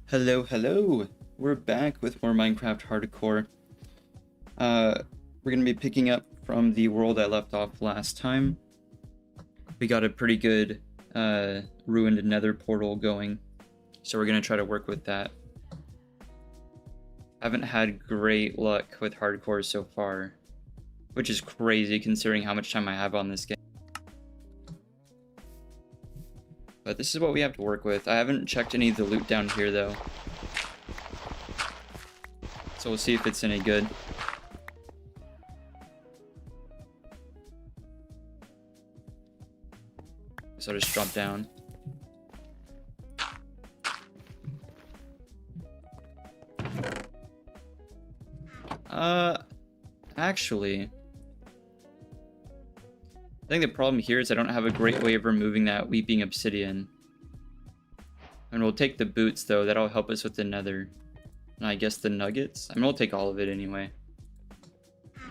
Hello. We're back with more Minecraft Hardcore. We're gonna be picking up from the world I left off last time. We got a pretty good ruined nether portal going, so we're gonna try to work with that. I haven't had great luck with Hardcore so far, which is crazy considering how much time I have on this game. But this is what we have to work with. I haven't checked any of the loot down here though, so we'll see if it's any good. So I'll just drop down. Actually, I think the problem here is I don't have a great way of removing that weeping obsidian. And we'll take the boots though, that'll help us with the nether. And I guess the nuggets? I mean, we'll take all of it anyway.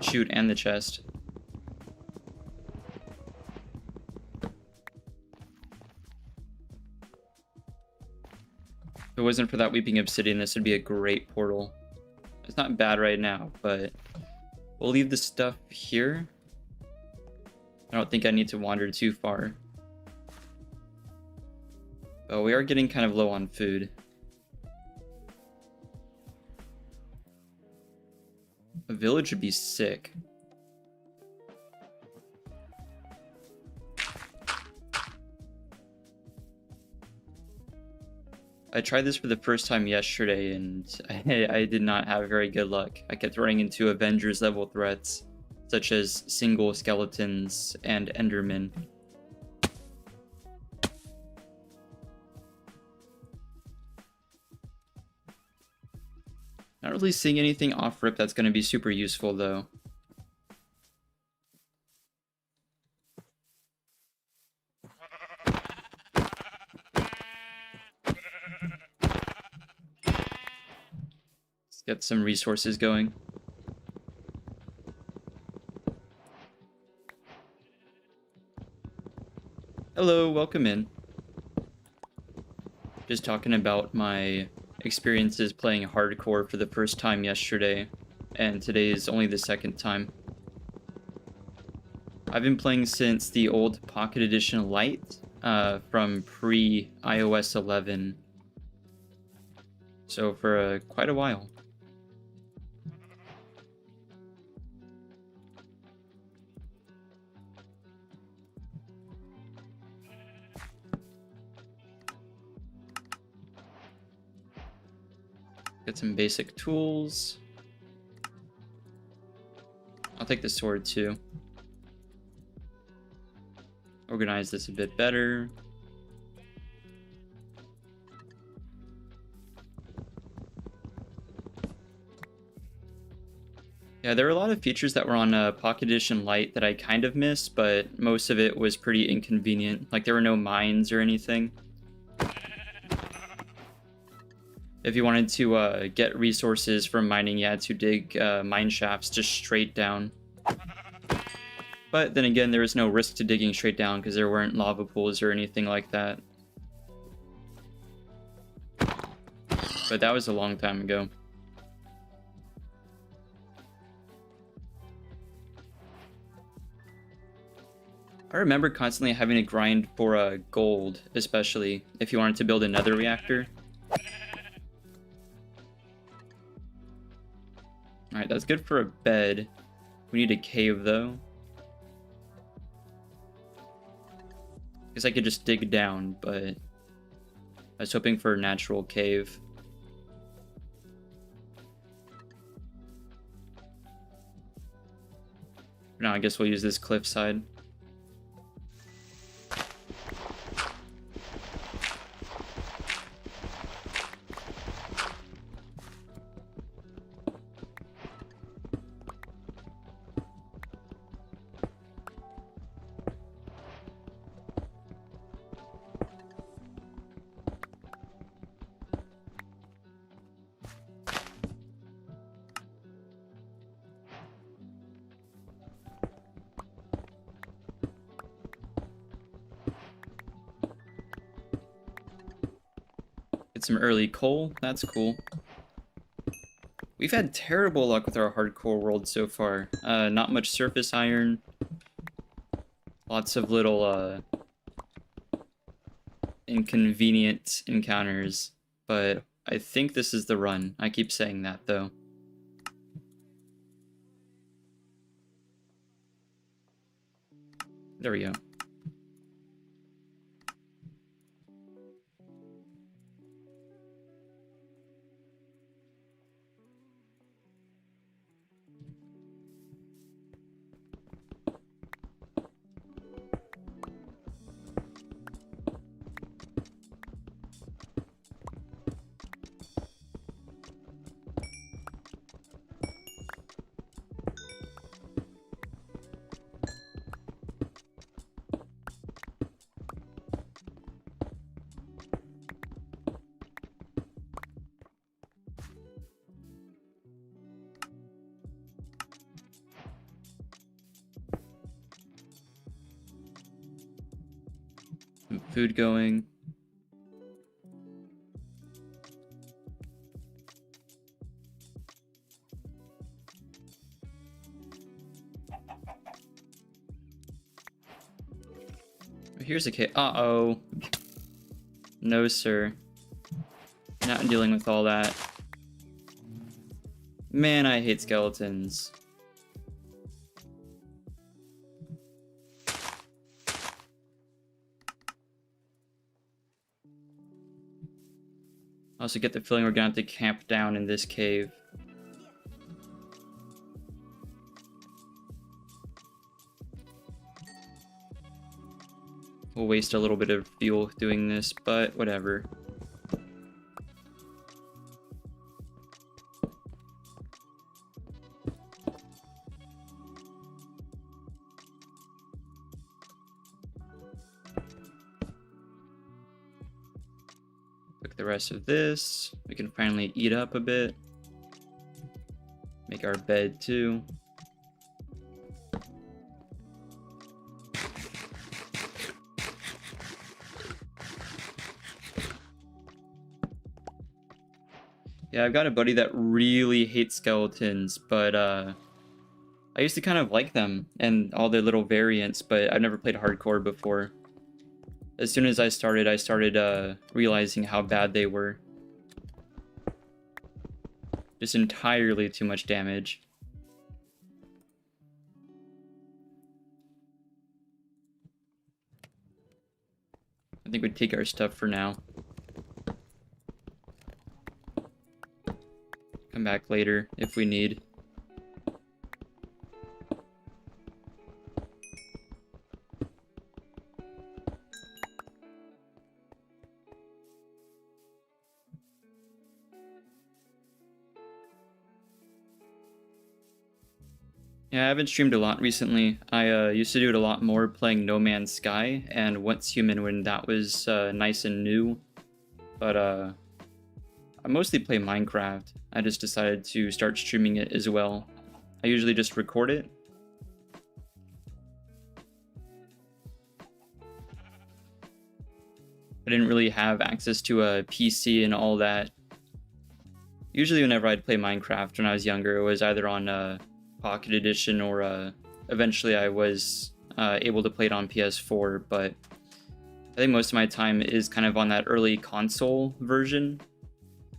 Shoot, and the chest. If it wasn't for that weeping obsidian, this would be a great portal. It's not bad right now, but we'll leave the stuff here. I don't think I need to wander too far. But we are getting kind of low on food. A village would be sick. I tried this for the first time yesterday and I did not have very good luck. I kept running into Avengers level threats, such as single skeletons and Endermen. Not really seeing anything off rip that's going to be super useful though. Let's get some resources going. Hello, welcome in. Just talking about my experiences playing hardcore for the first time yesterday, and today is only the second time. I've been playing since the old Pocket Edition Lite, from pre-iOS 11, so for quite a while. Get some basic tools. I'll take the sword too. Organize this a bit better. Yeah, there were a lot of features that were on Pocket Edition Lite that I kind of missed, but most of it was pretty inconvenient. Like there were no mines or anything. If you wanted to get resources from mining, you had to dig mine shafts just straight down. But then again, there was no risk to digging straight down because there weren't lava pools or anything like that. But that was a long time ago. I remember constantly having to grind for gold, especially if you wanted to build another reactor. Alright, that's good for a bed. We need a cave, though. Guess I could just dig down, but I was hoping for a natural cave. For now, I guess we'll use this cliffside. Get some early coal. That's cool. We've had terrible luck with our hardcore world so far. Not much surface iron. Lots of little inconvenient encounters. But I think this is the run. I keep saying that though. There we go. Food going. Here's a cave. Uh-oh. No, sir. Not dealing with all that. Man, I hate skeletons. I also get the feeling we're gonna have to camp down in this cave. We'll waste a little bit of fuel doing this, but whatever. Cook the rest of this. We can finally eat up a bit. Make our bed too. Yeah, I've got a buddy that really hates skeletons, but I used to kind of like them and all their little variants, but I've never played hardcore before. As soon as I started realizing how bad they were. Just entirely too much damage. I think we'd take our stuff for now. Come back later if we need. Yeah, I haven't streamed a lot recently. I used to do it a lot more playing No Man's Sky and Once Human when that was nice and new. But I mostly play Minecraft. I just decided to start streaming it as well. I usually just record it. I didn't really have access to a PC and all that. Usually whenever I'd play Minecraft when I was younger, it was either on Pocket Edition or eventually I was able to play it on PS4, but I think most of my time is kind of on that early console version.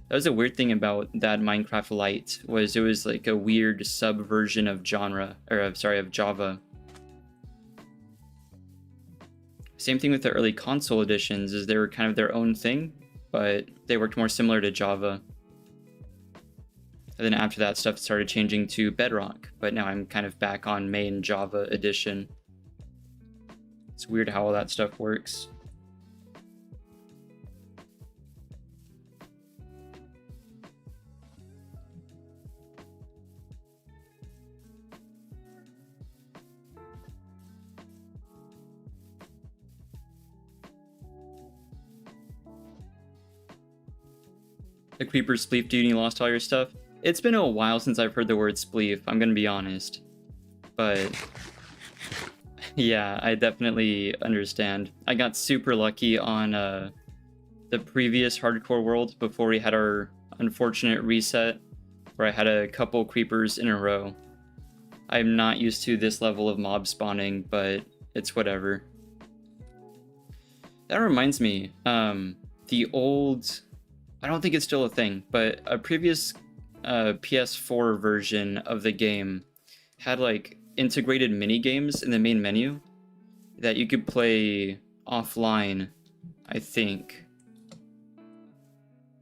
That was a weird thing about that Minecraft Lite, was it was like a weird subversion of genre, or of Java. Same thing with the early console editions, is they were kind of their own thing, but they worked more similar to Java. And then after that, stuff started changing to Bedrock, but now I'm kind of back on main Java edition. It's weird how all that stuff works. The Creeper Spleef, dude, you lost all your stuff? It's been a while since I've heard the word spleef, I'm gonna be honest. But yeah, I definitely understand. I got super lucky on the the previous hardcore world before we had our unfortunate reset where I had a couple creepers in a row. I'm not used to this level of mob spawning, but it's whatever. That reminds me, the old, I don't think it's still a thing, but a previous PS4 version of the game had like integrated mini games in the main menu that you could play offline, I think.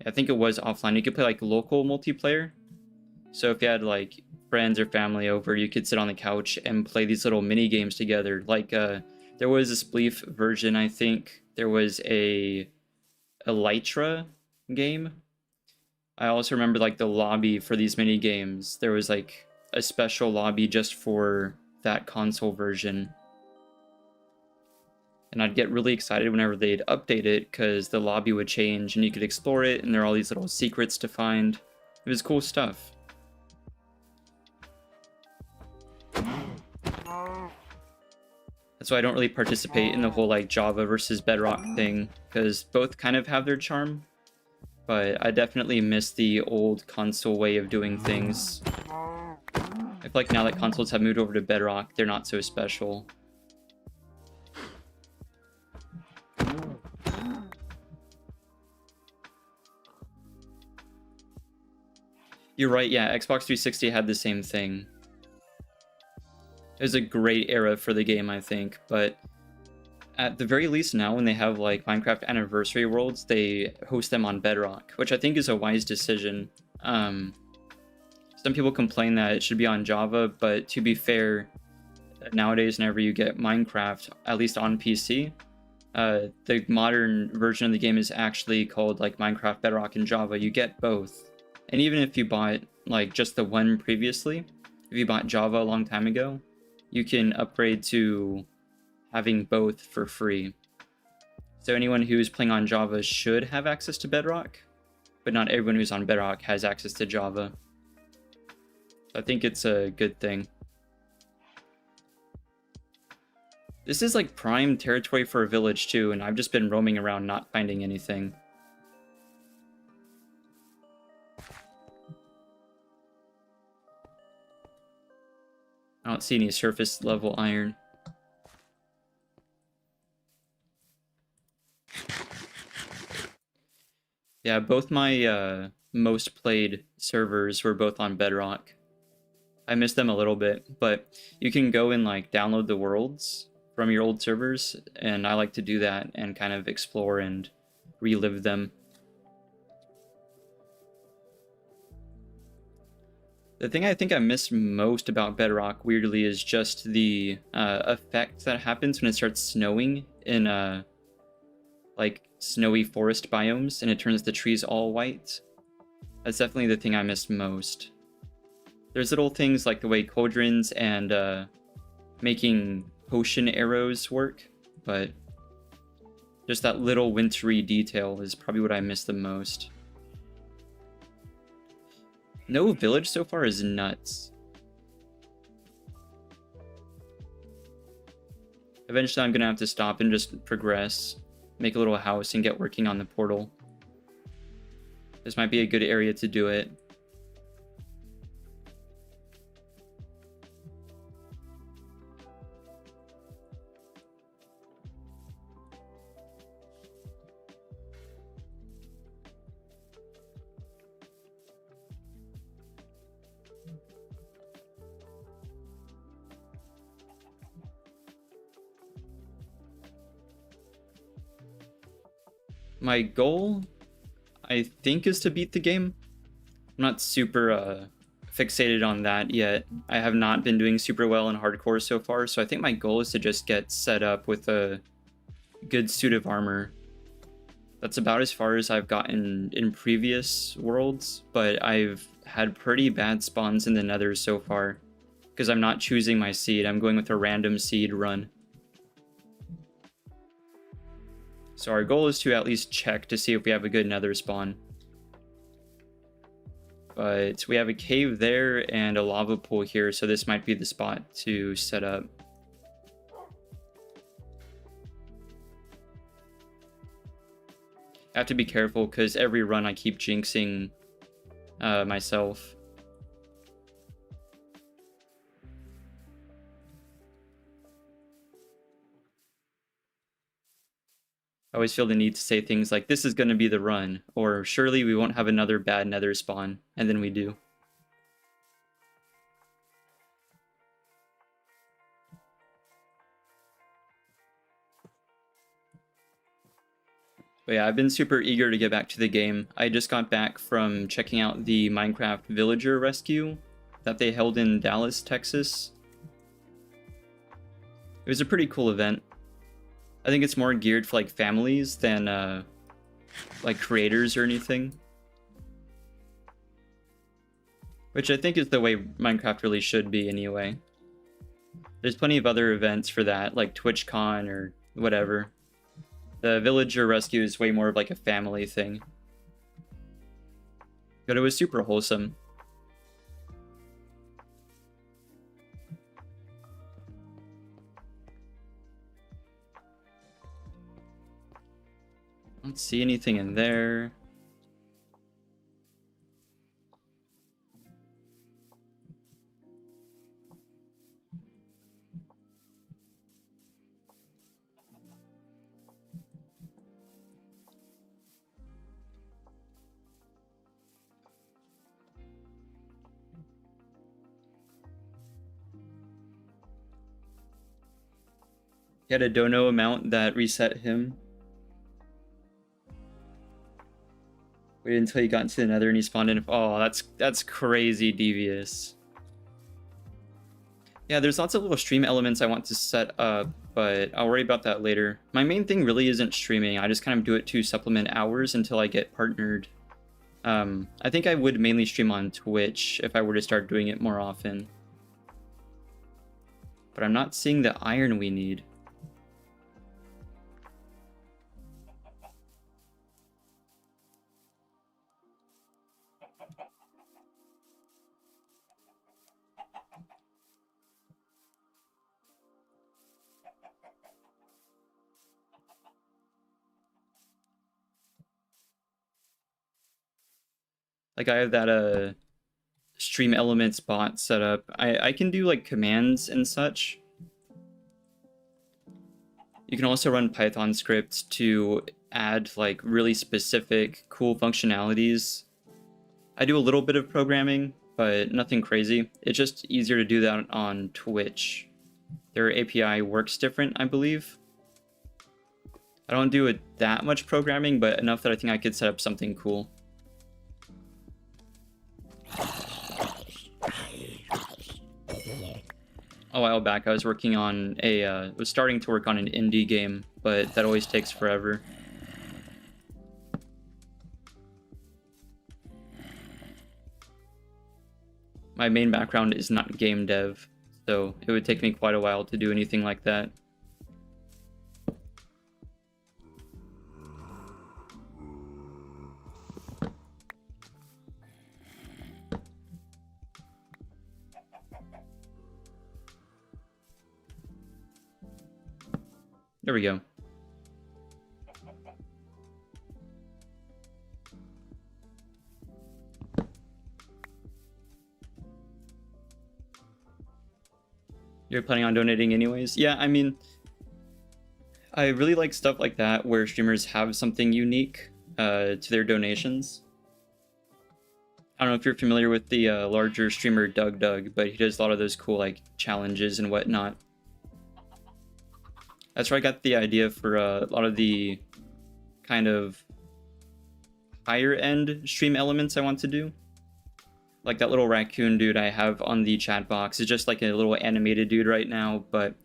I think it was offline. You could play like local multiplayer. So if you had like friends or family over, you could sit on the couch and play these little mini games together. Like there was a Spleef version, I think. There was a Elytra game. I also remember like the lobby for these mini games. There was like a special lobby just for that console version. And I'd get really excited whenever they'd update it because the lobby would change and you could explore it and there are all these little secrets to find. It was cool stuff. That's why I don't really participate in the whole like Java versus Bedrock thing because both kind of have their charm. But I definitely miss the old console way of doing things. I feel like now that consoles have moved over to Bedrock, they're not so special. You're right, yeah, Xbox 360 had the same thing. It was a great era for the game, I think, but at the very least now when they have like Minecraft Anniversary Worlds, they host them on Bedrock, which I think is a wise decision. Some people complain that it should be on Java, but to be fair, nowadays whenever you get Minecraft, at least on PC, the modern version of the game is actually called like Minecraft Bedrock and Java. You get both. And even if you bought like just the one previously, if you bought Java a long time ago, you can upgrade to having both for free. So anyone who's playing on Java should have access to Bedrock, but not everyone who's on Bedrock has access to Java. So I think it's a good thing. This is like prime territory for a village too, and I've just been roaming around not finding anything. I don't see any surface level iron. Yeah, both my most played servers were both on Bedrock. I miss them a little bit, but you can go and like download the worlds from your old servers, and I like to do that and kind of explore and relive them. The thing I think I miss most about Bedrock, weirdly, is just the effect that happens when it starts snowing in like snowy forest biomes and it turns the trees all white. That's definitely the thing I miss most. There's little things like the way cauldrons and making potion arrows work, but just that little wintry detail is probably what I miss the most. No village so far is nuts. Eventually I'm gonna have to stop and just progress, make a little house, and get working on the portal. This might be a good area to do it. My goal, I think, is to beat the game. I'm not super fixated on that yet. I have not been doing super well in hardcore so far, so I think my goal is to just get set up with a good suit of armor. That's about as far as I've gotten in previous worlds, but I've had pretty bad spawns in the nether so far, because I'm not choosing my seed. I'm going with a random seed run. So our goal is to at least check to see if we have a good nether spawn. But we have a cave there and a lava pool here, so this might be the spot to set up. I have to be careful because every run I keep jinxing myself. I always feel the need to say things like, this is going to be the run, or surely we won't have another bad nether spawn, and then we do. But yeah, I've been super eager to get back to the game. I just got back from checking out the Minecraft villager rescue that they held in Dallas, Texas. It was a pretty cool event. I think it's more geared for like families than like creators or anything. Which I think is the way Minecraft really should be anyway. There's plenty of other events for that, like TwitchCon or whatever. The villager rescue is way more of like a family thing. But it was super wholesome. I don't see anything in there. He had a dono amount that reset him. Waited until he got into the nether and he spawned in. Oh, that's crazy devious. Yeah, there's lots of little stream elements I want to set up, but I'll worry about that later. My main thing really isn't streaming. I just kind of do it to supplement hours until I get partnered. I think I would mainly stream on Twitch if I were to start doing it more often. But I'm not seeing the iron we need. Like I have that stream elements bot set up. I can do like commands and such. You can also run Python scripts to add like really specific cool functionalities. I do a little bit of programming, but nothing crazy. It's just easier to do that on Twitch. Their API works different, I believe. I don't do it that much programming, but enough that I think I could set up something cool. A while back, I was working on was starting to work on an indie game, but that always takes forever. My main background is not game dev, so it would take me quite a while to do anything like that. There we go. You're planning on donating anyways? Yeah, I mean, I really like stuff like that where streamers have something unique to their donations. I don't know if you're familiar with the larger streamer Doug, but he does a lot of those cool like challenges and whatnot. That's where I got the idea for a lot of the kind of higher end stream elements I want to do. Like that little raccoon dude I have on the chat box is just like a little animated dude right now, but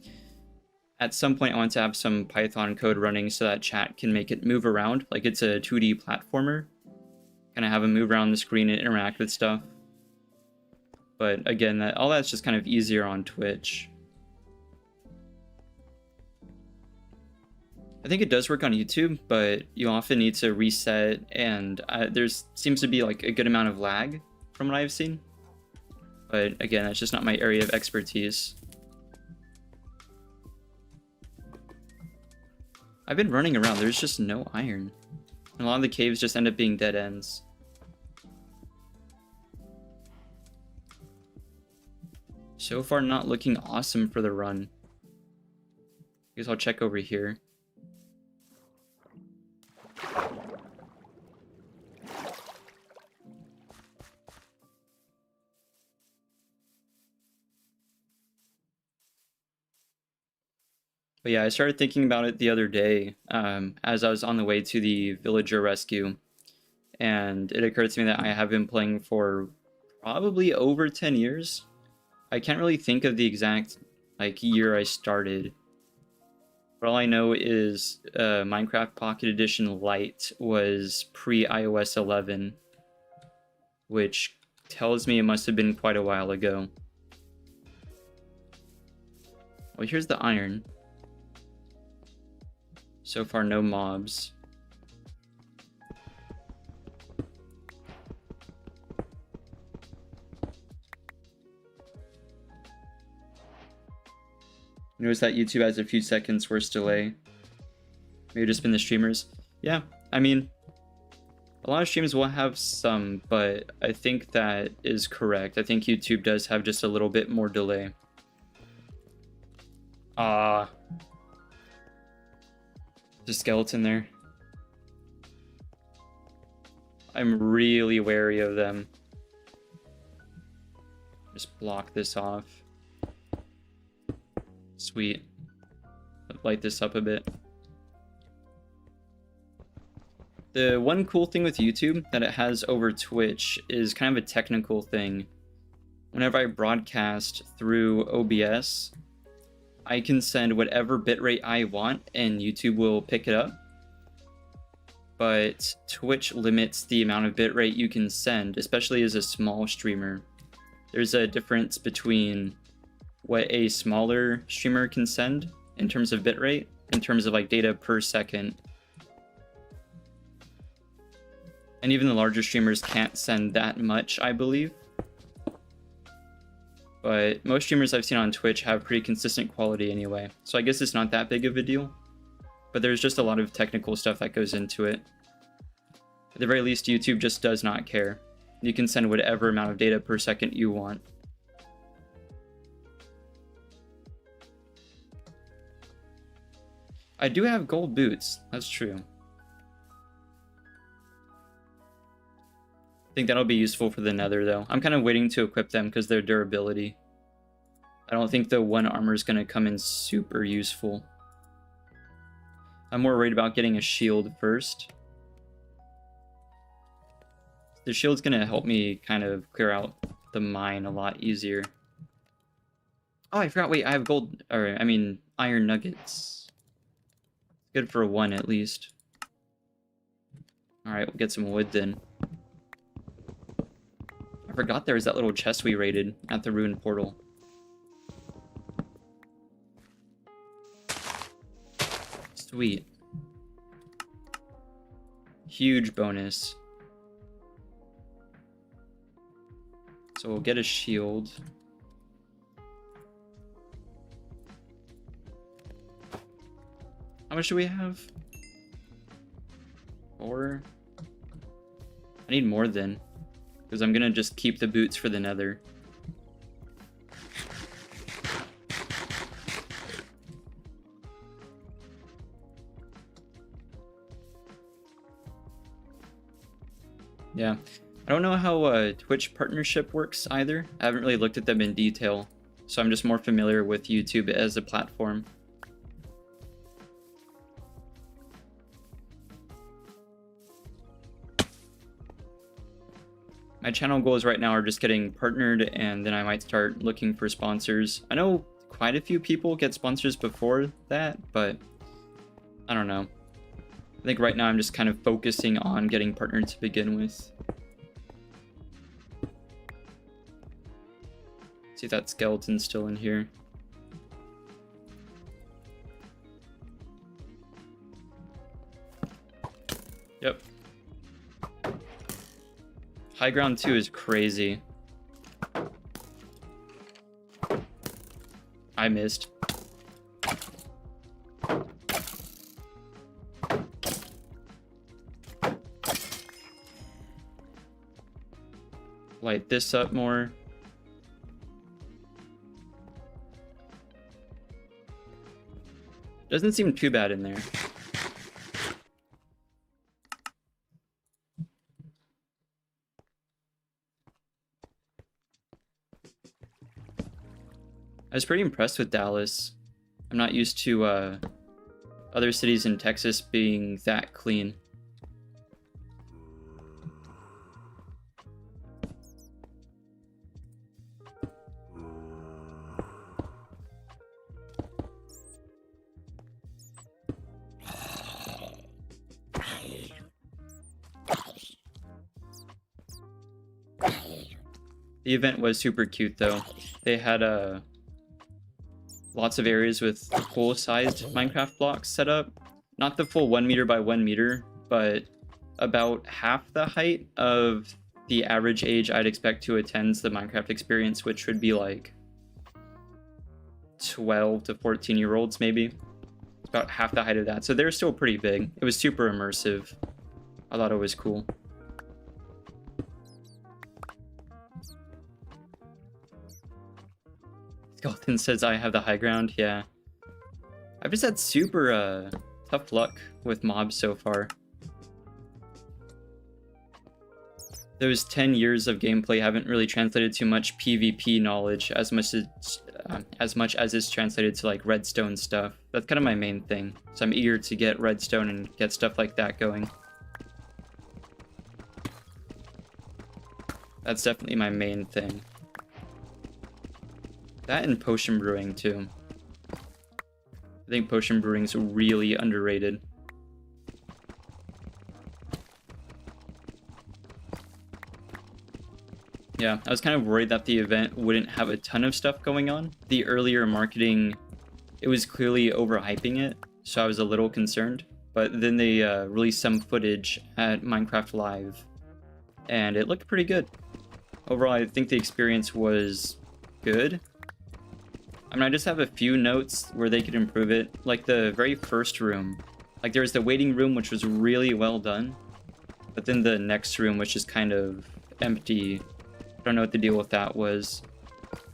at some point I want to have some Python code running so that chat can make it move around, like it's a 2D platformer. Kind of have him move around the screen and interact with stuff. But again, all that's just kind of easier on Twitch. I think it does work on YouTube, but you often need to reset, and seems to be like a good amount of lag from what I've seen. But again, that's just not my area of expertise. I've been running around, there's just no iron. A lot of the caves just end up being dead ends. So far, not looking awesome for the run. I guess I'll check over here. But yeah, I started thinking about it the other day as I was on the way to the villager rescue. And it occurred to me that I have been playing for probably over 10 years. I can't really think of the exact year I started. But all I know is Minecraft Pocket Edition Lite was pre-iOS 11, which tells me it must have been quite a while ago. Well, here's the iron. So far, no mobs. Notice that YouTube has a few seconds worse delay. Maybe just been the streamers. Yeah, I mean, a lot of streams will have some, but I think that is correct. I think YouTube does have just a little bit more delay. The skeleton there. I'm really wary of them. Just block this off. Sweet. Light this up a bit. The one cool thing with YouTube that it has over Twitch is kind of a technical thing. Whenever I broadcast through OBS, I can send whatever bitrate I want and YouTube will pick it up. But Twitch limits the amount of bitrate you can send, especially as a small streamer. There's a difference between what a smaller streamer can send in terms of bitrate, in terms of data per second. And even the larger streamers can't send that much, I believe. But most streamers I've seen on Twitch have pretty consistent quality anyway. So I guess it's not that big of a deal. But there's just a lot of technical stuff that goes into it. At the very least, YouTube just does not care. You can send whatever amount of data per second you want. I do have gold boots. That's true. I think that'll be useful for the nether, though. I'm kind of waiting to equip them because their durability. I don't think the one armor is going to come in super useful. I'm more worried about getting a shield first. The shield's going to help me kind of clear out the mine a lot easier. Oh, I forgot. Wait, I have gold, or I mean iron nuggets. Good for one at least. Alright, we'll get some wood then. I forgot there was that little chest we raided at the ruined portal. Sweet. Huge bonus. So we'll get a shield. How much do we have? 4? I need more then. Because I'm gonna just keep the boots for the nether. Yeah. I don't know how Twitch partnership works either. I haven't really looked at them in detail. So I'm just more familiar with YouTube as a platform. My channel goals right now are just getting partnered, and then I might start looking for sponsors. I know quite a few people get sponsors before that, but I don't know. I think right now I'm just kind of focusing on getting partnered to begin with. See if that skeleton's still in here. Yep. High ground 2 is crazy. I missed. light this up more. Doesn't seem too bad in there. I was pretty impressed with Dallas. I'm not used to other cities in Texas being that clean. The event was super cute though. They had lots of areas with full-sized Minecraft blocks set up. Not the full 1 meter by 1 meter, but about half the height of the average age I'd expect to attend the Minecraft experience, which would be like 12 to 14-year-olds maybe. It's about half the height of that, so they're still pretty big. It was super immersive. I thought it was cool. Skeleton says I have the high ground. Yeah. I've just had super tough luck with mobs so far. Those 10 years of gameplay haven't really translated to much PvP knowledge as much as it's translated to like redstone stuff. That's kind of my main thing. So I'm eager to get redstone and get stuff like that going. That's definitely my main thing. That and potion brewing too. I think potion brewing's really underrated. Yeah, I was kind of worried that the event wouldn't have a ton of stuff going on. The earlier marketing, it was clearly overhyping it, so I was a little concerned. But then they released some footage at Minecraft Live, and it looked pretty good. Overall, I think the experience was good. I mean, I just have a few notes where they could improve it. Like the very first room. Like there was the waiting room, which was really well done. But then the next room, which is kind of empty. I don't know what the deal with that was.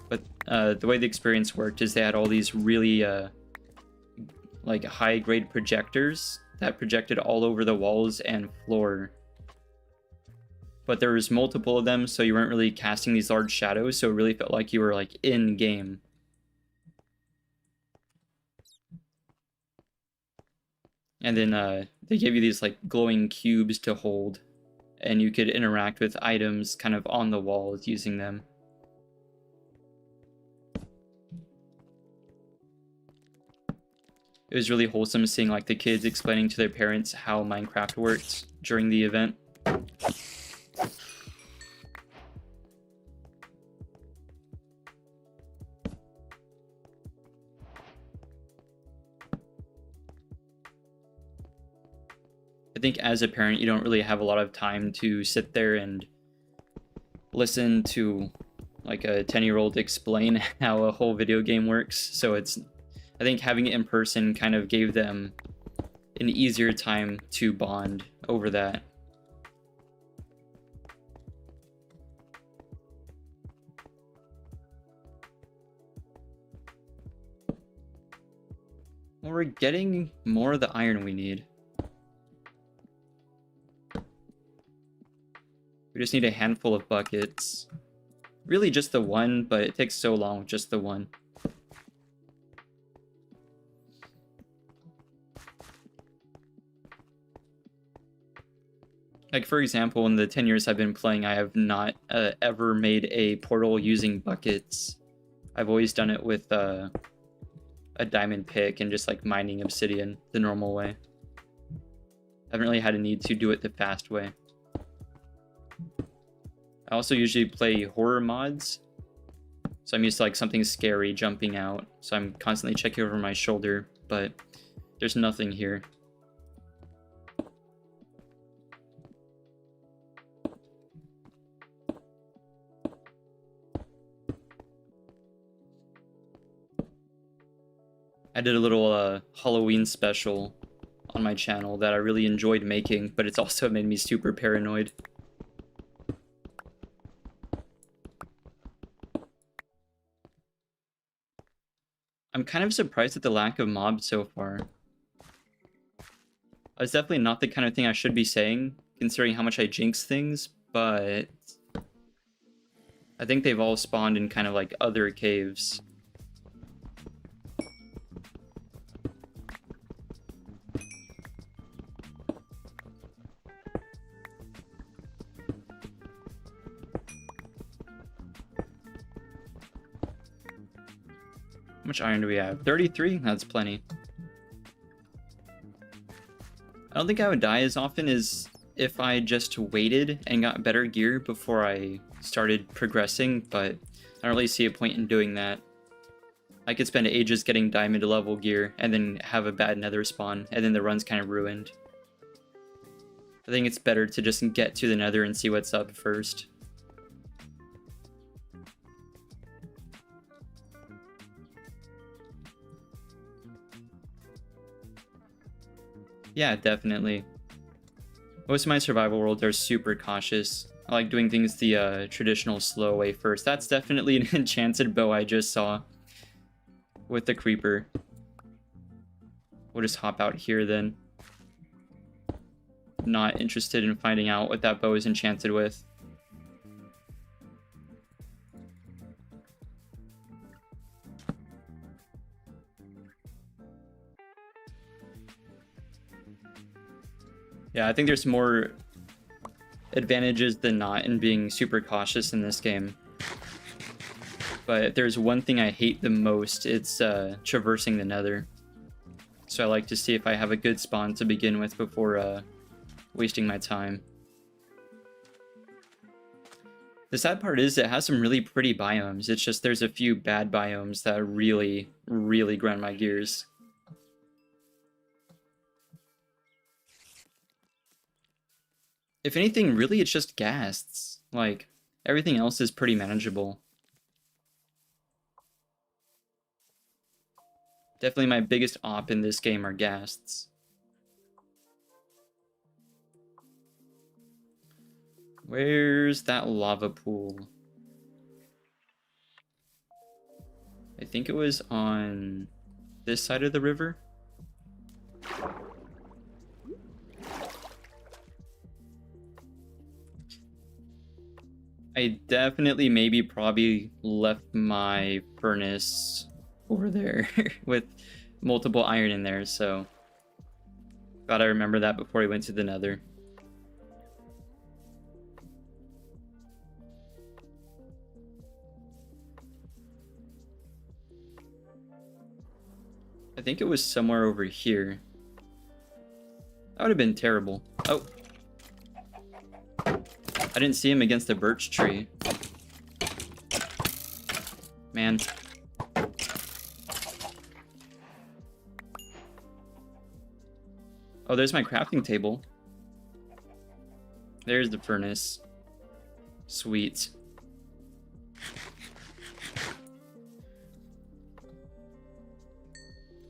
But the way the experience worked is they had all these really like high-grade projectors that projected all over the walls and floor. But there was multiple of them, so you weren't really casting these large shadows, so it really felt like you were like in-game. And then they gave you these like glowing cubes to hold, and you could interact with items kind of on the walls using them. It was really wholesome seeing like the kids explaining to their parents how Minecraft worked during the event. I think as a parent, you don't really have a lot of time to sit there and listen to like a 10-year-old explain how a whole video game works. So I think having it in person kind of gave them an easier time to bond over that. Well, we're getting more of the iron we need. We just need a handful of buckets. Really just the one, but it takes so long with just the one. Like, for example, in the 10 years I've been playing, I have not ever made a portal using buckets. I've always done it with a diamond pick and just like mining obsidian the normal way. I haven't really had a need to do it the fast way. I also usually play horror mods, so I'm used to like something scary jumping out, so I'm constantly checking over my shoulder, but there's nothing here. I did a little Halloween special on my channel that I really enjoyed making, but it's also made me super paranoid. I'm kind of surprised at the lack of mobs so far. It's definitely not the kind of thing I should be saying, considering how much I jinx things, but I think they've all spawned in kind of like other caves. How much iron do we have? 33? That's plenty. I don't think I would die as often as if I just waited and got better gear before I started progressing, but I don't really see a point in doing that. I could spend ages getting diamond level gear and then have a bad nether spawn, and then the run's kind of ruined. I think it's better to just get to the nether and see what's up first. Yeah, definitely. Most of my survival worlds are super cautious. I like doing things the traditional slow way first. That's definitely an enchanted bow I just saw with the creeper. We'll just hop out here then. Not interested in finding out what that bow is enchanted with. Yeah, I think there's more advantages than not in being super cautious in this game. But if there's one thing I hate the most, it's traversing the nether. So I like to see if I have a good spawn to begin with before wasting my time. The sad part is it has some really pretty biomes. It's just there's a few bad biomes that really, really grind my gears. If anything, really, it's just ghasts. Like, everything else is pretty manageable. Definitely my biggest op in this game are ghasts. Where's that lava pool? I think it was on this side of the river. I definitely probably left my furnace over there with multiple iron in there, so gotta remember that before we went to the nether. I think it was somewhere over here. That would have been terrible. Oh. I didn't see him against the birch tree. Man. Oh, there's my crafting table. There's the furnace. Sweet.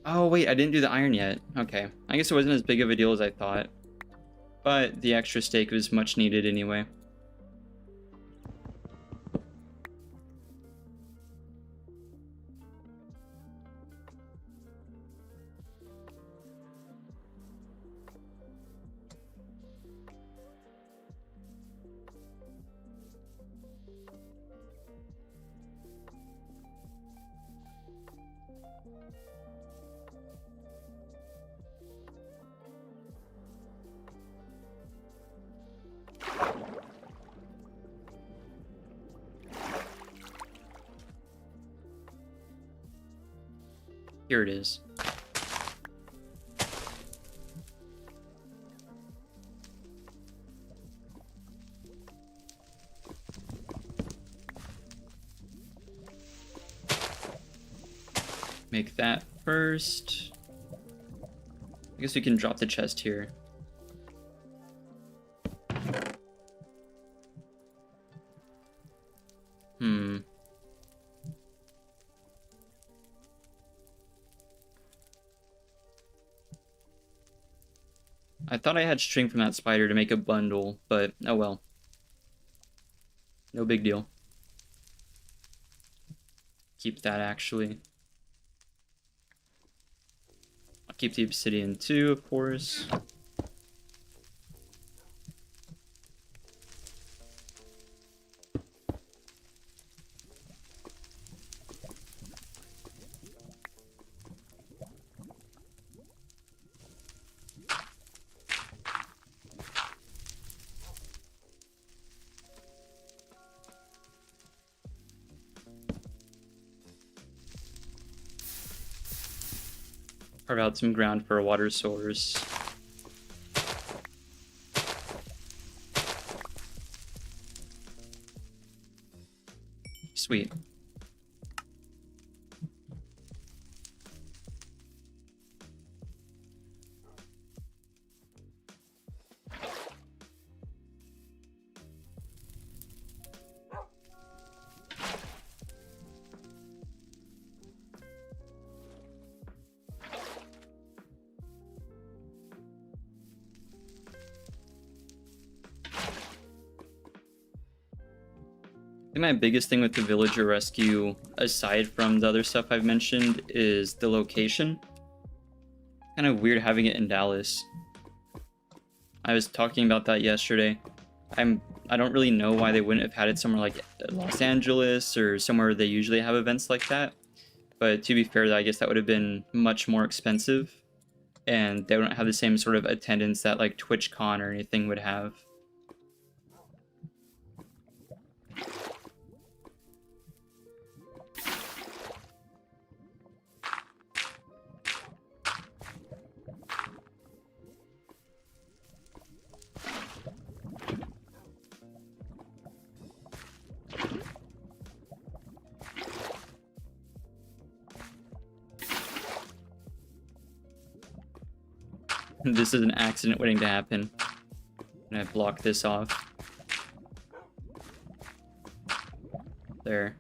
Oh, wait, I didn't do the iron yet. Okay. I guess it wasn't as big of a deal as I thought. But the extra steak was much needed anyway. Here it is. Make that first. I guess we can drop the chest here. I thought I had string from that spider to make a bundle, but oh well. No big deal. Keep that actually. keep the obsidian too, of course. Carve out some ground for a water source. Sweet. I think my biggest thing with the villager rescue, aside from the other stuff I've mentioned, is the location. Kind of weird having it in Dallas. I was talking about that yesterday. I don't really know why they wouldn't have had it somewhere like Los Angeles or somewhere they usually have events like that. But to be fair, I guess that would have been much more expensive, and they don't have the same sort of attendance that like TwitchCon or anything would have. This is an accident waiting to happen. And I block this off. There.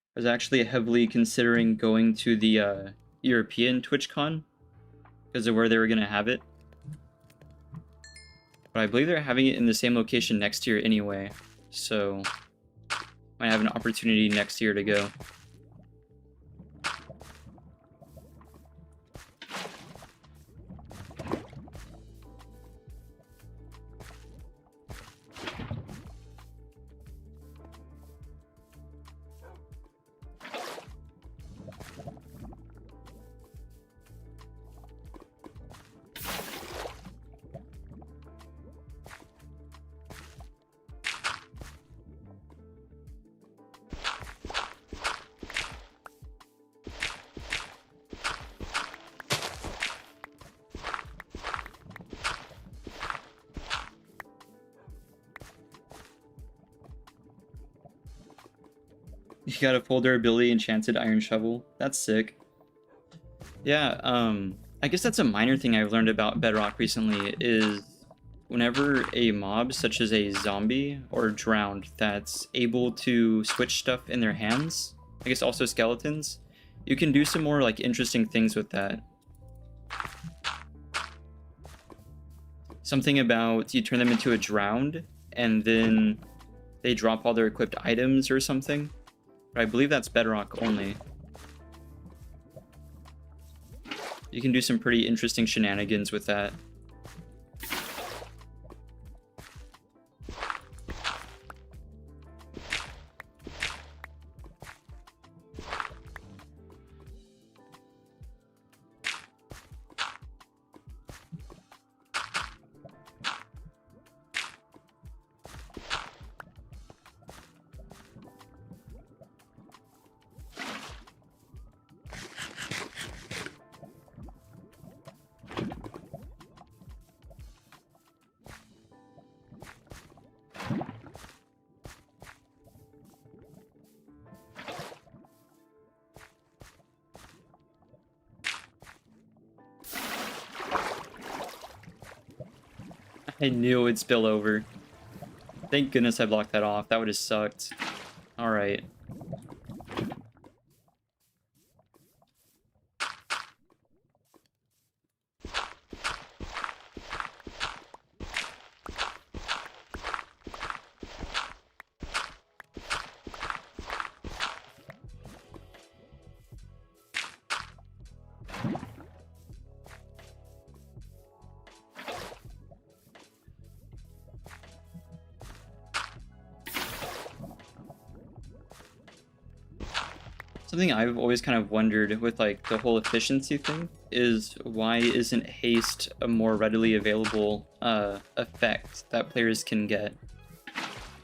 I was actually heavily considering going to the European TwitchCon because of where they were going to have it. But I believe they're having it in the same location next year anyway, so might have an opportunity next year to go. You got a full durability enchanted iron shovel. That's sick. Yeah, I guess that's a minor thing I've learned about Bedrock recently is whenever a mob, such as a zombie or drowned, that's able to switch stuff in their hands, I guess also skeletons, you can do some more like interesting things with that. Something about you turn them into a drowned and then they drop all their equipped items or something. But I believe that's Bedrock only. You can do some pretty interesting shenanigans with that. I knew it would spill over. Thank goodness I blocked that off. That would have sucked. Alright. Something I've always kind of wondered with like the whole efficiency thing is why isn't haste a more readily available effect that players can get?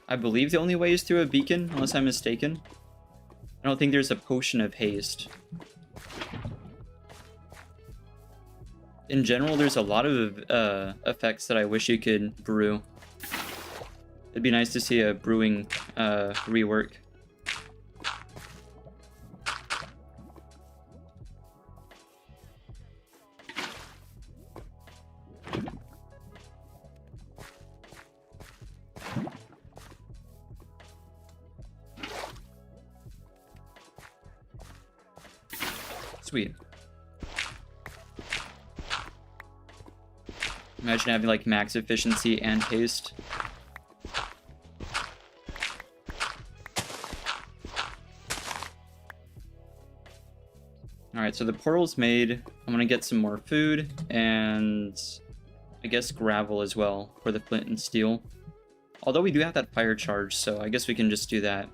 I believe the only way is through a beacon, unless I'm mistaken. I don't think there's a potion of haste. In general, there's a lot of effects that I wish you could brew. It'd be nice to see a brewing rework. Sweet. Imagine having like max efficiency and haste. Alright, so the portal's made. I'm gonna get some more food and I guess gravel as well for the flint and steel. Although we do have that fire charge, so I guess we can just do that.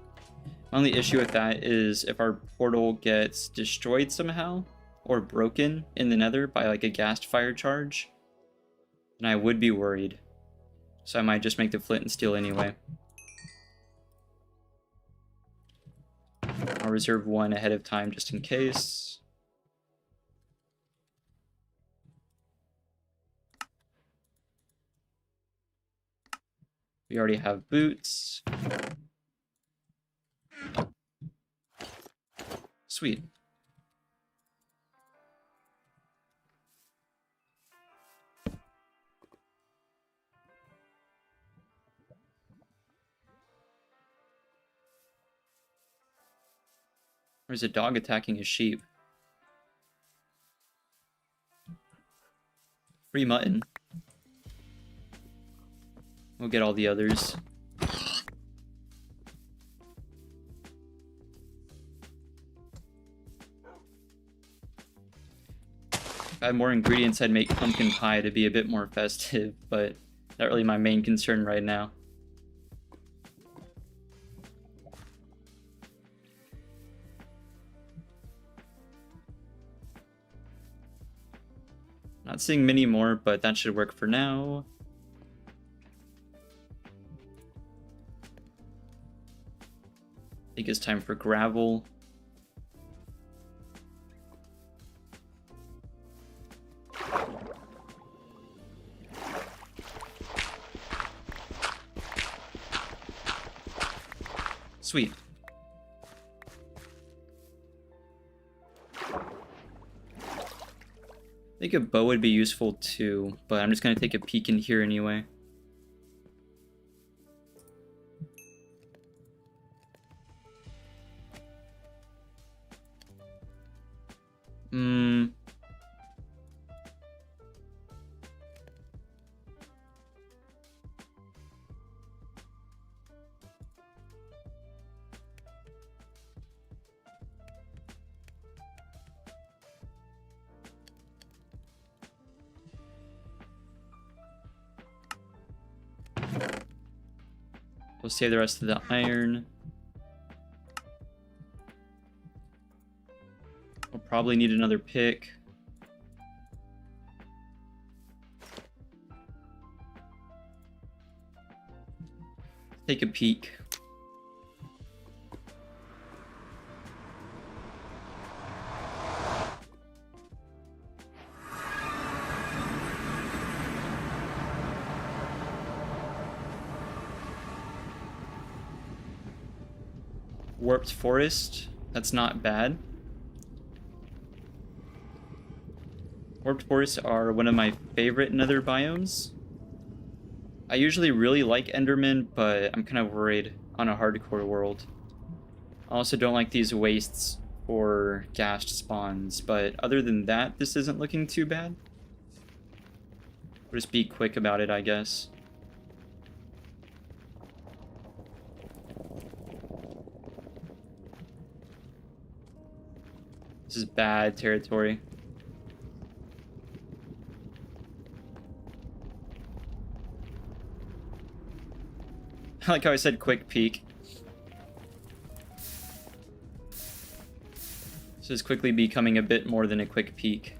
My only issue with that is if our portal gets destroyed somehow or broken in the nether by like a ghast fire charge, then I would be worried. So I might just make the flint and steel anyway. I'll reserve one ahead of time just in case. We already have boots. Sweet. There's a dog attacking a sheep. Free mutton. We'll get all the others. If I had more ingredients, I'd make pumpkin pie to be a bit more festive, but not really my main concern right now. Not seeing many more, but that should work for now. I think it's time for gravel. Sweet. I think a bow would be useful too, but I'm just going to take a peek in here anyway. We'll save the rest of the iron. We'll probably need another pick. Take a peek. Warped forest, that's not bad. Warped forests are one of my favorite nether biomes. I usually really like Enderman, but I'm kind of worried on a hardcore world. I also don't like these wastes or gashed spawns, but other than that, this isn't looking too bad. We'll just be quick about it, I guess. This is bad territory. I like how I said quick peek. This is quickly becoming a bit more than a quick peek.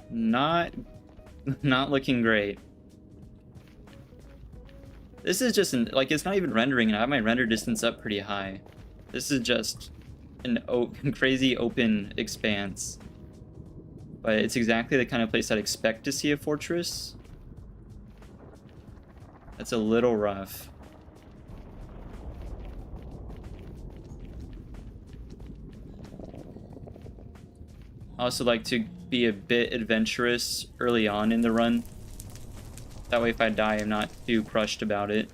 Not looking great. This is just like, it's not even rendering, and I have my render distance up pretty high. This is just an crazy open expanse. But it's exactly the kind of place I'd expect to see a fortress. That's a little rough. I also like to be a bit adventurous early on in the run. That way if I die, I'm not too crushed about it.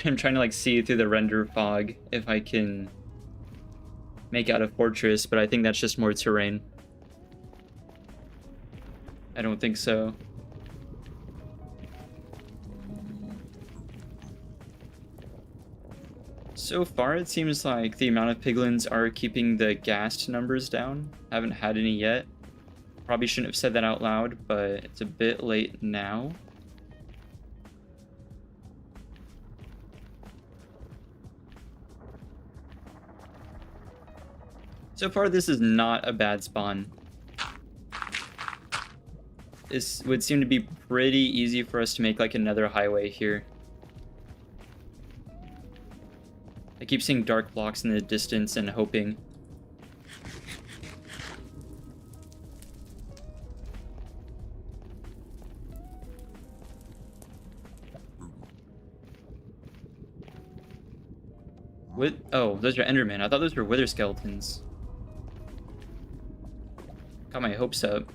I'm trying to like see through the render fog if I can make out a fortress, but I think that's just more terrain. I don't think so. So far, it seems like the amount of piglins are keeping the ghast numbers down. Haven't had any yet. Probably shouldn't have said that out loud, but it's a bit late now. So far, this is not a bad spawn. This would seem to be pretty easy for us to make like another highway here. I keep seeing dark blocks in the distance and hoping. What? Oh, those are Endermen. I thought those were Wither skeletons. Got my hopes up.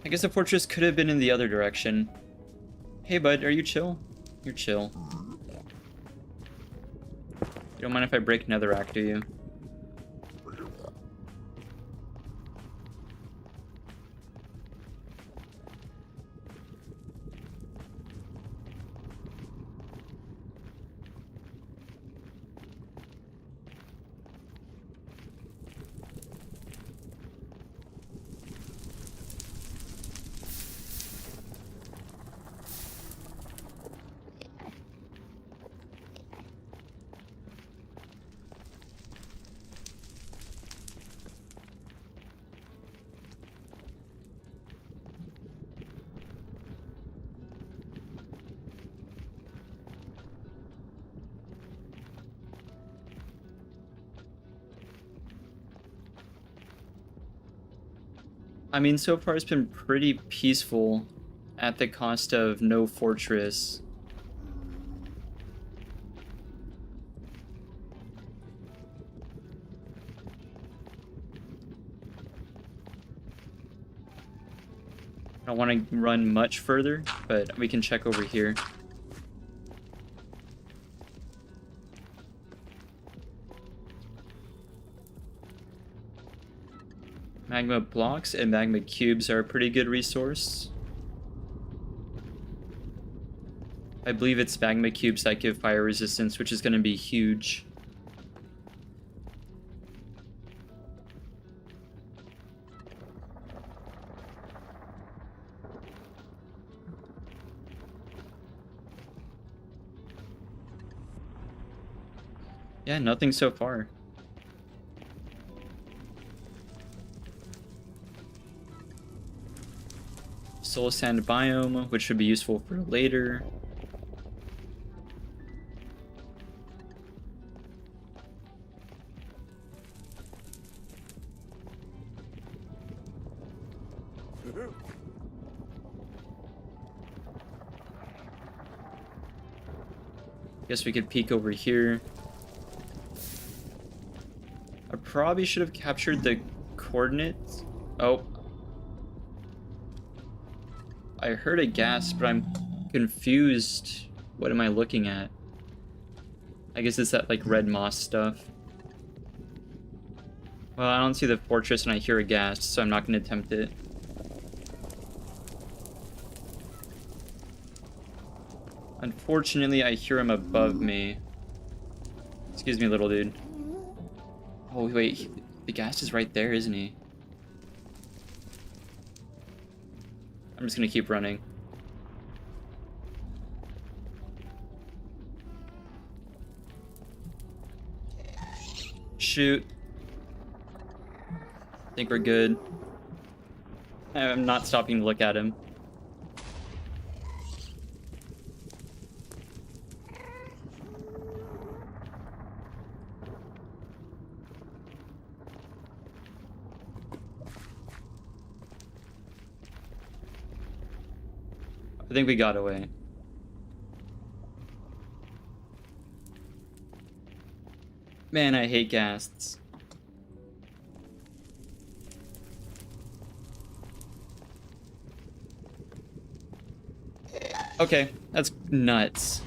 I guess the fortress could have been in the other direction. Hey, bud, are you chill? You're chill. You don't mind if I break netherrack, do you? I mean, so far it's been pretty peaceful at the cost of no fortress. I don't want to run much further, but we can check over here. Magma blocks and magma cubes are a pretty good resource. I believe it's magma cubes that give fire resistance, which is going to be huge. Yeah, nothing so far. Soul sand biome, which should be useful for later. Guess we could peek over here. I probably should have captured the coordinates. Oh. I heard a gas, but I'm confused. What am I looking at? I guess it's that, like, red moss stuff. Well, I don't see the fortress and I hear a gas, so I'm not going to attempt it. Unfortunately, I hear him above me. Excuse me, little dude. Oh, wait. The gas is right there, isn't he? I'm just going to keep running. Shoot. I think we're good. I'm not stopping to look at him. I think we got away. Man, I hate ghasts. Okay, that's nuts.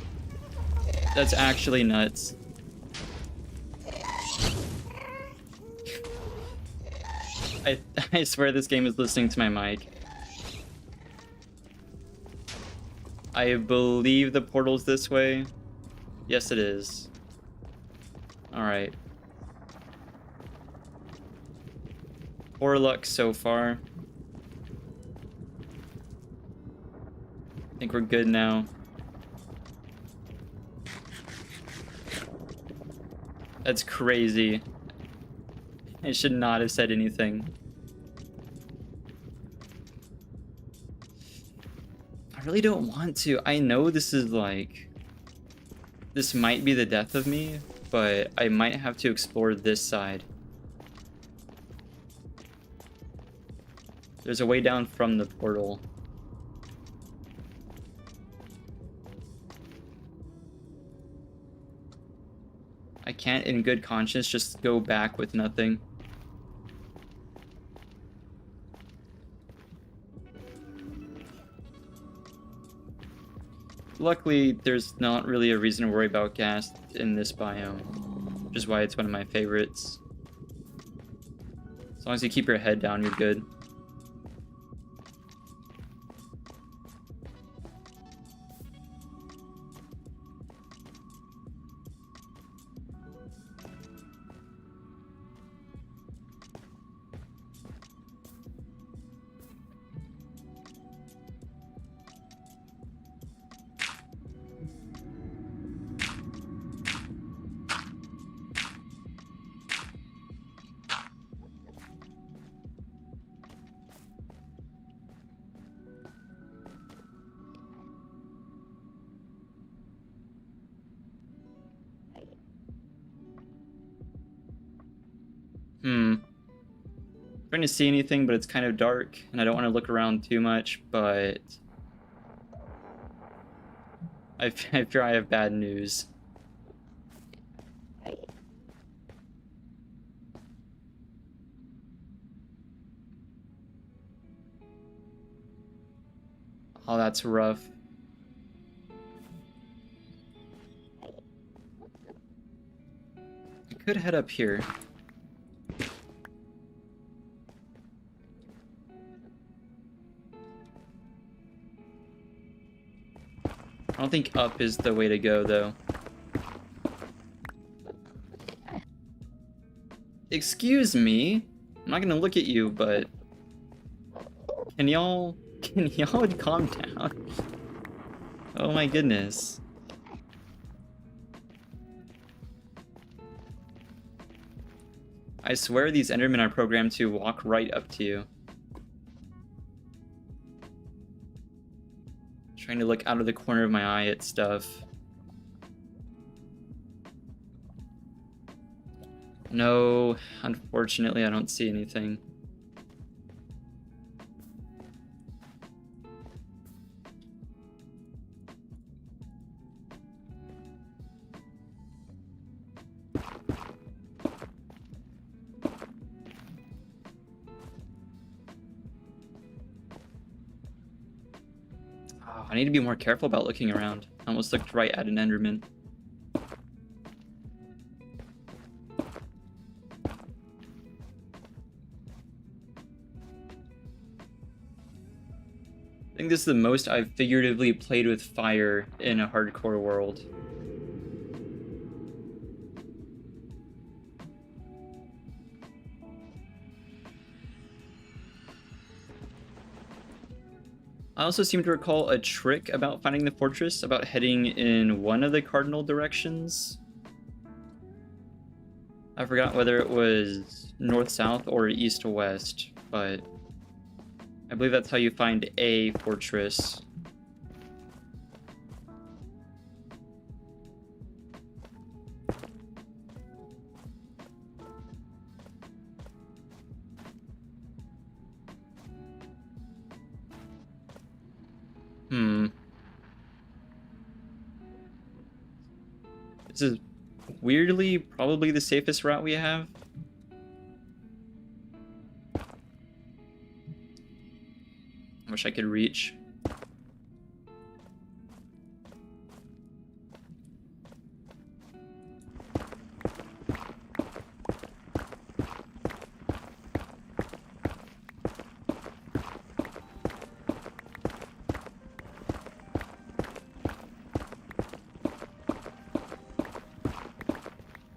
That's actually nuts. I swear this game is listening to my mic. I believe the portal's this way. Yes, it is. Alright. Poor luck so far. I think we're good now. That's crazy. I should not have said anything. I really don't want to. I know this is like... This might be the death of me, but I might have to explore this side. There's a way down from the portal. I can't in good conscience just go back with nothing. Luckily, there's not really a reason to worry about gas in this biome, which is why it's one of my favorites. As long as you keep your head down, you're good. Trying to see anything, but it's kind of dark, and I don't want to look around too much, but I fear I have bad news. Oh, that's rough. I could head up here. I don't think up is the way to go, though. Excuse me? I'm not gonna look at you, but... Can y'all calm down? Oh my goodness. I swear these Endermen are programmed to walk right up to you. Trying to look out of the corner of my eye at stuff. No, unfortunately I don't see anything. I need to be more careful about looking around. I almost looked right at an Enderman. I think this is the most I've figuratively played with fire in a hardcore world. I also seem to recall a trick about finding the fortress, about heading in one of the cardinal directions. I forgot whether it was north-south or east-west, but I believe that's how you find a fortress. This is weirdly probably the safest route we have. I wish I could reach.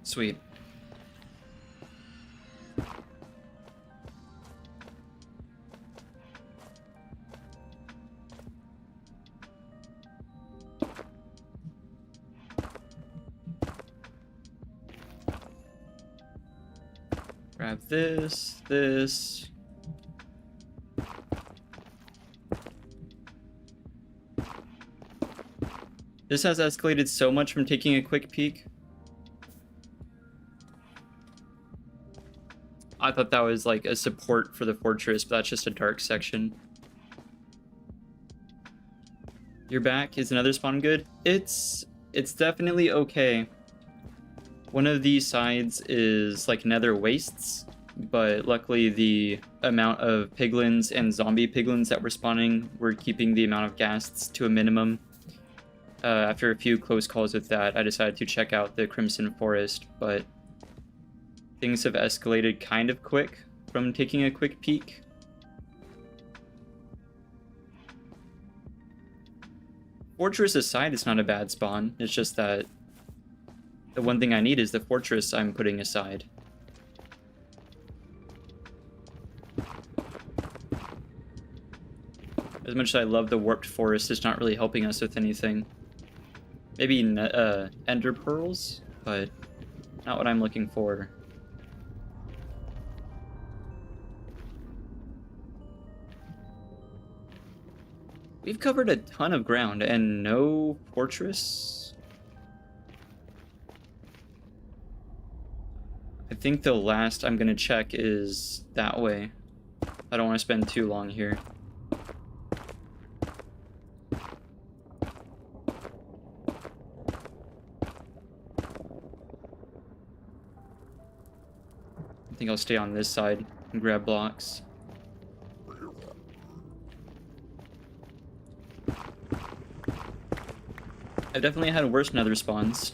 Sweet. Grab this. This has escalated so much from taking a quick peek. I thought that was like a support for the fortress, but that's just a dark section. Your back is another spawn good. It's definitely okay. One of these sides is like nether wastes, but luckily the amount of piglins and zombie piglins that were spawning were keeping the amount of ghasts to a minimum. After a few close calls with that, I decided to check out the Crimson Forest, but things have escalated kind of quick from taking a quick peek. Fortress aside, it's not a bad spawn. It's just that the one thing I need is the fortress I'm putting aside. As much as I love the warped forest, it's not really helping us with anything. Maybe ender pearls, but not what I'm looking for. We've covered a ton of ground and no fortress. I think the last I'm gonna check is that way. I don't want to spend too long here. I think I'll stay on this side and grab blocks. I've definitely had worse nether spawns.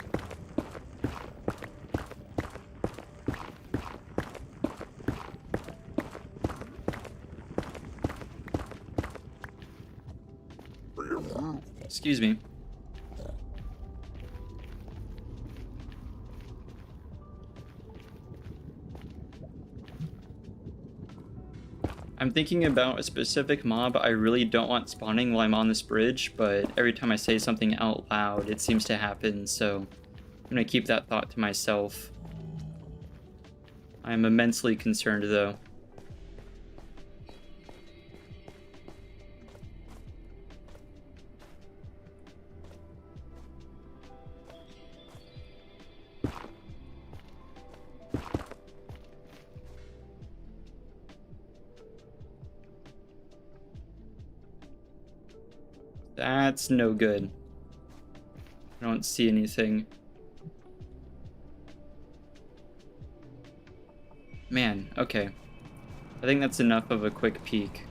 Excuse me. I'm thinking about a specific mob I really don't want spawning while I'm on this bridge, but every time I say something out loud, it seems to happen, so I'm gonna keep that thought to myself. I'm immensely concerned, though. That's no good. I don't see anything. Man, okay. I think that's enough of a quick peek.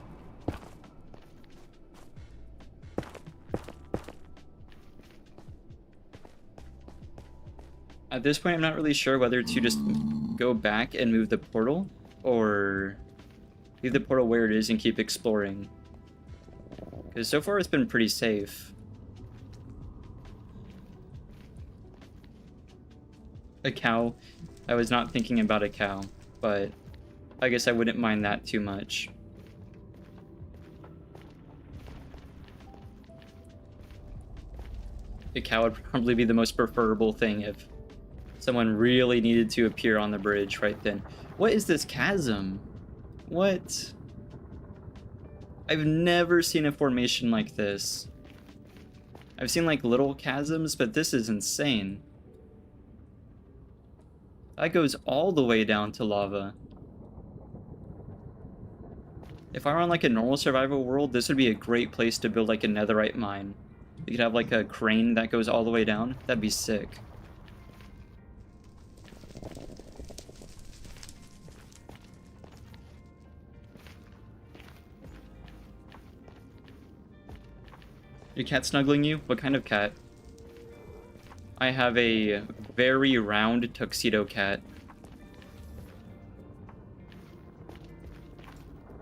At this point, I'm not really sure whether to just go back and move the portal, or leave the portal where it is and keep exploring. Because so far it's been pretty safe. A cow. I was not thinking about a cow, but I guess I wouldn't mind that too much. A cow would probably be the most preferable thing if someone really needed to appear on the bridge right then. What is this chasm? What? I've never seen a formation like this. I've seen like little chasms, but this is insane. That goes all the way down to lava. If I were on like a normal survival world, this would be a great place to build like a netherite mine. You could have like a crane that goes all the way down. That'd be sick. Your cat snuggling you? What kind of cat? I have a very round tuxedo cat.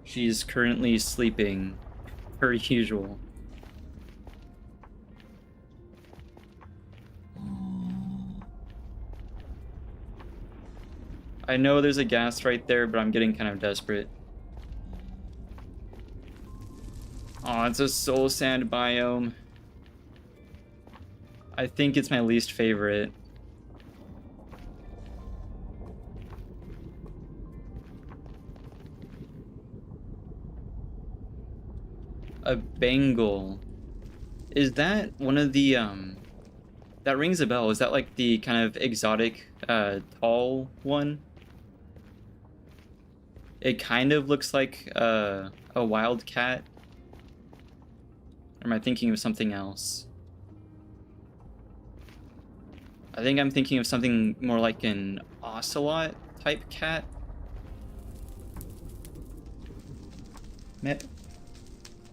She's currently sleeping, per usual. I know there's a ghast right there, but I'm getting kind of desperate. Oh, it's a soul sand biome. I think it's my least favorite. A Bengal. Is that one of the, that rings a bell. Is that like the kind of exotic, tall one? It kind of looks like, a wild cat. Or am I thinking of something else? I think I'm thinking of something more like an ocelot type cat.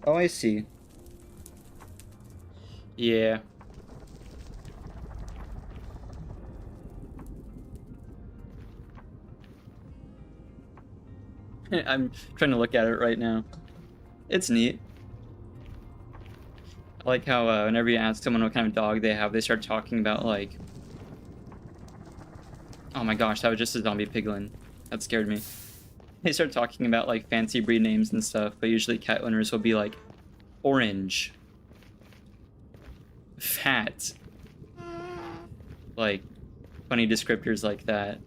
Oh, I see. Yeah. I'm trying to look at it right now. It's neat. I like how whenever you ask someone what kind of dog they have, they start talking about like... Oh my gosh, that was just a zombie piglin. That scared me. They start talking about like fancy breed names and stuff, but usually cat owners will be like orange, fat, like funny descriptors like that.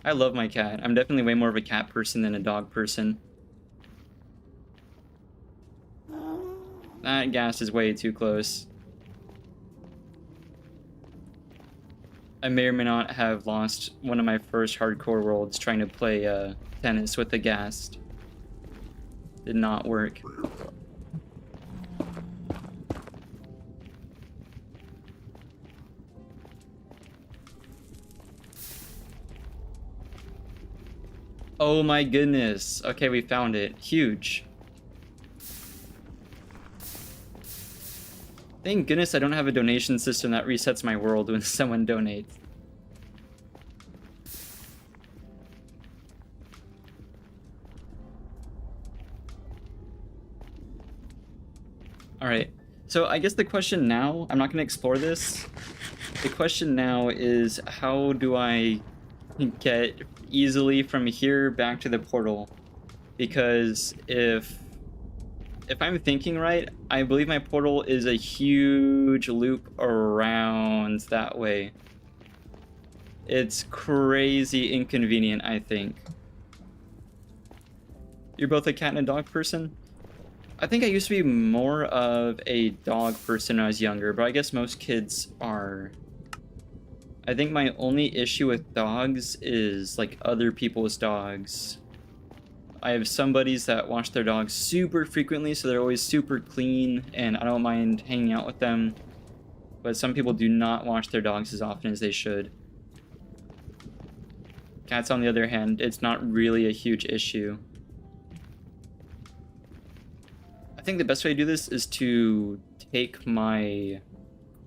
I love my cat. I'm definitely way more of a cat person than a dog person. That gas is way too close. I may or may not have lost one of my first hardcore worlds trying to play tennis with the ghast. Did not work. Oh my goodness. Okay, we found it. Huge. Thank goodness I don't have a donation system that resets my world when someone donates. Alright, so I guess the question now, I'm not going to explore this. The question now is, how do I get easily from here back to the portal? Because if I'm thinking right, I believe my portal is a huge loop around that way. It's crazy inconvenient, I think. You're both a cat and a dog person? I think I used to be more of a dog person when I was younger, but I guess most kids are. I think my only issue with dogs is like other people's dogs. I have some buddies that wash their dogs super frequently, so they're always super clean, and I don't mind hanging out with them. But some people do not wash their dogs as often as they should. Cats, on the other hand, it's not really a huge issue. I think the best way to do this is to take my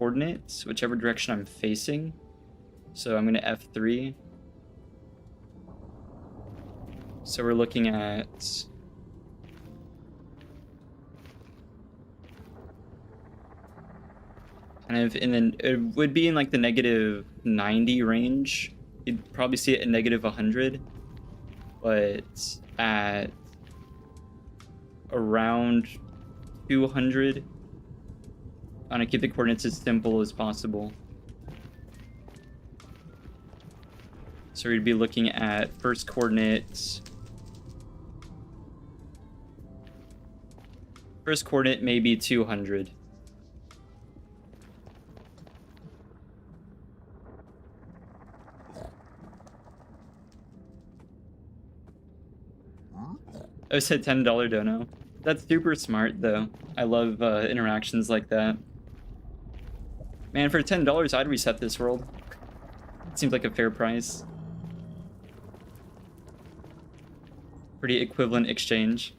coordinates, whichever direction I'm facing. So I'm going to F3. So we're looking at kind of it would be in like the negative 90 range. You'd probably see it at negative 100, but at around 200. I want to keep the coordinates as simple as possible. So we'd be looking at first coordinates. First coordinate maybe 200. I said $10 dono. That's super smart though. I love interactions like that. Man, for $10 I'd reset this world. It seems like a fair price. Pretty equivalent exchange.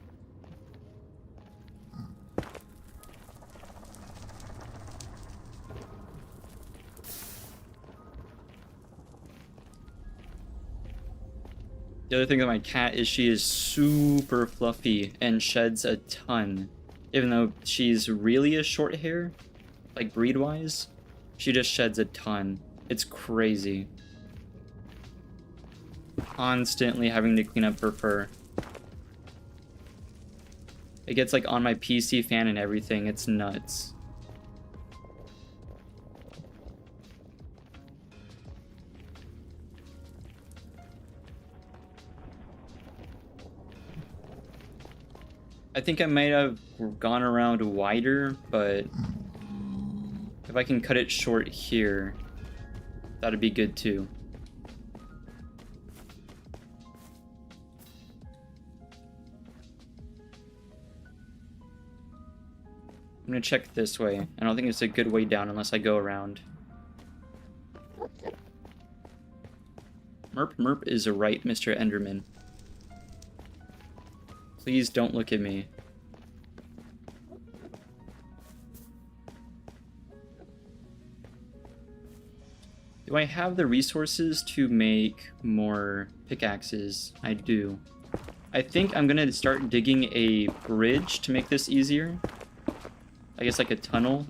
The other thing with my cat is she is super fluffy and sheds a ton. Even though she's really a short hair, like breed-wise, she just sheds a ton. It's crazy. Constantly having to clean up her fur. It gets like on my PC fan and everything. It's nuts. I think I might have gone around wider, but if I can cut it short here, that'd be good too. I'm gonna check this way. I don't think it's a good way down unless I go around. Merp is right, Mr. Enderman. Please don't look at me. Do I have the resources to make more pickaxes? I do. I think I'm gonna start digging a bridge to make this easier. I guess like a tunnel.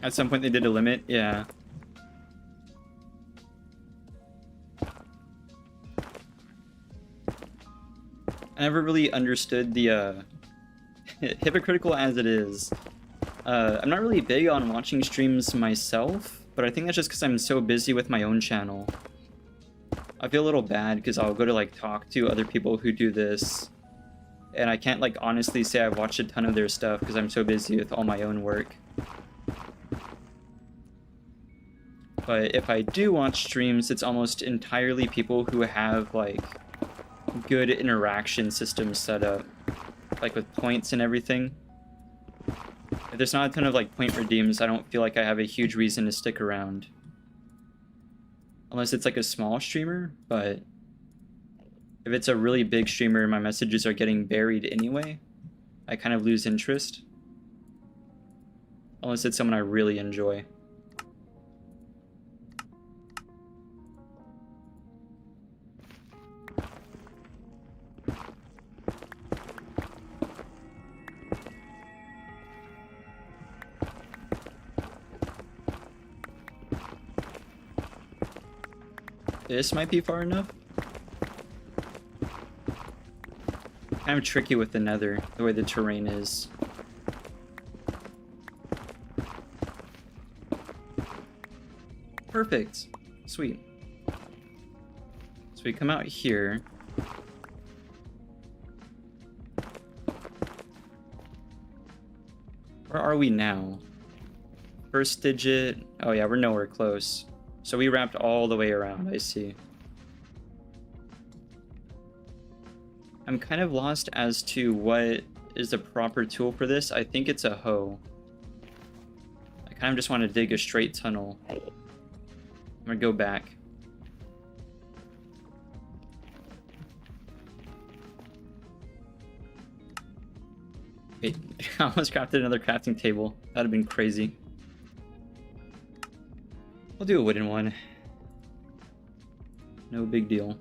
At some point they did a limit, yeah. I never really understood the, hypocritical as it is. I'm not really big on watching streams myself, but I think that's just because I'm so busy with my own channel. I feel a little bad because I'll go to like talk to other people who do this, and I can't like honestly say I've watched a ton of their stuff because I'm so busy with all my own work. But if I do watch streams, it's almost entirely people who have like good interaction systems set up, like with points and everything. If there's not a ton of like point redeems, I don't feel like I have a huge reason to stick around. Unless it's like a small streamer, but if it's a really big streamer, my messages are getting buried anyway. I kind of lose interest. Unless it's someone I really enjoy. This might be far enough. Kind of tricky with the nether, the way the terrain is. Perfect. Sweet. So we come out here. Where are we now? First digit. Oh yeah, we're nowhere close. So we wrapped all the way around, I see. I'm kind of lost as to what is the proper tool for this. I think it's a hoe. I kind of just want to dig a straight tunnel. I'm gonna go back. I almost crafted another crafting table. That'd have been crazy. I'll do a wooden one. No big deal.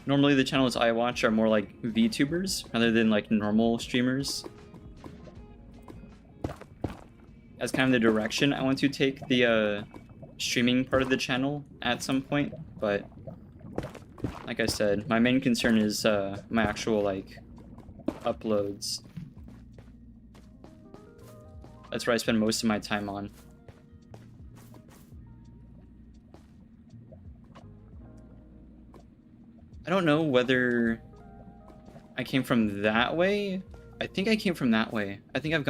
Normally the channels I watch are more like VTubers rather than like normal streamers. That's kind of the direction I want to take the streaming part of the channel at some point, but like I said, my main concern is my actual like uploads. That's where I spend most of my time on. I don't know whether I came from that way. I think I came from that way. I think I've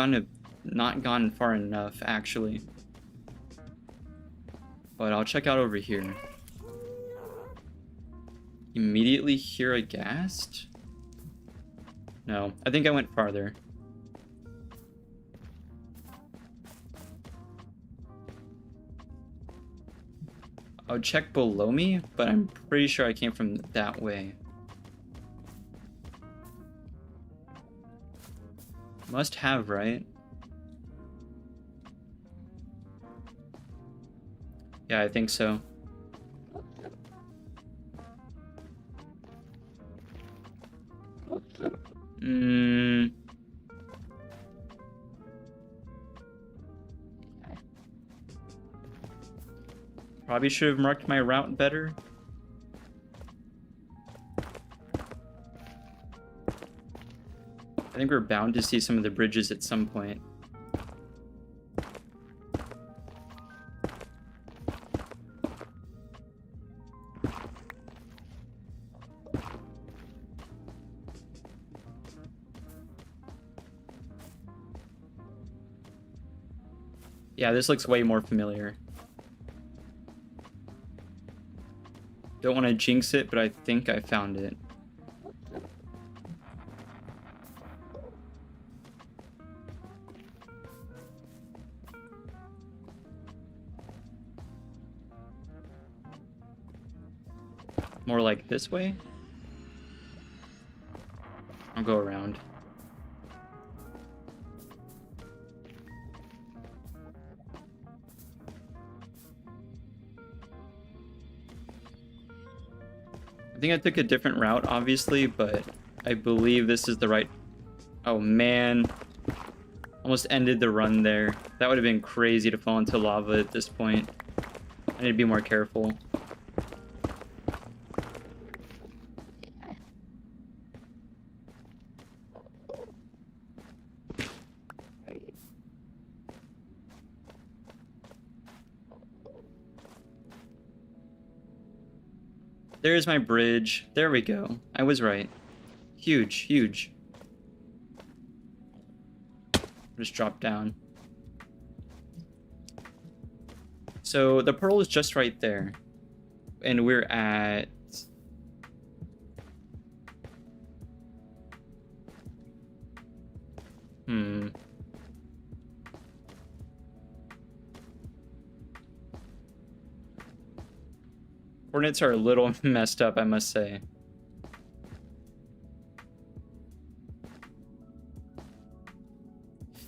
not gone far enough, actually. But I'll check out over here. Immediately hear a ghast? No, I think I went farther. I would check below me, but I'm pretty sure I came from that way. Must have, right? Yeah, I think so. Probably should have marked my route better. I think we're bound to see some of the bridges at some point. Yeah, this looks way more familiar. Don't want to jinx it, but I think I found it. More like this way? I'll go around. I think I took a different route, obviously, but I believe this is the right... Oh, man. Almost ended the run there. That would have been crazy to fall into lava at this point. I need to be more careful. There's my bridge. There we go. I was right. Huge, huge. Just drop down. So the portal is just right there. And we're at... Coordinates are a little messed up, I must say.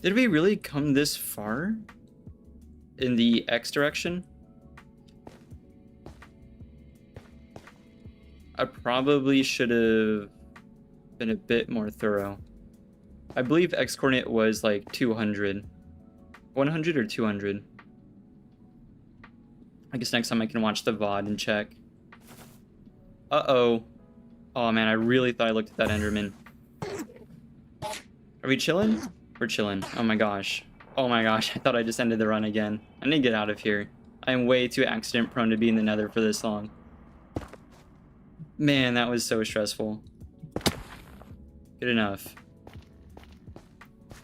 Did we really come this far? In the X direction? I probably should have been a bit more thorough. I believe X coordinate was like 200. 100 or 200? I guess next time I can watch the VOD and check. Uh-oh. Oh man, I really thought I looked at that Enderman. Are we chilling? We're chilling. Oh my gosh. Oh my gosh, I thought I just ended the run again. I need to get out of here. I am way too accident prone to be in the nether for this long. Man, that was so stressful. Good enough.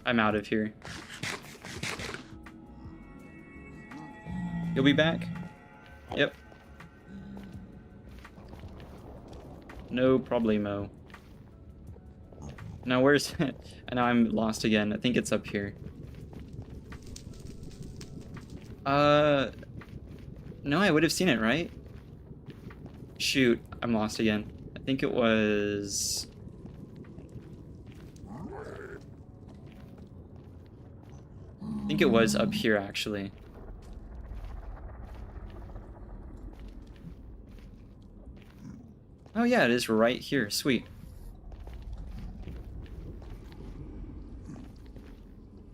I'm out of here. You'll be back? Yep. No problemo. Now where's... and now I'm lost again. I think it's up here. No, I would have seen it, right? Shoot, I'm lost again. I think it was... I think it was up here, actually. Oh yeah, it is right here. Sweet.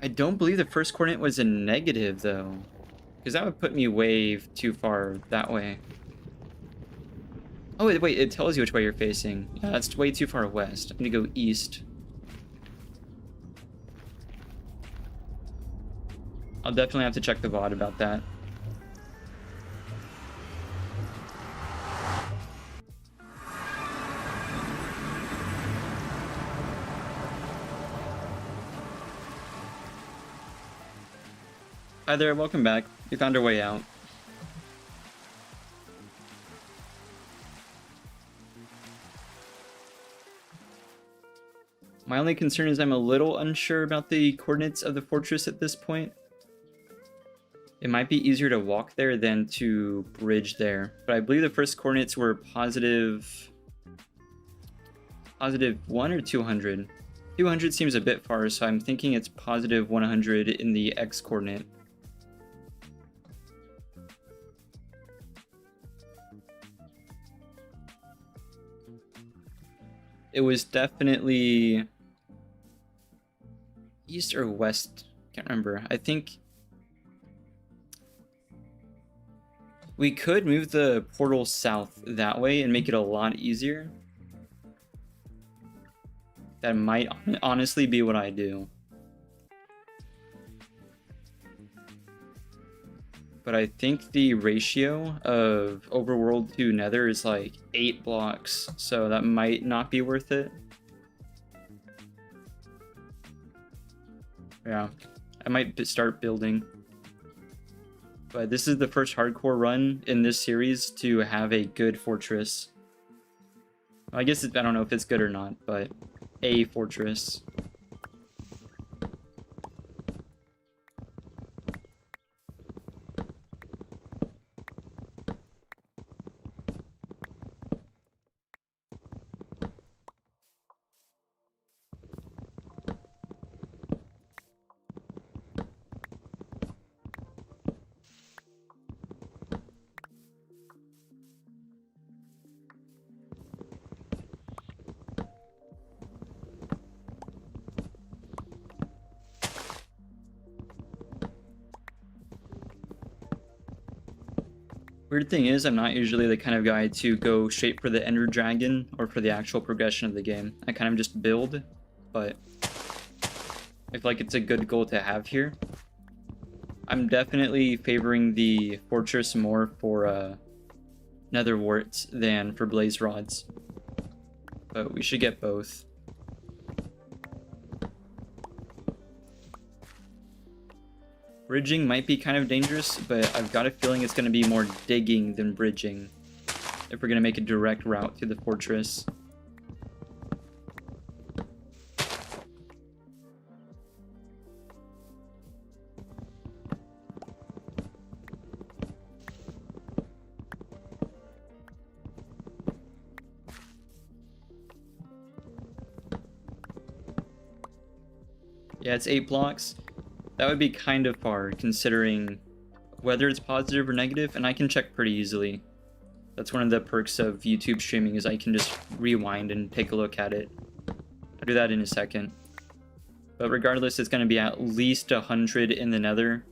I don't believe the first coordinate was a negative, though. Because that would put me way too far that way. Oh, wait, it tells you which way you're facing. Yeah, that's way too far west. I'm gonna go east. I'll definitely have to check the VOD about that. Hi there, welcome back. We found our way out. My only concern is I'm a little unsure about the coordinates of the fortress at this point. It might be easier to walk there than to bridge there, but I believe the first coordinates were positive 1 or 200. 200 seems a bit far, so I'm thinking it's positive 100 in the X coordinate. It was definitely east or west, can't remember. I think we could move the portal south that way and make it a lot easier. That might honestly be what I do. But I think the ratio of overworld to nether is like 8 blocks, so that might not be worth it. Yeah, I might start building. But this is the first hardcore run in this series to have a good fortress. I guess I don't know if it's good or not, but a fortress. Weird thing is, I'm not usually the kind of guy to go straight for the Ender Dragon or for the actual progression of the game. I kind of just build, but I feel like it's a good goal to have here. I'm definitely favoring the fortress more for nether warts than for blaze rods, but we should get both. Bridging might be kind of dangerous, but I've got a feeling it's going to be more digging than bridging if we're going to make a direct route to the fortress. Yeah, it's 8 blocks. That would be kind of far, considering whether it's positive or negative, and I can check pretty easily. That's one of the perks of YouTube streaming, is I can just rewind and take a look at it. I'll do that in a second. But regardless, it's going to be at least 100 in the nether,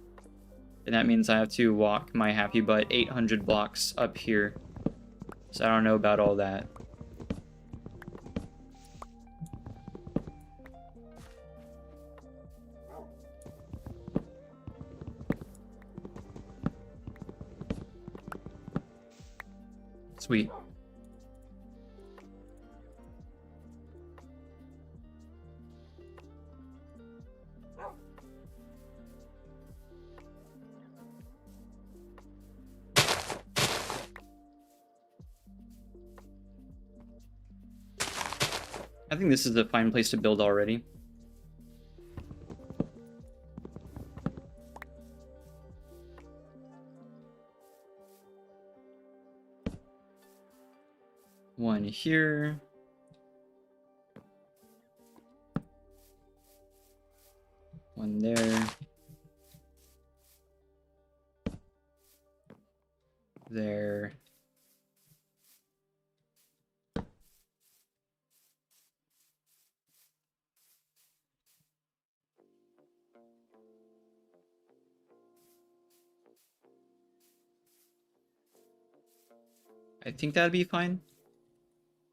and that means I have to walk my happy butt 800 blocks up here. So I don't know about all that. Sweet. I think this is a fine place to build already. One here. One there. There. I think that'd be fine.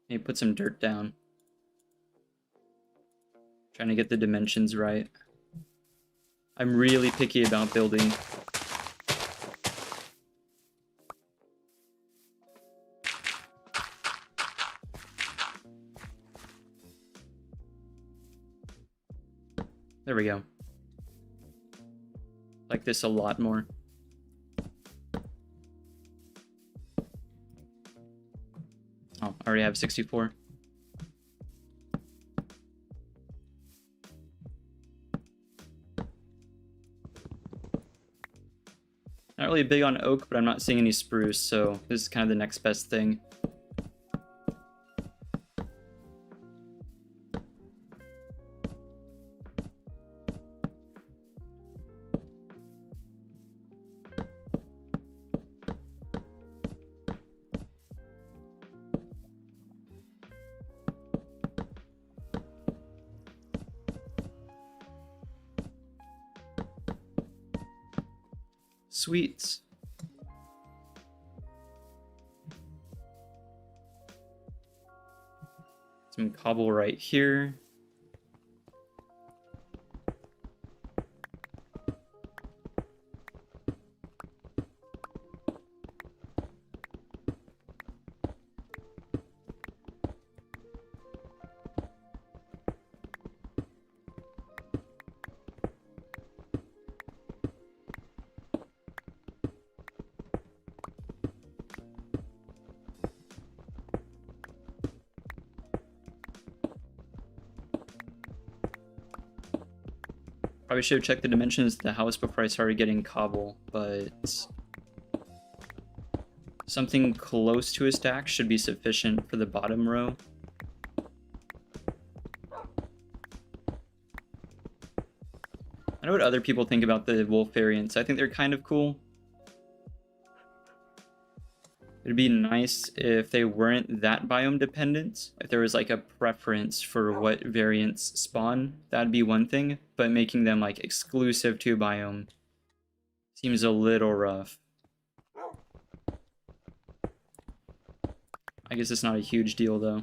Maybe put some dirt down. Trying to get the dimensions right. I'm really picky about building. There we go. Like this a lot more. Oh, I already have 64. Not really big on oak, but I'm not seeing any spruce, so this is kind of the next best thing. Sweet. Some cobble right here. Probably should have checked the dimensions of the house before I started getting cobble, but something close to a stack should be sufficient for the bottom row. I know what other people think about the wolf variants. I think they're kind of cool. It'd be nice if they weren't that biome dependent. If there was like a preference for what variants spawn, that'd be one thing. But making them like exclusive to a biome seems a little rough. I guess it's not a huge deal though.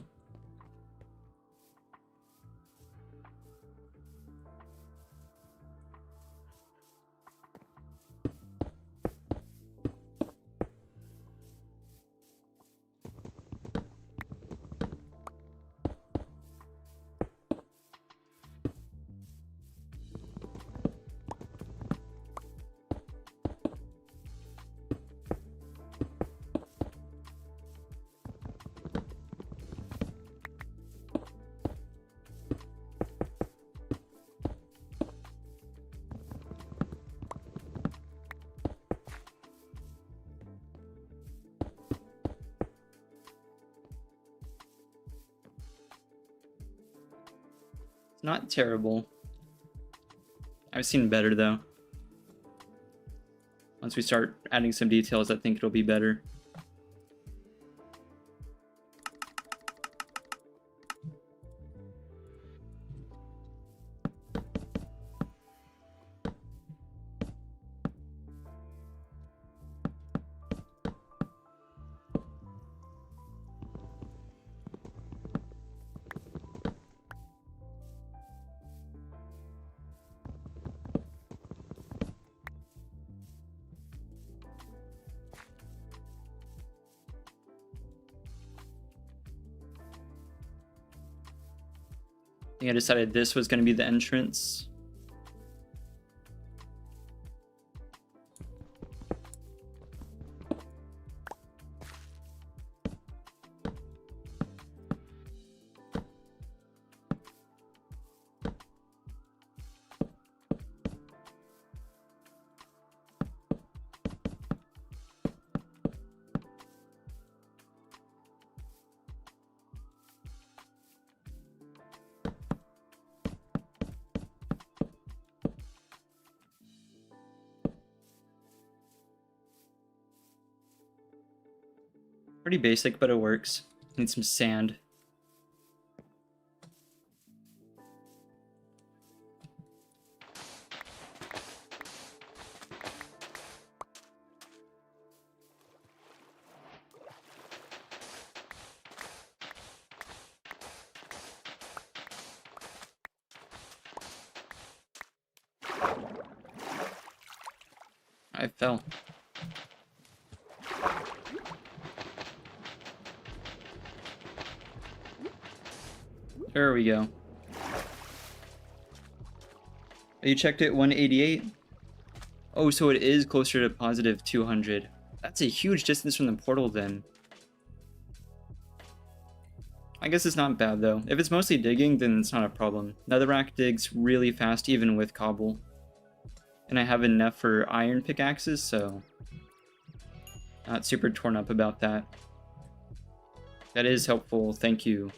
It's not terrible. I've seen better though. Once we start adding some details, I think it'll be better. I think I decided this was going to be the entrance. Pretty basic, but it works. Need some sand. I fell. There we go. You checked it 188? Oh, so it is closer to positive 200. That's a huge distance from the portal then. I guess it's not bad though. If it's mostly digging, then it's not a problem. Netherrack digs really fast even with cobble. And I have enough for iron pickaxes, so not super torn up about that. That is helpful, thank you.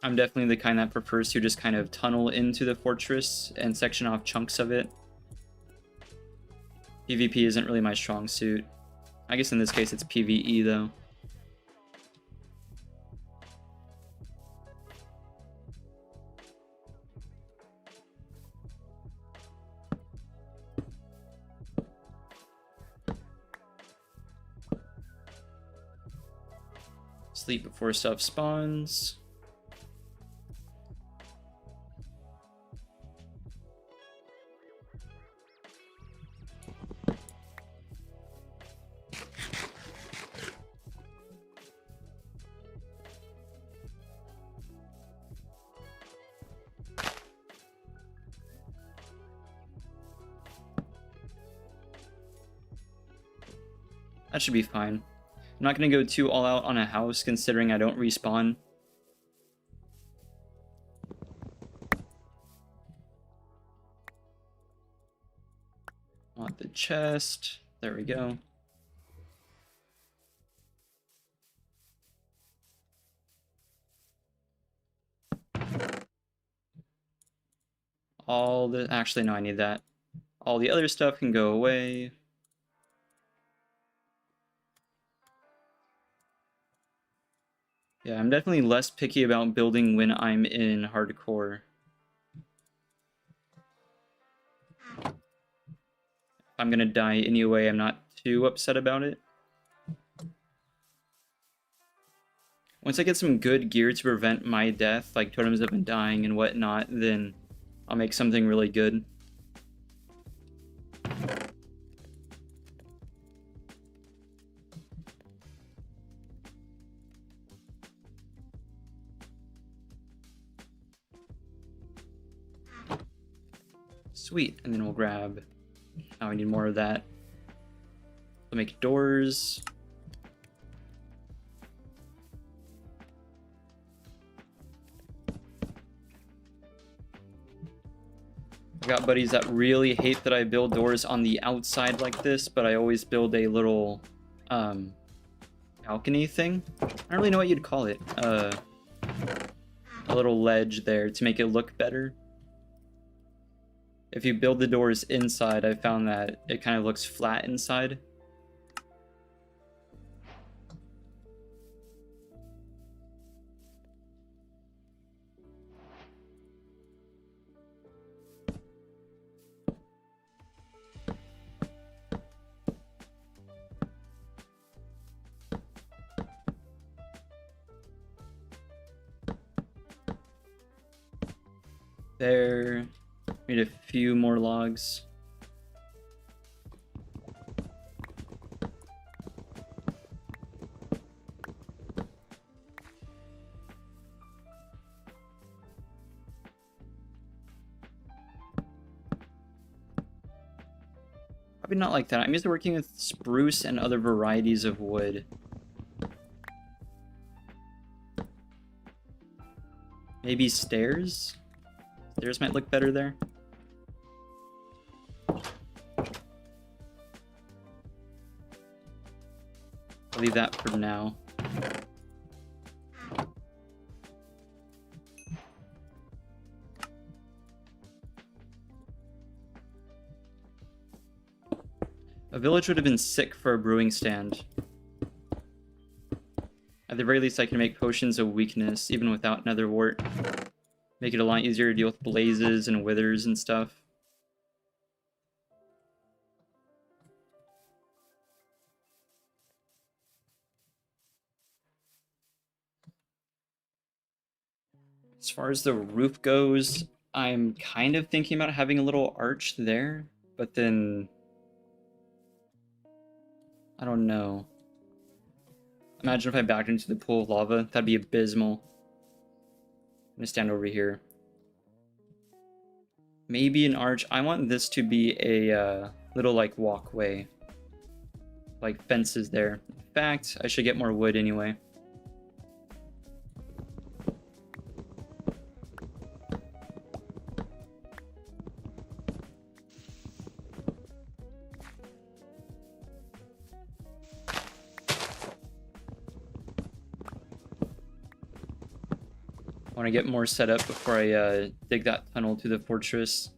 I'm definitely the kind that prefers to just kind of tunnel into the fortress and section off chunks of it. PvP isn't really my strong suit. I guess in this case it's PvE though. Sleep before stuff spawns. That should be fine. I'm not going to go too all out on a house considering I don't respawn. Want the chest. There we go. All the... Actually, no, I need that. All the other stuff can go away. Yeah, I'm definitely less picky about building when I'm in hardcore. If I'm gonna die anyway, I'm not too upset about it. Once I get some good gear to prevent my death, like totems of undying and whatnot, then I'll make something really good. Sweet, and then we'll grab... Now we need more of that. We'll make doors. I got buddies that really hate that I build doors on the outside like this, but I always build a little balcony thing. I don't really know what you'd call it. A little ledge there to make it look better. If you build the doors inside, I found that it kind of looks flat inside. There. Need a few more logs. Probably not like that. I'm used to working with spruce and other varieties of wood. Maybe stairs? Stairs might look better there. I'll leave that for now. A village would have been sick for a brewing stand. At the very least, I can make potions of weakness, even without Nether wart. Make it a lot easier to deal with blazes and withers and stuff. As far as the roof goes, I'm kind of thinking about having a little arch there, but then I don't know. Imagine if I backed into the pool of lava. That'd be abysmal. I'm gonna stand over here. Maybe an arch. I want this to be a little like walkway. Like fences there. In fact, I should get more wood anyway. I want to get more set up before I dig that tunnel to the fortress.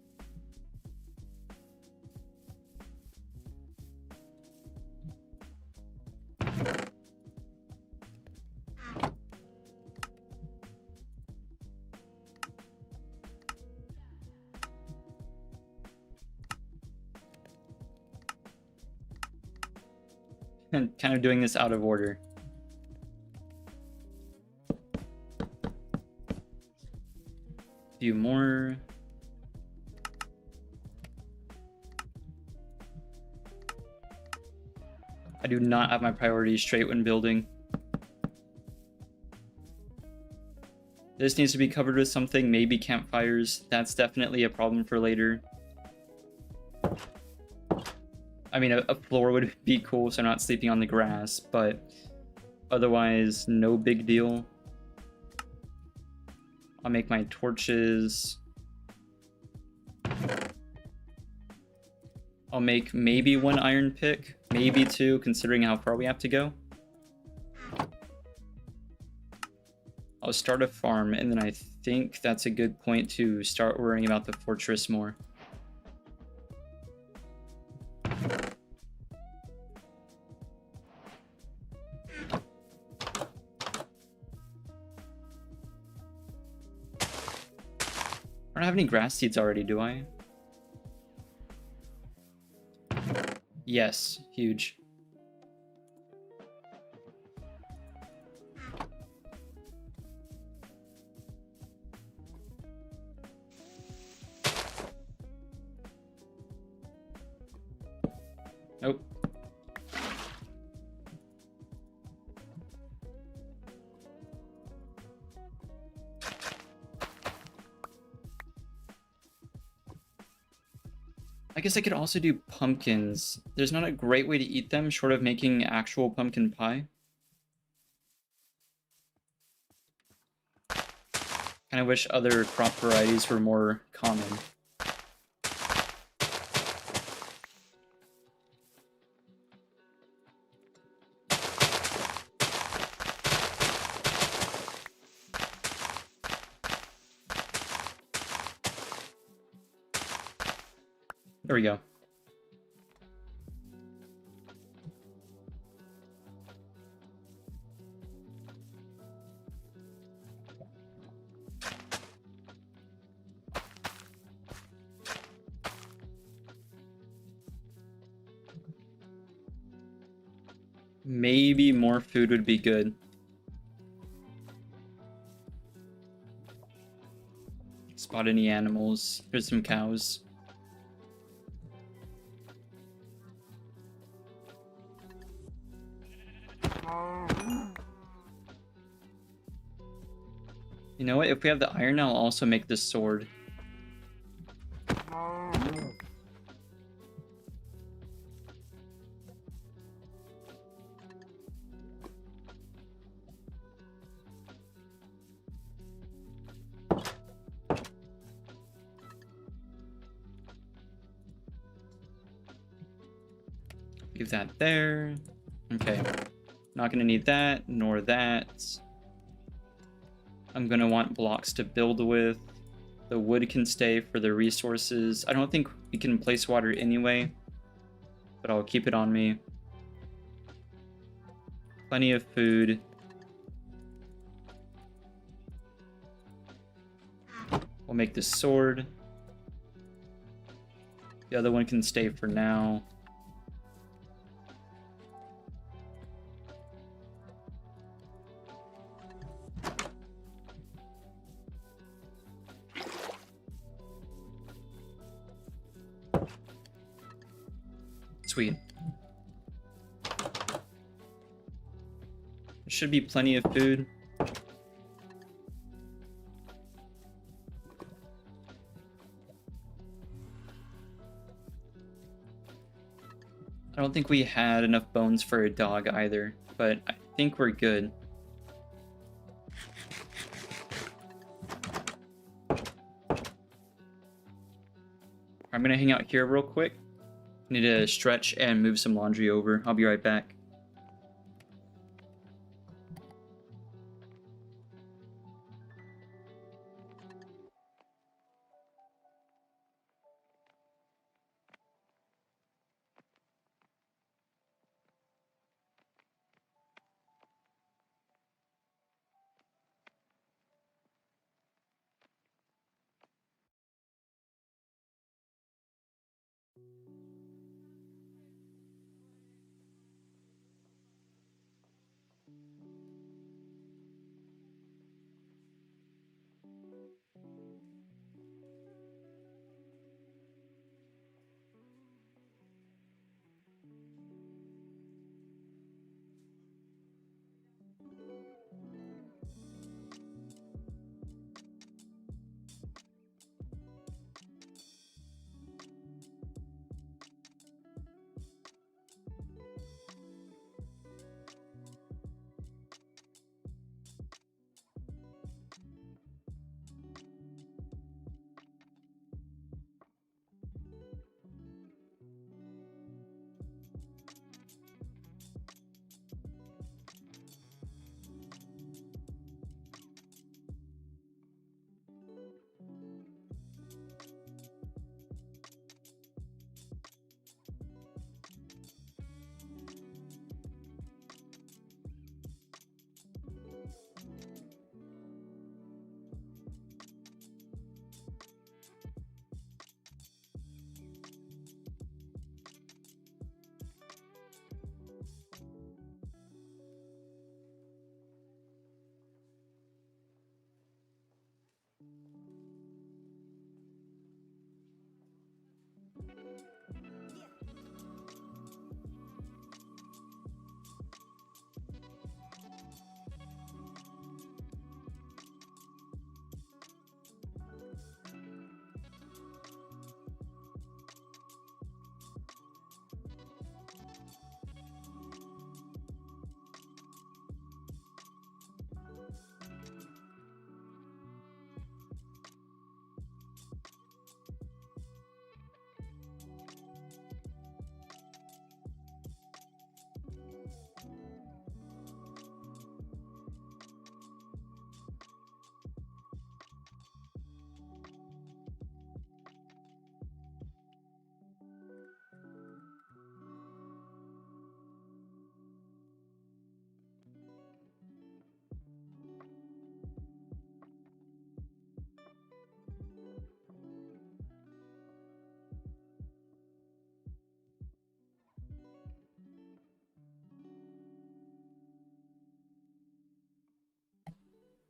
And kind of doing this out of order. A few more. I do not have my priorities straight when building. This needs to be covered with something, maybe campfires. That's definitely a problem for later. I mean, a floor would be cool so I'm not sleeping on the grass, but otherwise, no big deal. I'll make my torches. I'll make maybe one iron pick, maybe two, considering how far we have to go. I'll start a farm, and then I think that's a good point to start worrying about the fortress more. I don't have any grass seeds already, do I? Yes, huge. Nope. I guess I could also do pumpkins. There's not a great way to eat them short of making actual pumpkin pie. Kind of wish other crop varieties were more common. There we go. Maybe more food would be good. Spot any animals. There's some cows. You know what? If we have the iron, I'll also make this sword. Leave that there. Okay. Not gonna need that, nor that. I'm gonna want blocks to build with. The wood can stay for the resources. I don't think we can place water anyway, but I'll keep it on me. Plenty of food. We'll make the sword. The other one can stay for now. Sweet. There should be plenty of food. I don't think we had enough bones for a dog either, but I think we're good. I'm gonna hang out here real quick. Need to stretch and move some laundry over. I'll be right back.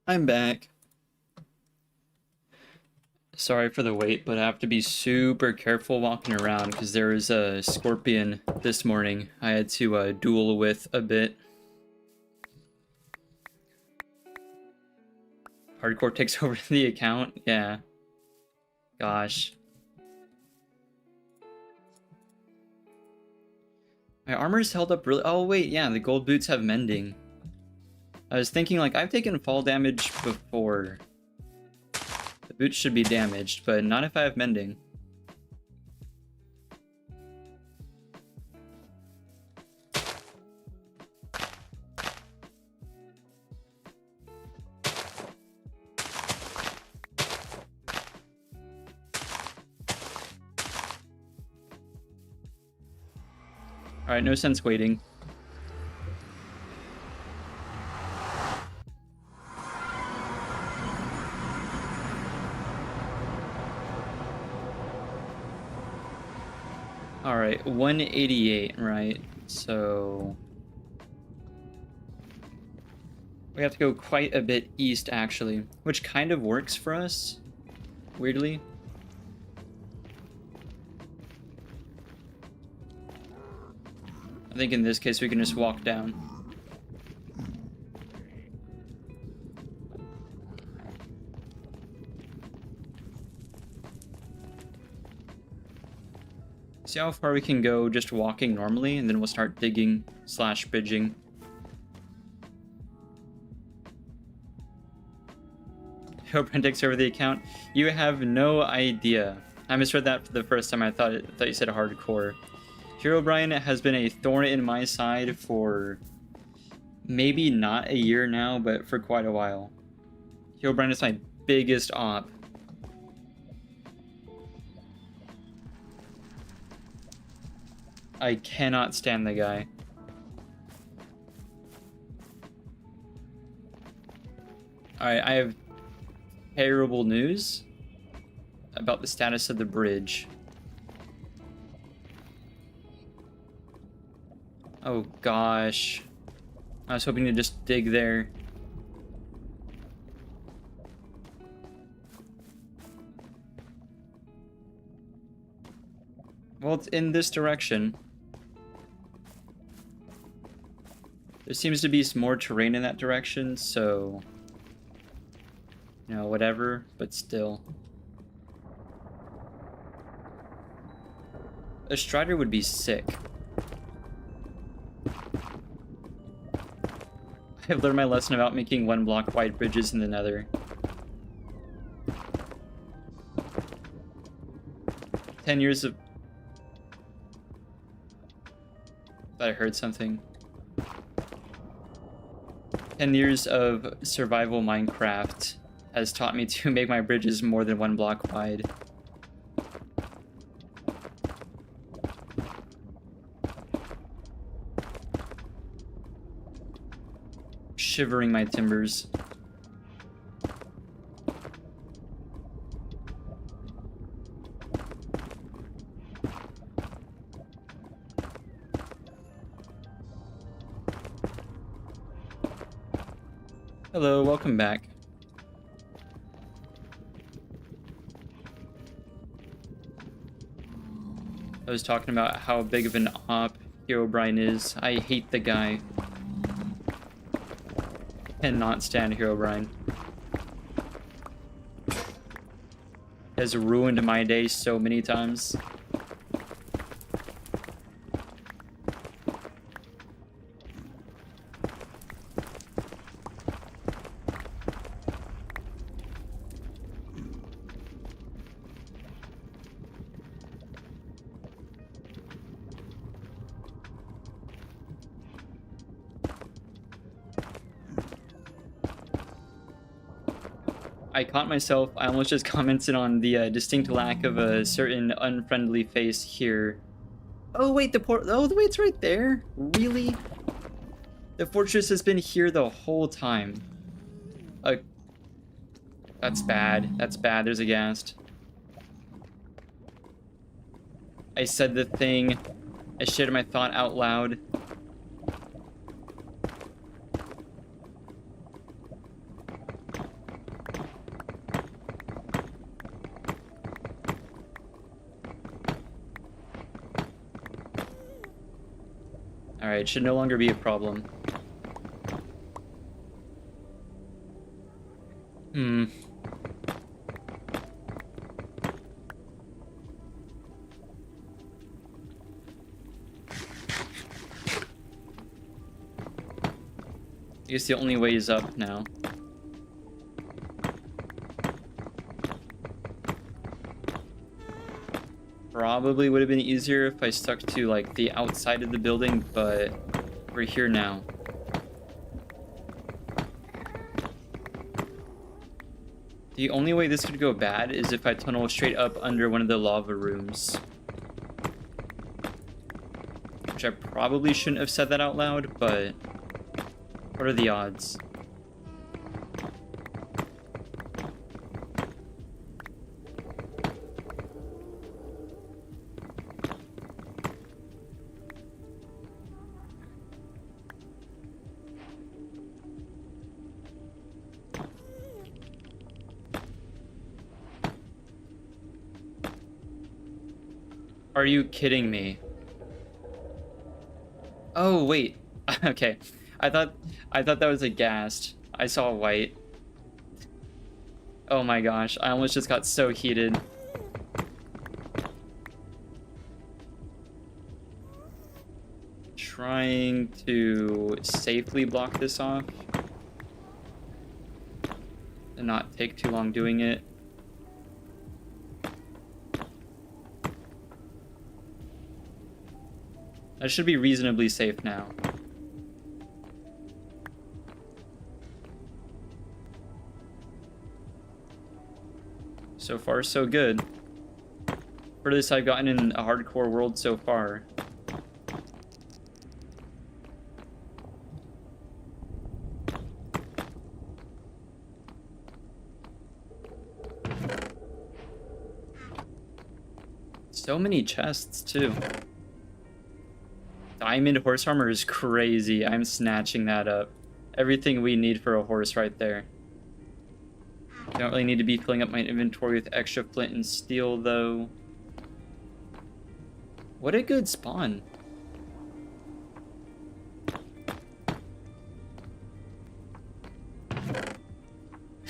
I'm back. Sorry for the wait, but I have to be super careful walking around because there was a scorpion this morning I had to duel with a bit. Hardcore takes over the account? Yeah. Gosh. My armor's held up really... Oh, wait, yeah, the gold boots have mending. I was thinking, like, I've taken fall damage before. The boots should be damaged, but not if I have mending. Alright, no sense waiting. Alright, 188, right? So we have to go quite a bit east, actually, which kind of works for us, weirdly. I think in this case we can just walk down. See how far we can go just walking normally, and then we'll start digging / bridging. Herobrine takes over the account. You have no idea. I misread that for the first time. I thought you said hardcore. Herobrine has been a thorn in my side for maybe not a year now, but for quite a while. Herobrine is my biggest op. I cannot stand the guy. Alright, I have terrible news about the status of the bridge. Oh gosh. I was hoping to just dig there. Well, it's in this direction. There seems to be some more terrain in that direction, so... you know, whatever, but still. A Strider would be sick. I've learned my lesson about making 1 block wide bridges in the Nether. 10 years of... I heard something. 10 years of survival Minecraft has taught me to make my bridges more than 1 block wide. Shivering my timbers. Hello, welcome back. I was talking about how big of an op Herobrine is. I hate the guy. Cannot stand Herobrine. Has ruined my day so many times. I caught myself. I almost just commented on the distinct lack of a certain unfriendly face here. Oh wait, oh wait, it's right there. Really? The fortress has been here the whole time. That's bad. That's bad. There's a ghast. I said the thing. I shared my thought out loud. Alright, should no longer be a problem. I guess the only way is up now. Probably would have been easier if I stuck to like the outside of the building, but we're here now. The only way this could go bad is if I tunnel straight up under one of the lava rooms. which I probably shouldn't have said that out loud, but what are the odds? Are you kidding me? Oh, wait. Okay. I thought that was a ghast. I saw white. Oh my gosh, I almost just got so heated. Trying to safely block this off and not take too long doing it. I should be reasonably safe now. So far, so good. Furthest I've gotten in a hardcore world so far. So many chests, too. Diamond horse armor is crazy. I'm snatching that up. Everything we need for a horse right there. Don't really need to be filling up my inventory with extra flint and steel, though. What a good spawn.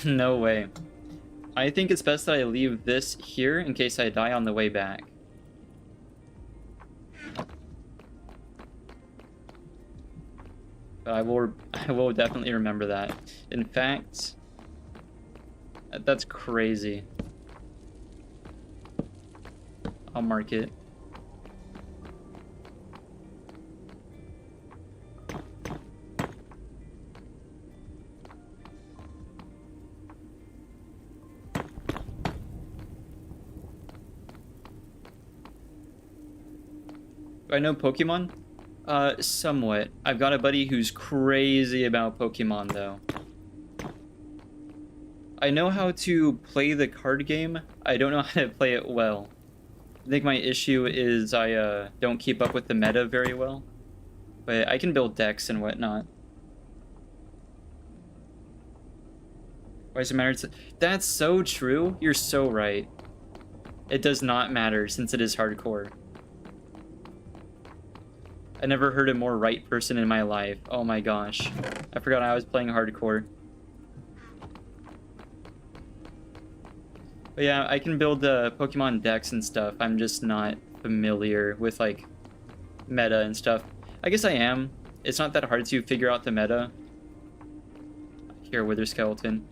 No way. I think it's best that I leave this here in case I die on the way back. But I will definitely remember that. In fact, that's crazy. I'll mark it. Do I know Pokemon? Somewhat. I've got a buddy who's crazy about Pokemon, though. I know how to play the card game. I don't know how to play it well. I think my issue is I don't keep up with the meta very well. But I can build decks and whatnot. Why does it matter? That's so true. You're so right. It does not matter since it is hardcore. I never heard a more right person in my life. Oh my gosh. I forgot I was playing hardcore. But yeah, I can build Pokemon decks and stuff. I'm just not familiar with, like, meta and stuff. I guess I am. It's not that hard to figure out the meta. Here, Wither Skeleton.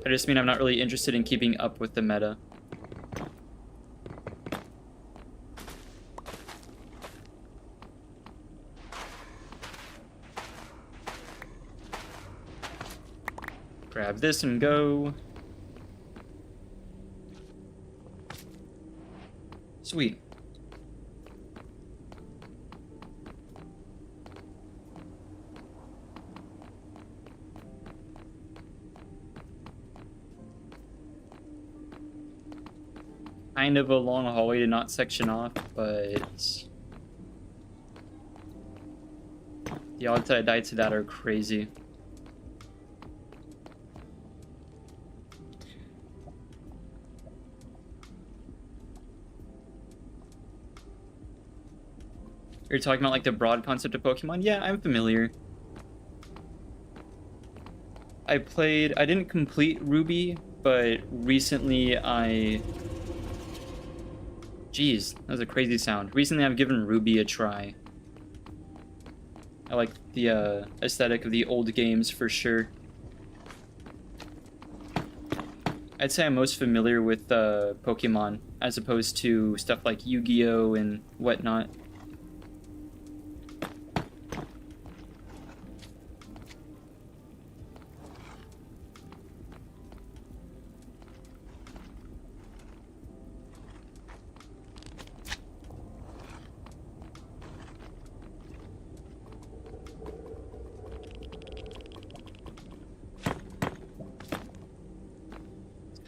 I just mean I'm not really interested in keeping up with the meta. Grab this and go. Sweet. Kind of a long hallway to not section off, but the odds that I die to that are crazy. You're talking about, like, the broad concept of Pokemon? Yeah, I'm familiar. I didn't complete Ruby, but recently Jeez, that was a crazy sound. Recently I've given Ruby a try. I like the aesthetic of the old games for sure. I'd say I'm most familiar with Pokemon, as opposed to stuff like Yu-Gi-Oh! And whatnot.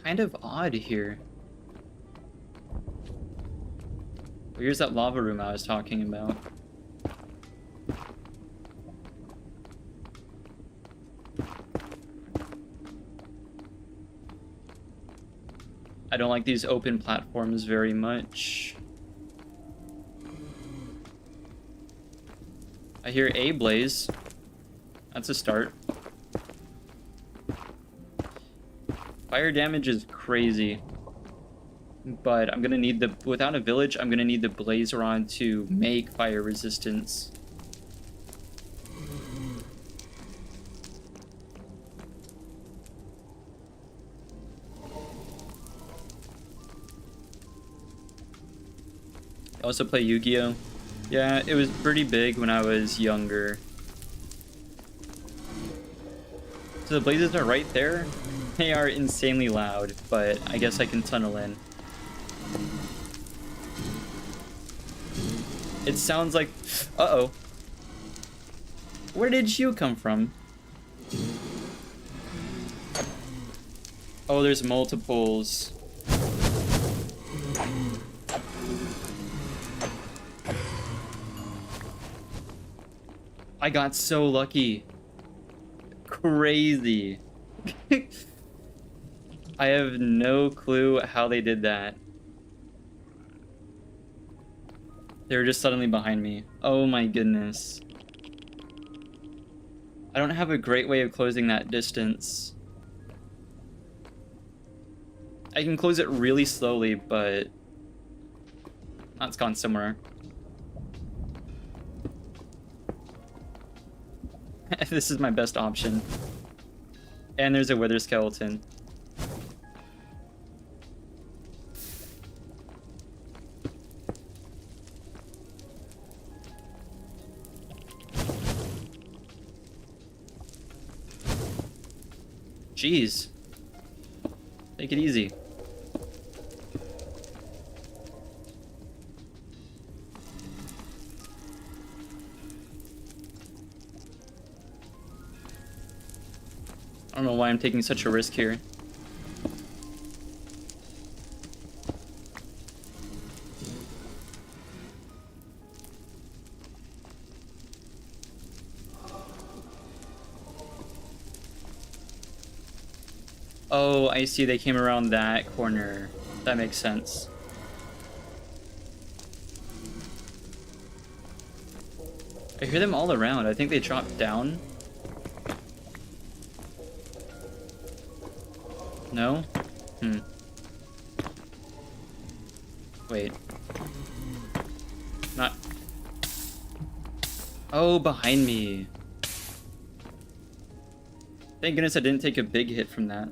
kind of odd here. Here's that lava room I was talking about. I don't like these open platforms very much. I hear a blaze. That's a start. Fire damage is crazy. But I'm gonna need the... Without a village, I'm gonna need the blaze rod to make fire resistance. I also play Yu-Gi-Oh! Yeah, it was pretty big when I was younger. So the blazes are right there. They are insanely loud, but I guess I can tunnel in. It sounds like... Uh-oh. Where did you come from? Oh, there's multiples. I got so lucky. Crazy. I have no clue how they did that. They were just suddenly behind me. Oh my goodness. I don't have a great way of closing that distance. I can close it really slowly, but... That's gone somewhere. This is my best option. And there's a wither skeleton. Jeez. Take it easy. I don't know why I'm taking such a risk here. Oh, I see. They came around that corner. That makes sense. I hear them all around. I think they dropped down. No? Wait. Not... Oh, behind me. Thank goodness I didn't take a big hit from that.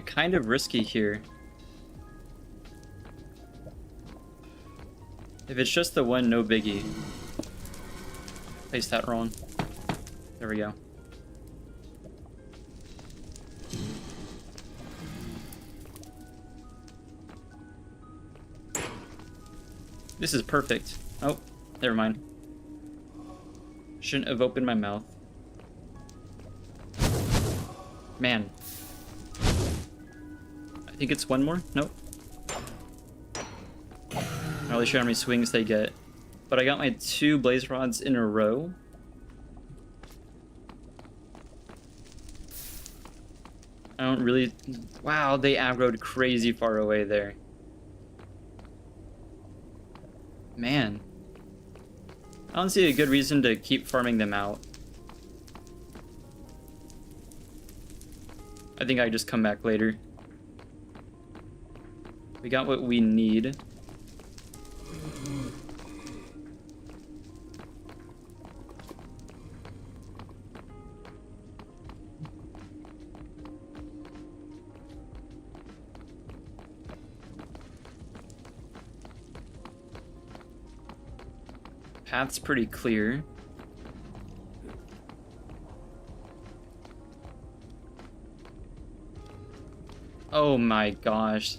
Kind of risky here. If it's just the one, no biggie. Placed that wrong. There we go. This is perfect. Oh, never mind. Shouldn't have opened my mouth. Man. I think it's one more? Nope. Not really sure how many swings they get. But I got my 2 blaze rods in a row. I don't really... Wow, they aggroed crazy far away there. Man. I don't see a good reason to keep farming them out. I think I just come back later. We got what we need. Path's pretty clear. Oh my gosh.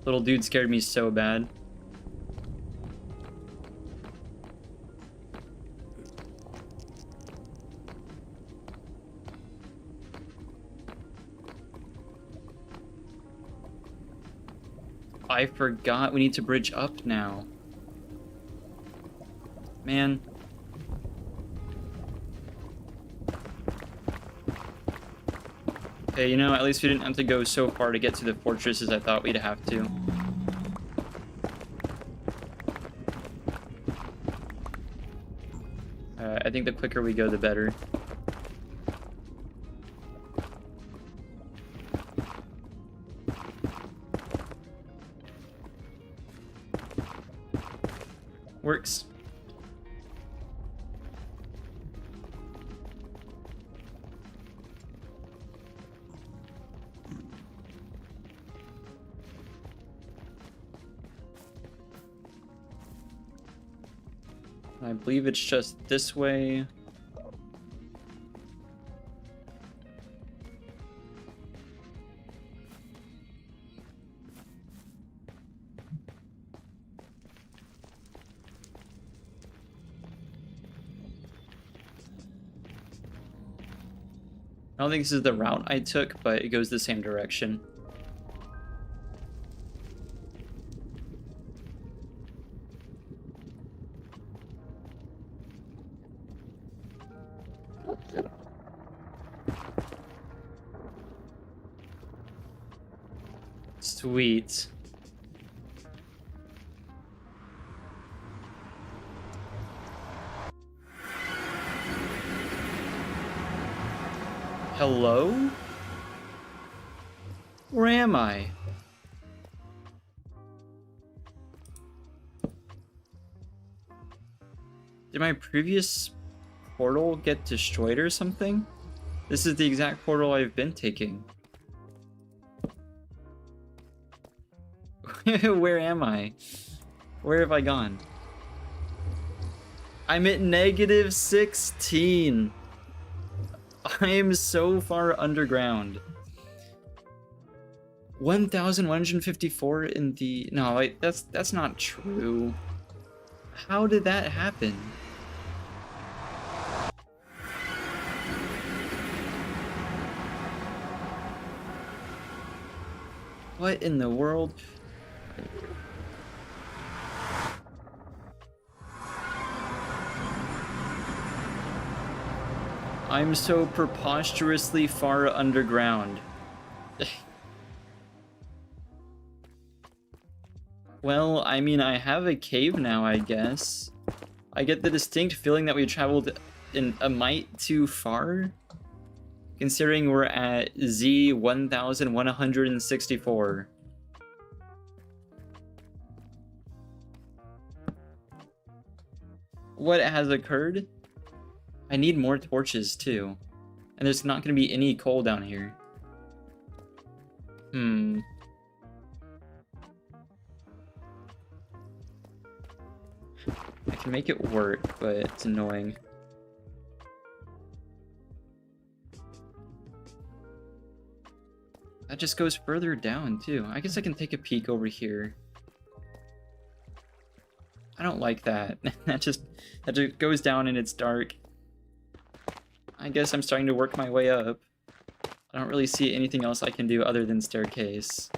Little dude scared me so bad. I forgot we need to bridge up now. Man. Okay, you know, at least we didn't have to go so far to get to the fortress as I thought we'd have to. I think the quicker we go, the better. Works. I believe it's just this way. I don't think this is the route I took, but it goes the same direction. Sweet. Hello? Where am I? Did my previous portal get destroyed or something? This is the exact portal I've been taking. Where am I? Where have I gone? I'm at -16. I am so far underground. 1,154 in the... No, like, that's not true. How did that happen? What in the world? I'm so preposterously far underground. Well, I mean, I have a cave now, I guess. I get the distinct feeling that we traveled in a mite too far, considering we're at Z 1164. What has occurred? I need more torches too. And there's not going to be any coal down here. I can make it work, but it's annoying. That just goes further down too. I guess I can take a peek over here. I don't like that. That just goes down and it's dark. I guess I'm starting to work my way up. I don't really see anything else I can do other than staircase.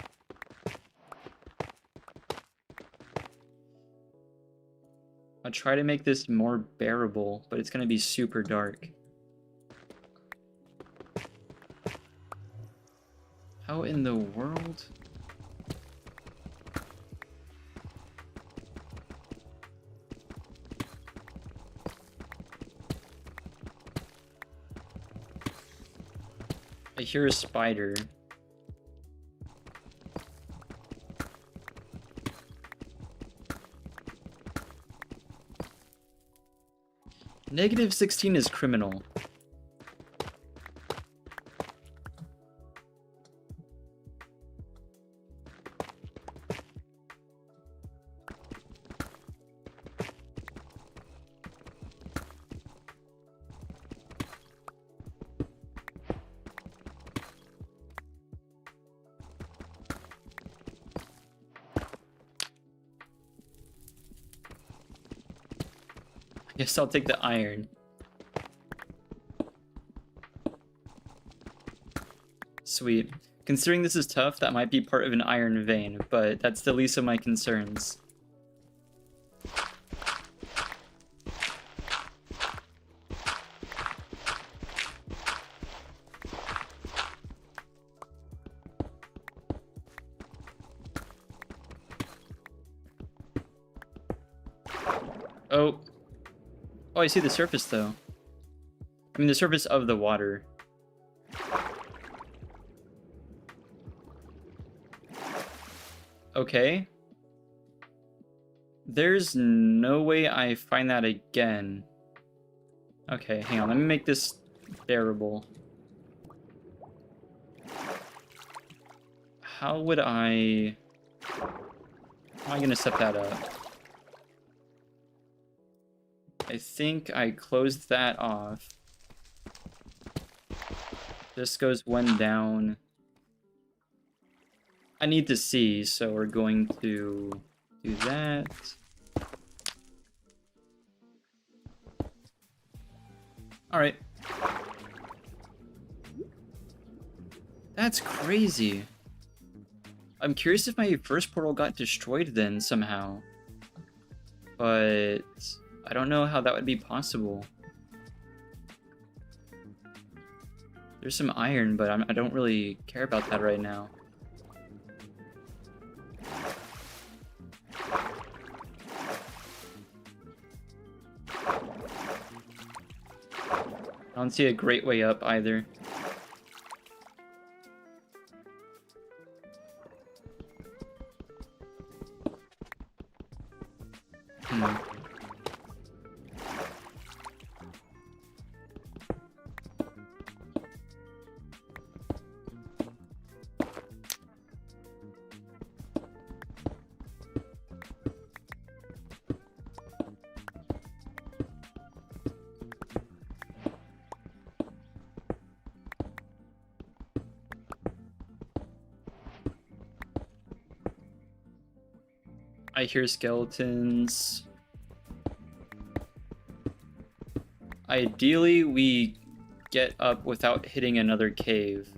I'll try to make this more bearable, but it's gonna be super dark. How in the world? I hear a spider. -16 is criminal. Guess I'll take the iron. Sweet. Considering this is tough, that might be part of an iron vein, but that's the least of my concerns. Oh. Oh, I see the surface, though. I mean, the surface of the water. Okay. There's no way I find that again. Okay, hang on. Let me make this bearable. How would I... How am I going to set that up? I think I closed that off. This goes one down. I need to see, so we're going to do that. Alright. That's crazy. I'm curious if my first portal got destroyed then somehow. But I don't know how that would be possible. There's some iron, but I don't really care about that right now. I don't see a great way up either. I hear skeletons. Ideally, we get up without hitting another cave.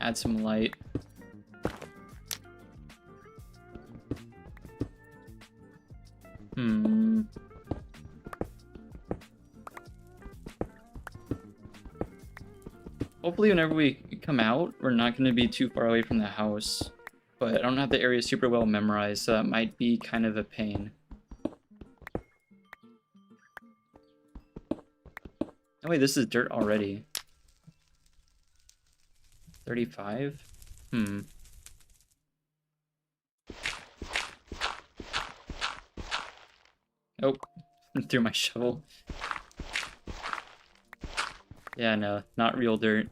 Add some light. Hopefully whenever we come out, we're not going to be too far away from the house. But I don't have the area super well memorized, so that might be kind of a pain. Oh wait, this is dirt already. 35? Oh, threw my shovel. Yeah, no, not real dirt.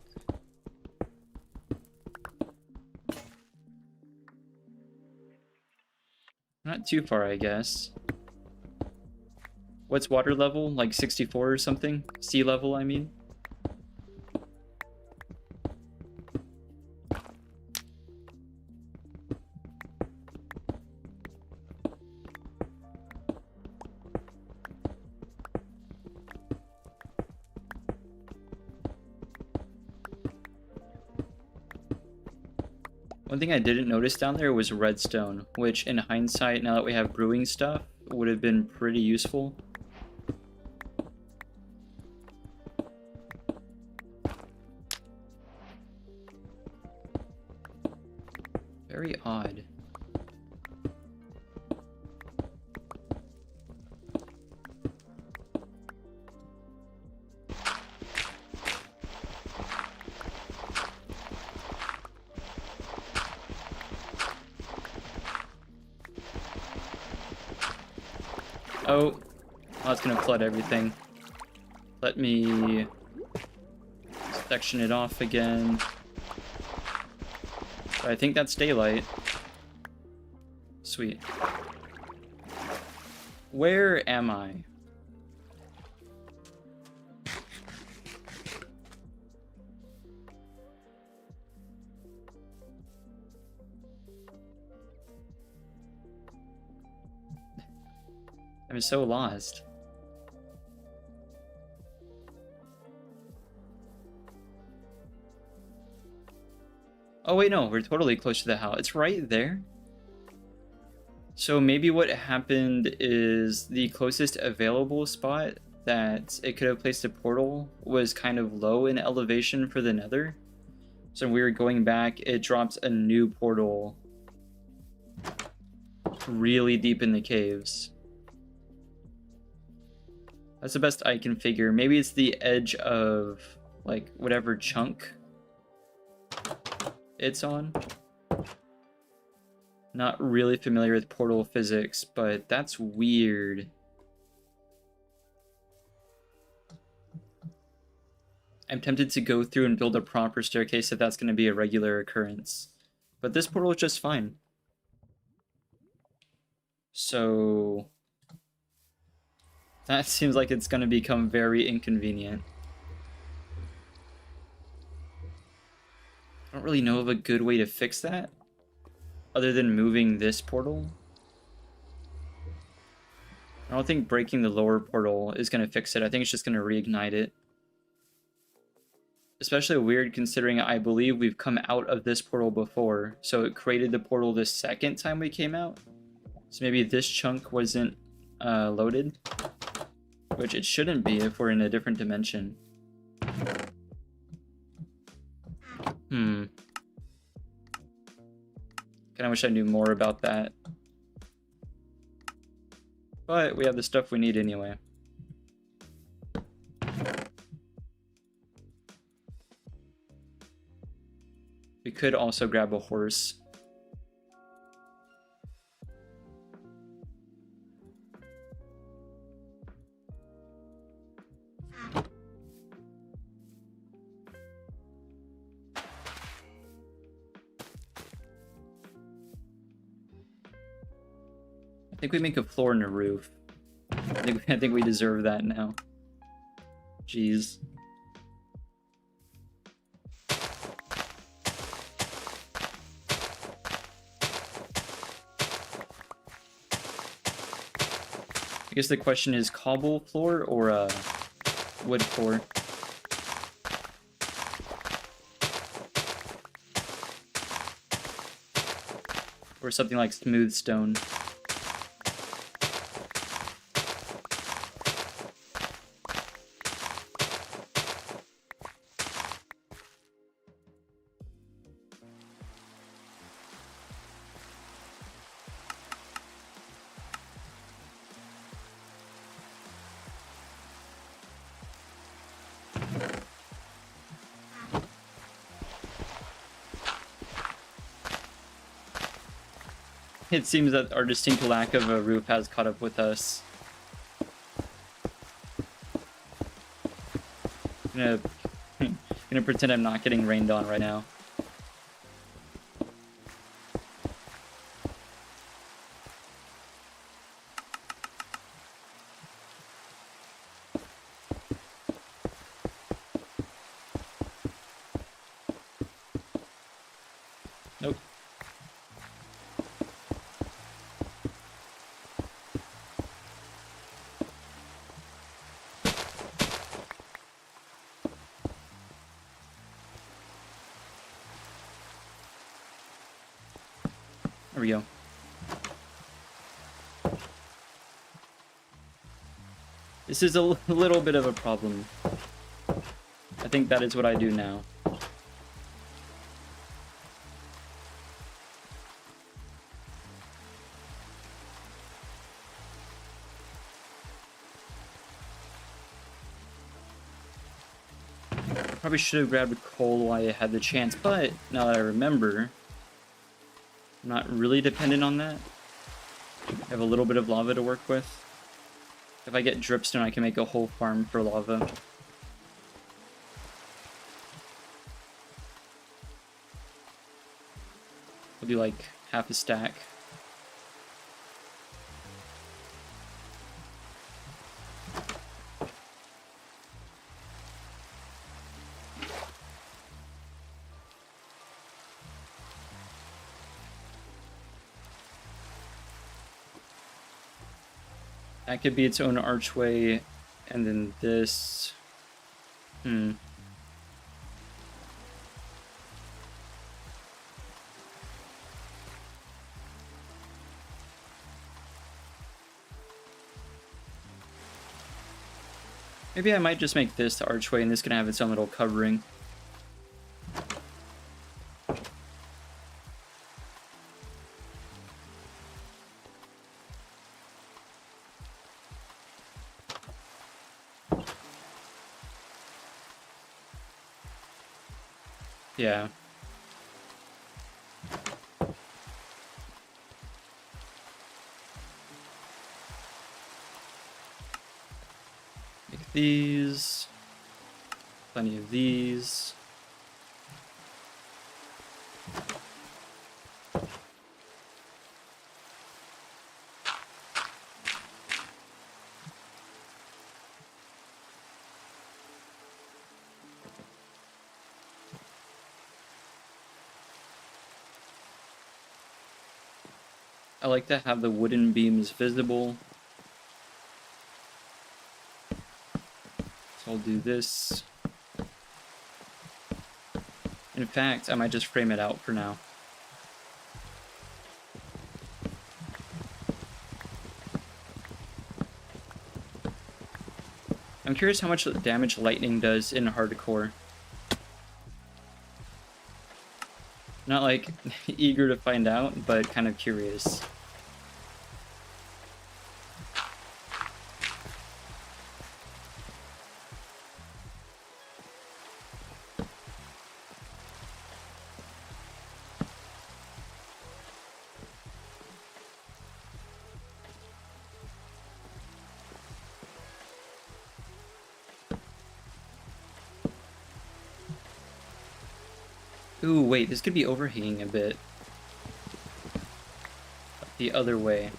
Not too far, I guess. What's water level? Like 64 or something? Sea level, I mean? One thing I didn't notice down there was redstone, which in hindsight, now that we have brewing stuff, would have been pretty useful. Very odd. Oh, that's gonna flood everything. Let me section it off again. But I think that's daylight. Sweet. Where am I? I'm so lost. Oh wait, no, we're totally close to the house. It's right there. So maybe what happened is the closest available spot that it could have placed a portal was kind of low in elevation for the nether. So when we were going back, it drops a new portal really deep in the caves. That's the best I can figure. Maybe it's the edge of like whatever chunk it's on. Not really familiar with portal physics, but that's weird. I'm tempted to go through and build a proper staircase if that's going to be a regular occurrence. But this portal is just fine. So that seems like it's going to become very inconvenient. I don't really know of a good way to fix that, other than moving this portal. I don't think breaking the lower portal is going to fix it. I think it's just going to reignite it. Especially weird considering I believe we've come out of this portal before. So it created the portal the second time we came out. So maybe this chunk wasn't loaded. Which it shouldn't be if we're in a different dimension. Kinda wish I knew more about that. But we have the stuff we need anyway. We could also grab a horse. I think we make a floor and a roof. I think we deserve that now. Jeez. I guess the question is cobble floor or a wood floor? Or something like smooth stone. It seems that our distinct lack of a roof has caught up with us. I'm gonna pretend I'm not getting rained on right now. Nope. There we go. This is a little bit of a problem. I think that is what I do now. Probably should have grabbed coal while I had the chance, but now that I remember, I'm not really dependent on that. I have a little bit of lava to work with. If I get dripstone, I can make a whole farm for lava. We'll do like half a stack. That could be its own archway, and then this... Maybe I might just make this the archway and this can have its own little covering. Yeah. Make these. Plenty of these. I like to have the wooden beams visible. So I'll do this. In fact, I might just frame it out for now. I'm curious how much damage lightning does in hardcore. Not like eager to find out, but kind of curious. Ooh, wait, this could be overhanging a bit. The other way.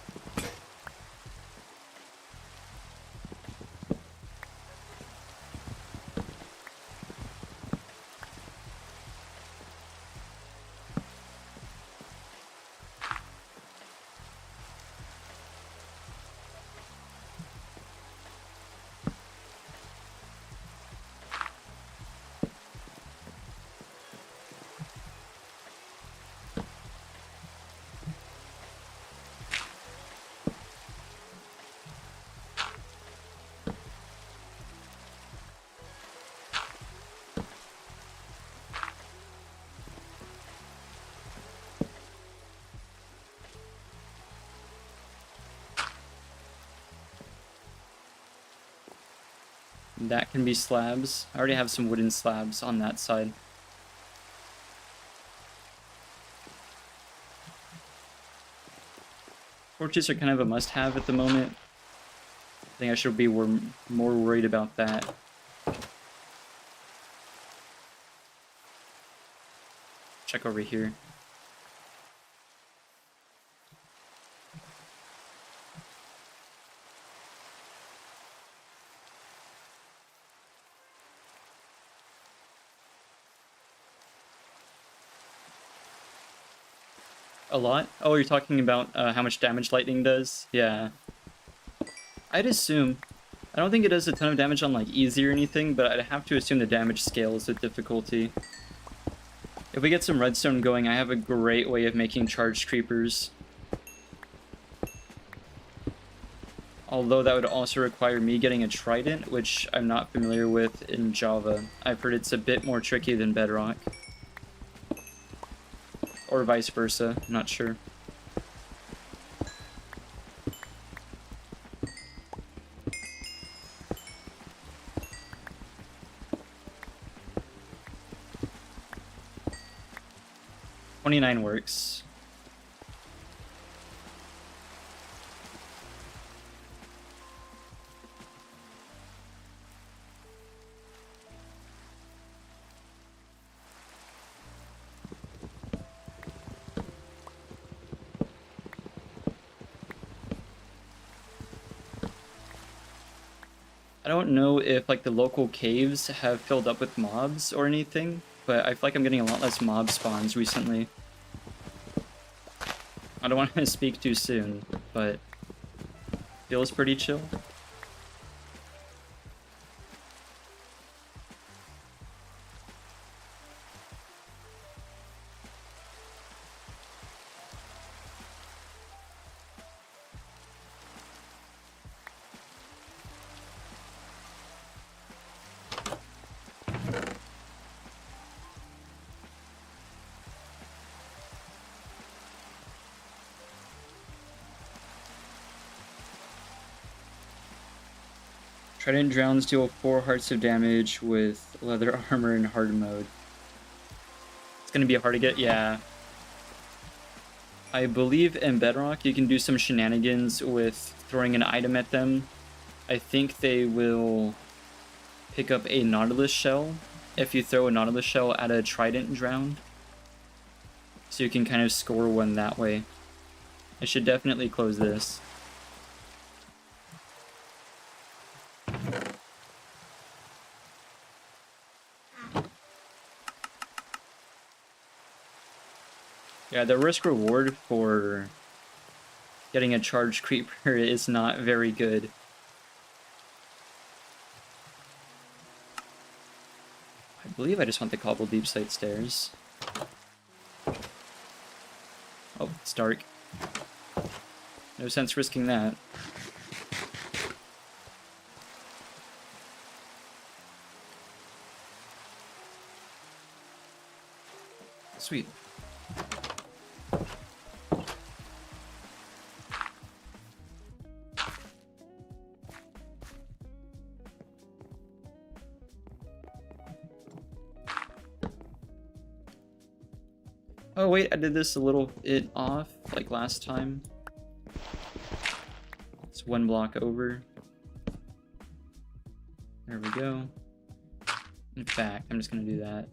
That can be slabs. I already have some wooden slabs on that side. Torches are kind of a must-have at the moment. I think I should be more worried about that. Check over here. A lot? Oh, you're talking about how much damage lightning does? Yeah. I'd assume. I don't think it does a ton of damage on like easy or anything, but I'd have to assume the damage scales with difficulty. If we get some redstone going, I have a great way of making charged creepers. Although that would also require me getting a trident, which I'm not familiar with in Java. I've heard it's a bit more tricky than Bedrock. Or vice versa, I'm not sure. $29 works. I don't know if like the local caves have filled up with mobs or anything, but I feel like I'm getting a lot less mob spawns recently. I don't want to speak too soon, but feels pretty chill. Trident Drowns deal 4 hearts of damage with leather armor in hard mode. It's gonna be hard to get, yeah. I believe in Bedrock you can do some shenanigans with throwing an item at them. I think they will pick up a Nautilus shell if you throw a Nautilus shell at a Trident Drowned. So you can kind of score one that way. I should definitely close this. Yeah, the risk reward for getting a charged creeper is not very good. I believe I just want the cobble deep slate stairs. Oh, it's dark. No sense risking that. Sweet. Oh wait, I did this a little bit off, like last time. It's 1 block over. There we go. In fact, I'm just gonna do that.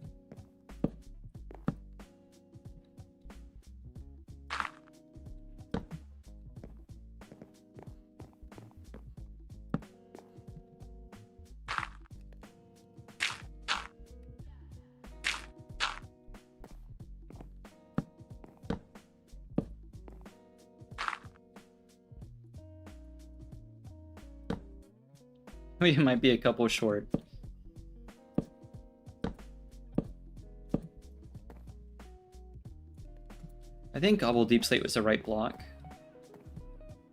We might be a couple short. I think Gobble Deep Slate was the right block.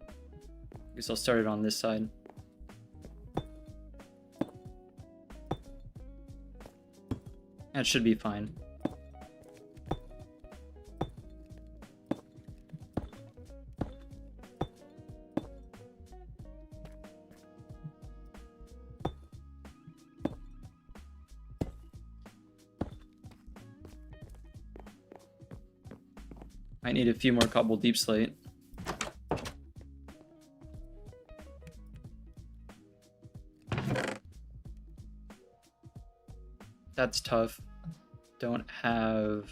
I guess I'll start it on this side. That should be fine. I need a few more cobble deep slate. That's tough. Don't have...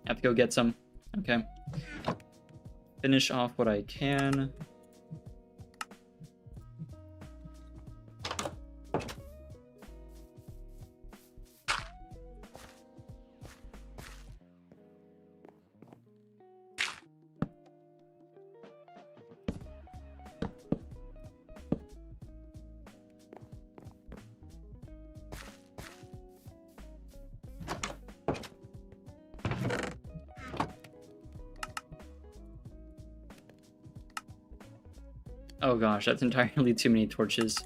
I have to go get some. Okay. Finish off what I can. Oh gosh, that's entirely too many torches.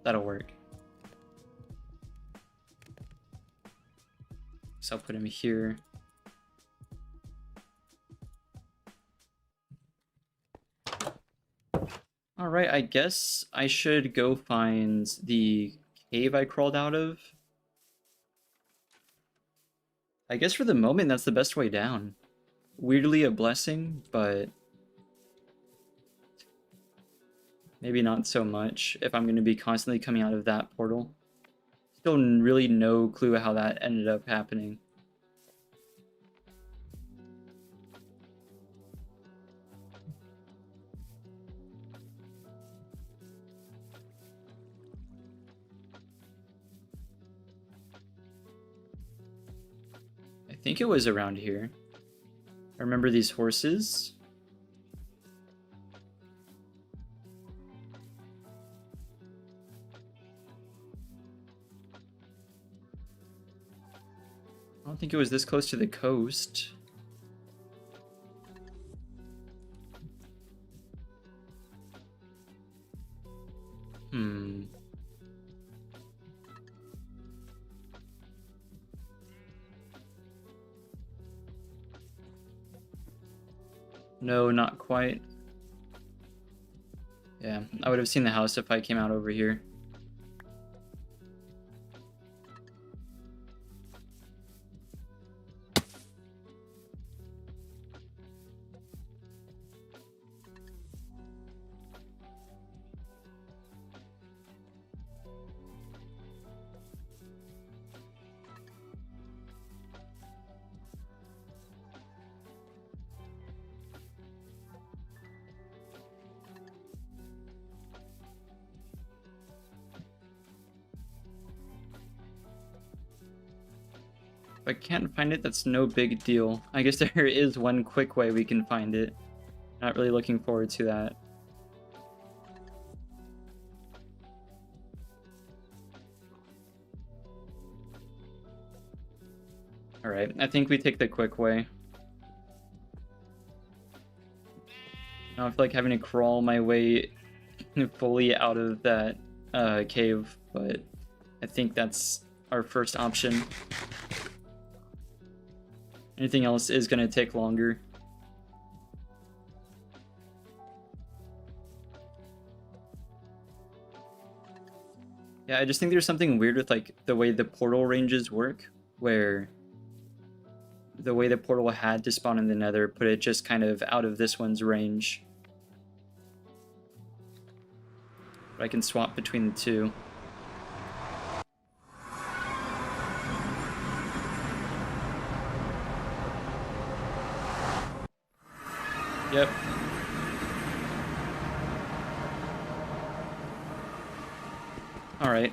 That'll work. So I'll put him here. Alright, I guess I should go find the cave I crawled out of. I guess for the moment that's the best way down. Weirdly a blessing, but maybe not so much if I'm going to be constantly coming out of that portal. Still really no clue how that ended up happening. I think it was around here. I remember these horses. I don't think it was this close to the coast. No, not quite. Yeah, I would have seen the house if I came out over here. If I can't find it, that's no big deal. I guess there is one quick way we can find it. Not really looking forward to that. Alright, I think we take the quick way. Now I feel like having to crawl my way fully out of that cave, but I think that's our first option. Anything else is going to take longer. Yeah, I just think there's something weird with like the way the portal ranges work, where the way the portal had to spawn in the Nether put it just kind of out of this one's range. But I can swap between the two. Yep. All right.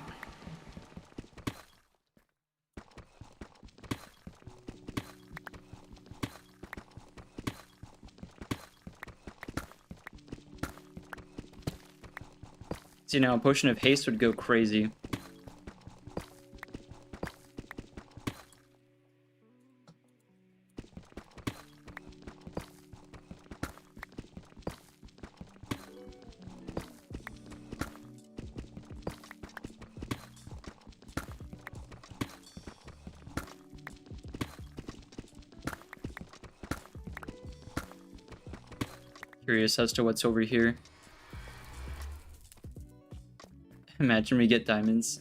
See, now a potion of haste would go crazy. Curious as to what's over here. Imagine we get diamonds.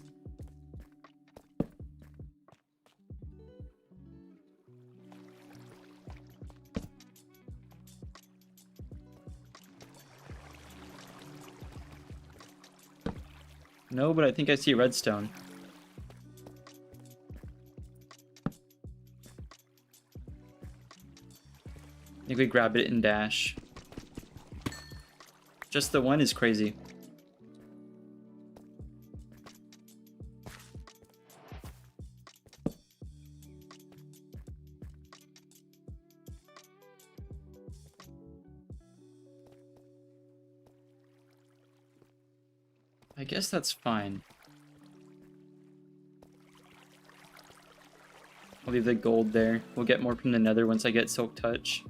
No, but I think I see redstone. I think we grab it and dash. Just the one is crazy. I guess that's fine. I'll leave the gold there. We'll get more from the Nether once I get Silk Touch.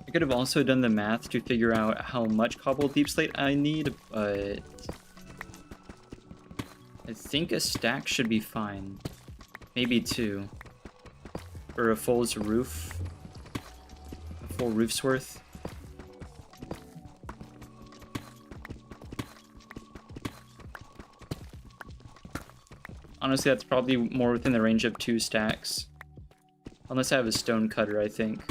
I could have also done the math to figure out how much cobbled deep slate I need, but I think a stack should be fine. Maybe two. For a full roof. A full roof's worth. Honestly, that's probably more within the range of 2 stacks. Unless I have a stone cutter, I think.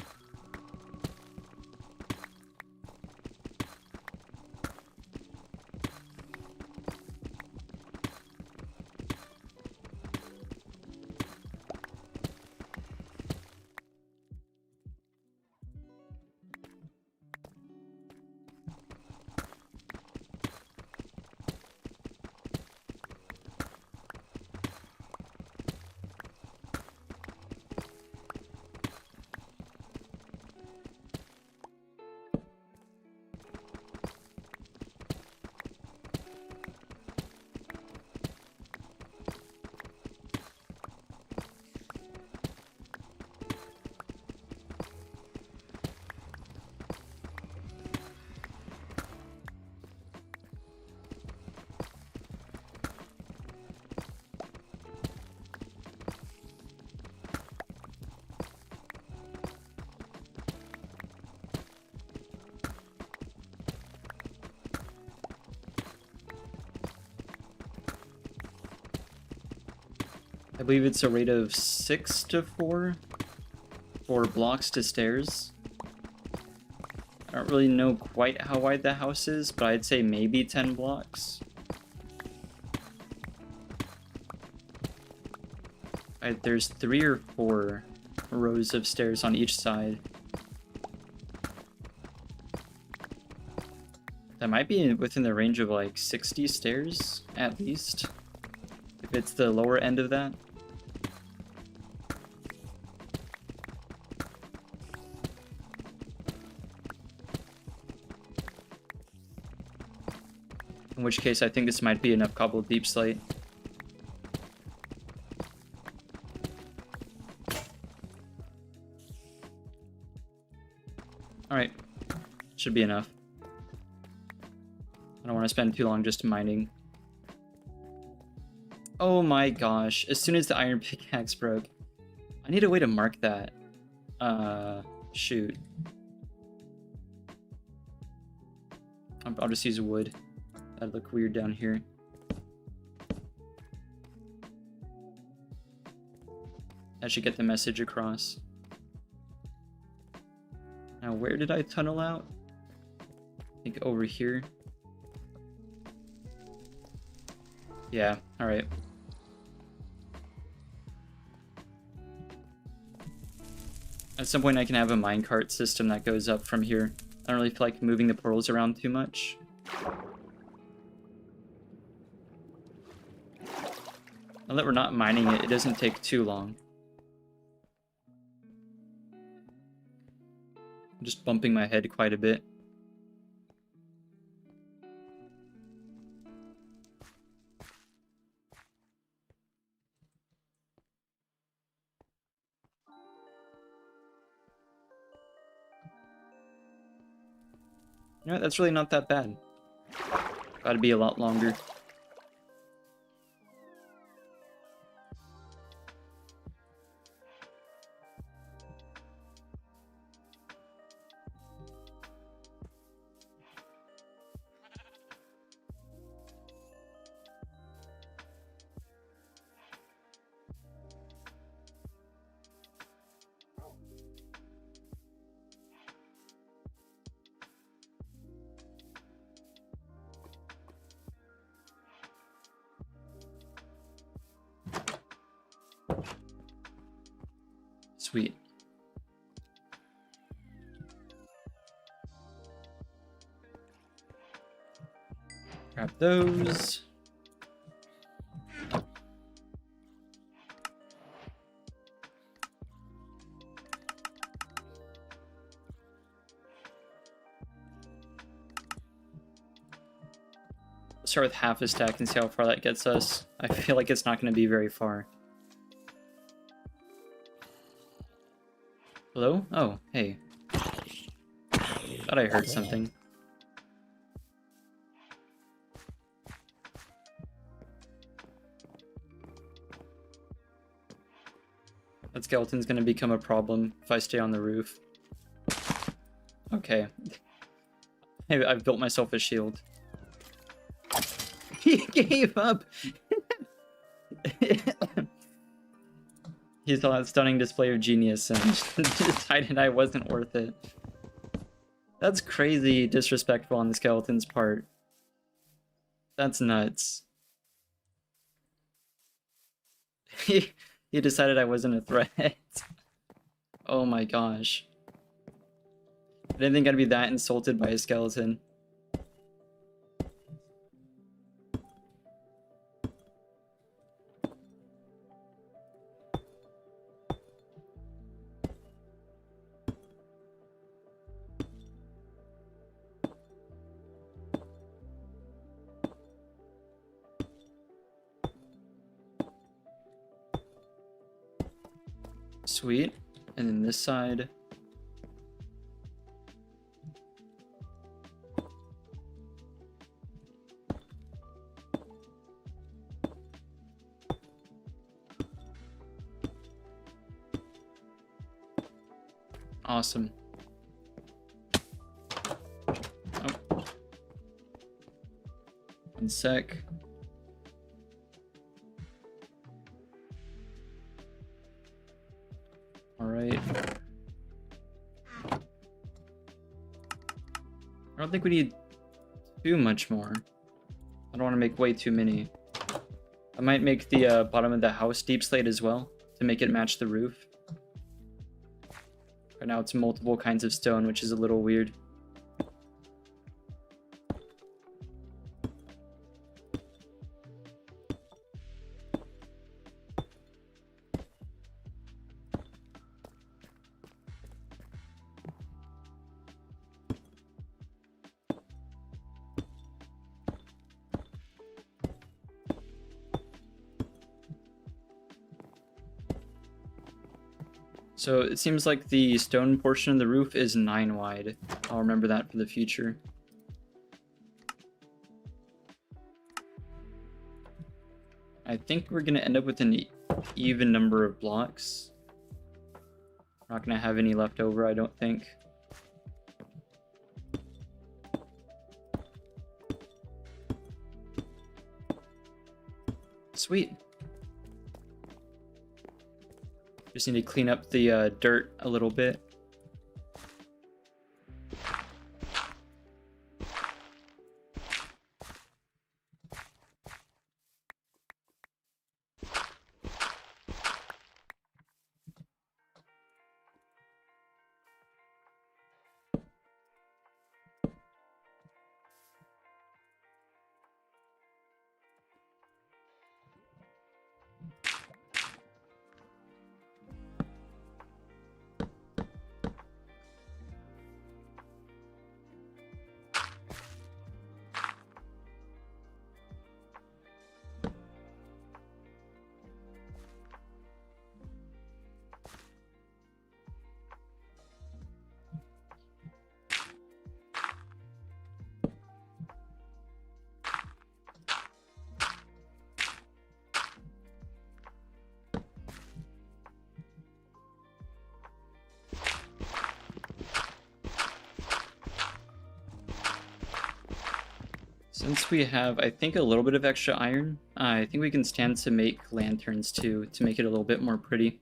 I believe it's a rate of 6 to 4 for blocks to stairs. I don't really know quite how wide the house is, but I'd say maybe 10 blocks. There's 3 or 4 rows of stairs on each side. That might be within the range of like 60 stairs, at least. If it's the lower end of that. In which case, I think this might be enough cobble deep slate. Alright. Should be enough. I don't want to spend too long just mining. Oh my gosh. As soon as the iron pickaxe broke. I need a way to mark that. Shoot. I'll just use wood. That'd look weird down here. That should get the message across. Now, where did I tunnel out? I think over here. Yeah, alright. At some point I can have a minecart system that goes up from here. I don't really feel like moving the portals around too much. Now that we're not mining it, it doesn't take too long. I'm just bumping my head quite a bit. You know, that's really not that bad. Gotta be a lot longer. Sweet. Grab those. Let's start with half a stack and see how far that gets us. I feel like it's not going to be very far. Hello? Oh, hey. Thought I heard something. That skeleton's gonna become a problem if I stay on the roof. Okay. I've built myself a shield. He gave up! He saw a stunning display of genius and decided I wasn't worth it. That's crazy disrespectful on the skeleton's part. That's nuts. He decided I wasn't a threat. Oh my gosh. I didn't think I'd be that insulted by a skeleton. Sweet. And then this side. Awesome. Oh. One sec. don't think we need too much more. I don't want to make way too many. I might make the bottom of the house deep slate as well to make it match the roof. Right now it's multiple kinds of stone, which is a little weird. So it seems like the stone portion of the roof is 9 wide. I'll remember that for the future. I think we're going to end up with an even number of blocks. We're not going to have any left over, I don't think. Sweet. Just need to clean up the dirt a little bit. Since we have, I think, a little bit of extra iron, I think we can stand to make lanterns too, to make it a little bit more pretty.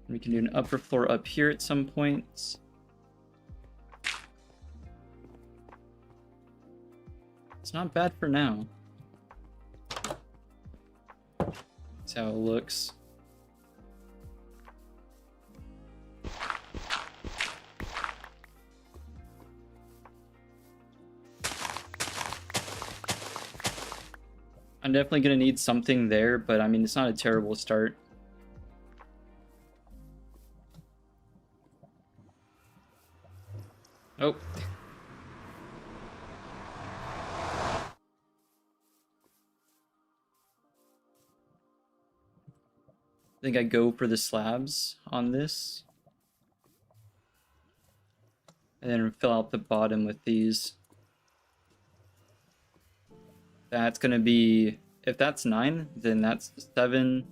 We can do an upper floor up here at some point. It's not bad for now. That's how it looks. I'm definitely gonna need something there, but I mean, it's not a terrible start. Oh. I think I go for the slabs on this. And then fill out the bottom with these. That's gonna be, if that's 9, then that's 7.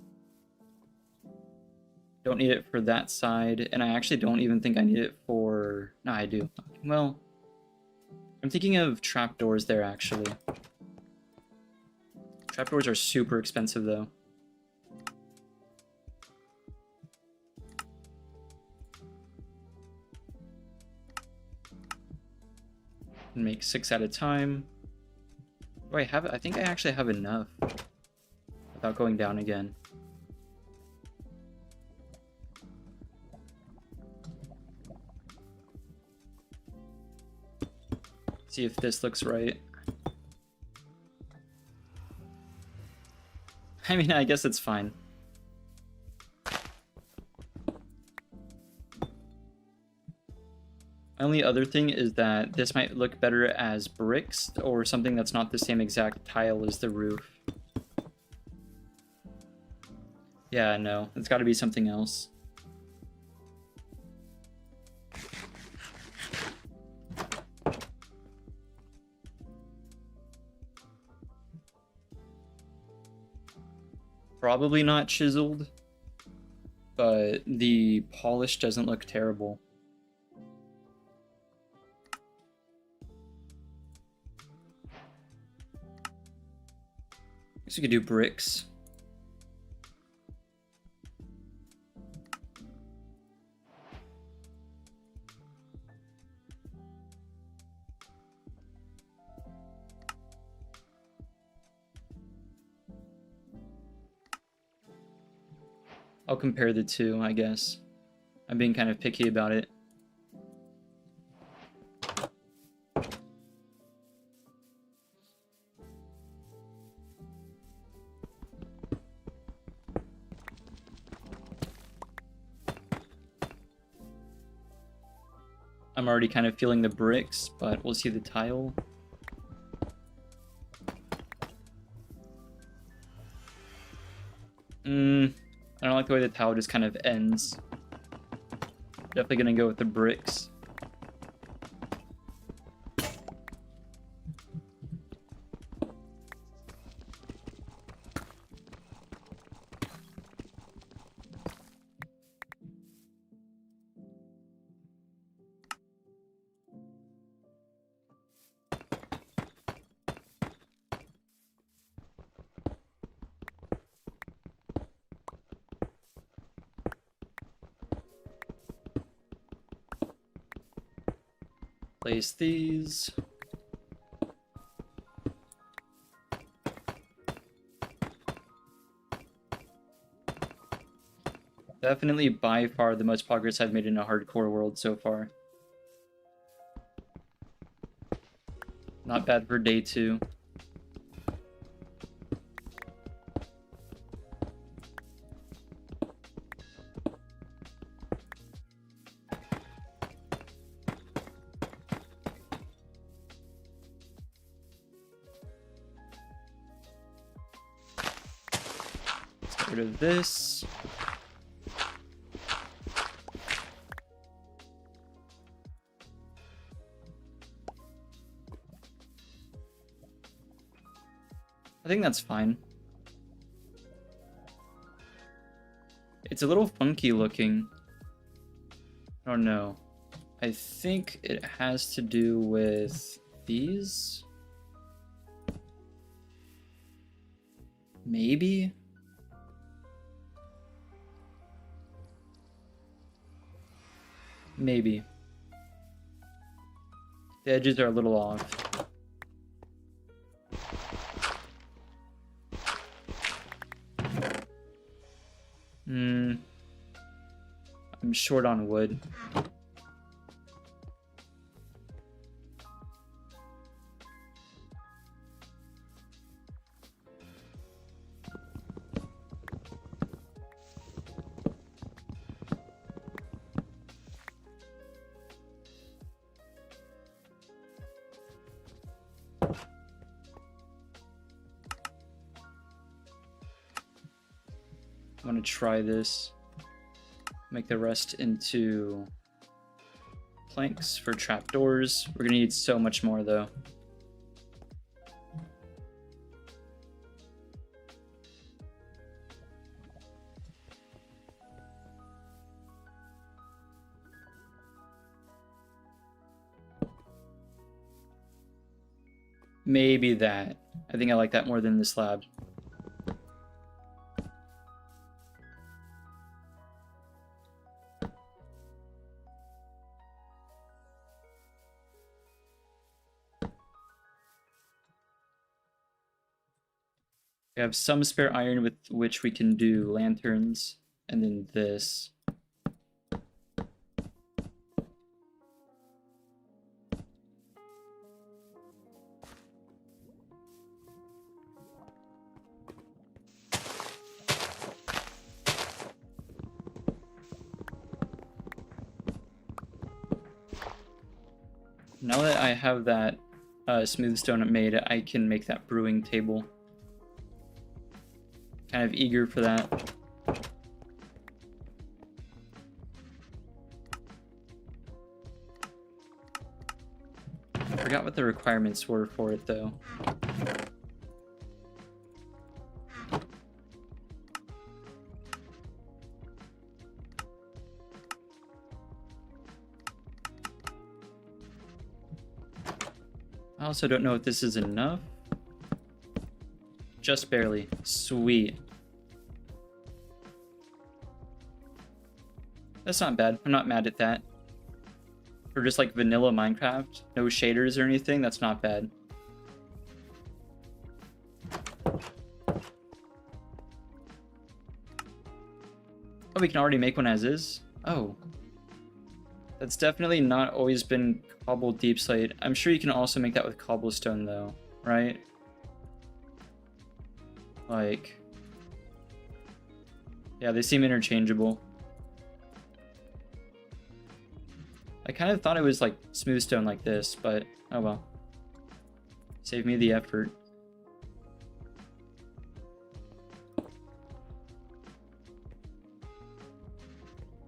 Don't need it for that side, and I actually don't even think I need it for... No, I do. Well, I'm thinking of trapdoors there, actually. Trapdoors are super expensive, though. And make 6 at a time. Oh, I have... I think I actually have enough. Without going down again. See if this looks right. I mean, I guess it's fine. Only other thing is that this might look better as bricks or something that's not the same exact tile as the roof. Yeah, no, it's got to be something else. probably not chiseled, but the polish doesn't look terrible. Guess we could do bricks. I'll compare the two, I guess. I'm being kind of picky about it. I'm already kind of feeling the bricks, but we'll see the tile. I don't like the way the tile just kind of ends. Definitely gonna go with the bricks. Place these. Definitely by far the most progress I've made in a hardcore world so far. Not bad for day 2. Get rid of this. I think that's fine. It's a little funky looking. I don't know. I think it has to do with these. Maybe? Maybe. The edges are a little off. I'm short on wood. I'm gonna try this. Make the rest into planks for trapdoors. We're gonna need so much more though. Maybe that. I think I like that more than the slab. We have some spare iron with which we can do lanterns, and then this. Now that I have that smooth stone made, I can make that brewing table. Kind of eager for that. I forgot what the requirements were for it though. I also don't know if this is enough. Just barely. Sweet. That's not bad. I'm not mad at that. For just like vanilla Minecraft, no shaders or anything, that's not bad. Oh, we can already make one as is? Oh. That's definitely not always been cobbled deep slate. I'm sure you can also make that with cobblestone though, right? Like... yeah, they seem interchangeable. I kind of thought it was like smooth stone like this, but oh well. Save me the effort.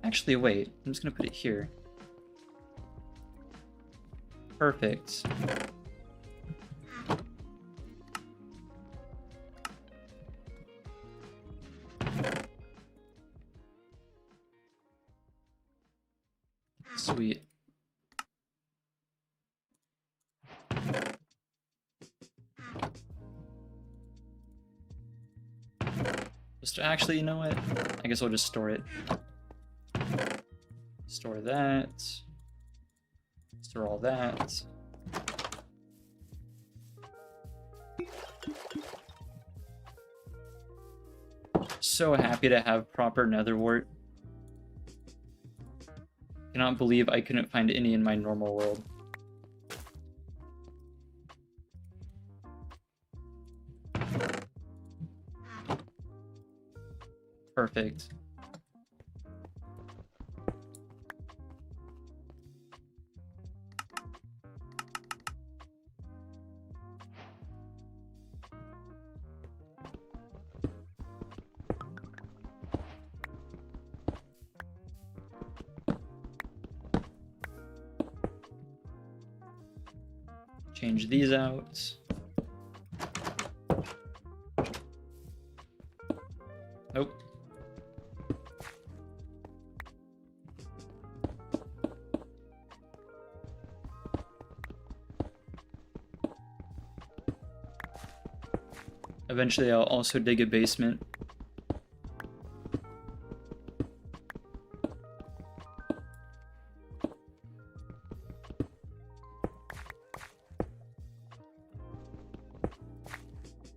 Actually, wait. I'm just gonna put it here. Perfect. Sweet. Just actually, you know what? I guess I'll just store it. Store that. Store all that. So happy to have proper nether wart. Cannot believe I couldn't find any in my normal world. Perfect. Change these out. Nope. Eventually I'll also dig a basement.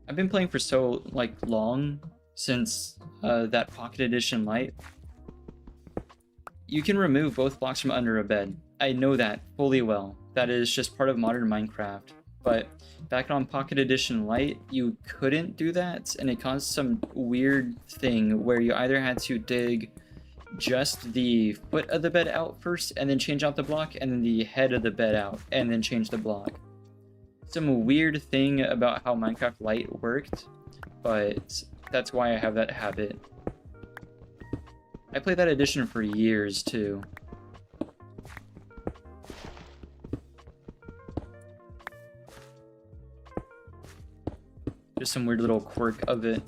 I've been playing for so long since that Pocket Edition Lite. You can remove both blocks from under a bed. I know that fully well. That is just part of modern Minecraft. But back on Pocket Edition Lite, you couldn't do that, and it caused some weird thing where you either had to dig just the foot of the bed out first, and then change out the block, and then the head of the bed out, and then change the block. Some weird thing about how Minecraft Lite worked, but that's why I have that habit. I played that edition for years, too. Just some weird little quirk of it.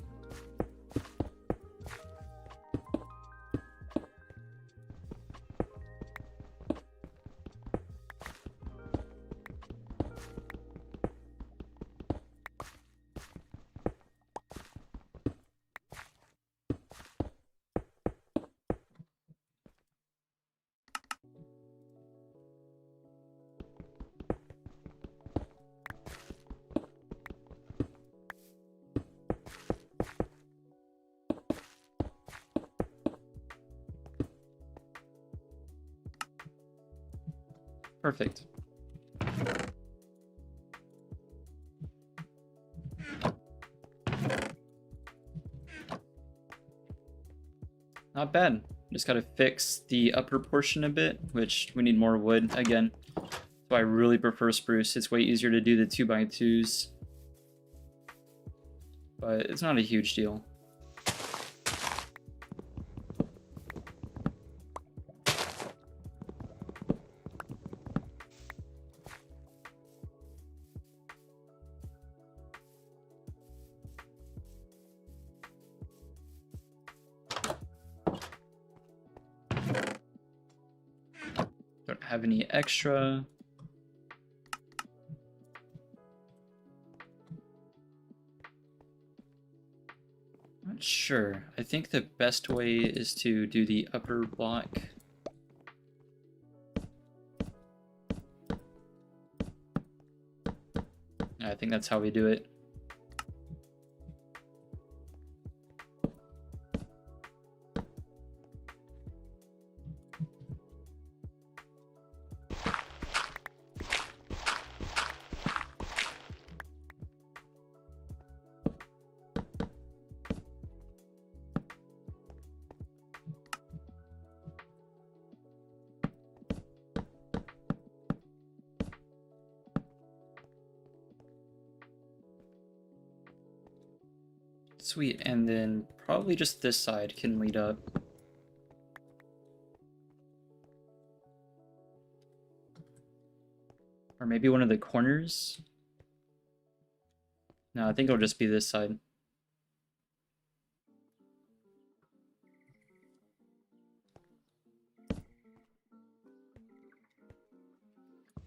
Perfect. Not bad. Just gotta fix the upper portion a bit, which we need more wood again. So I really prefer spruce. It's way easier to do the 2x2s. But it's not a huge deal. Don't have any extra. Sure. I think the best way is to do the upper block. I think that's how we do it. Sweet, and then probably just this side can lead up. Or maybe one of the corners? No, I think it'll just be this side.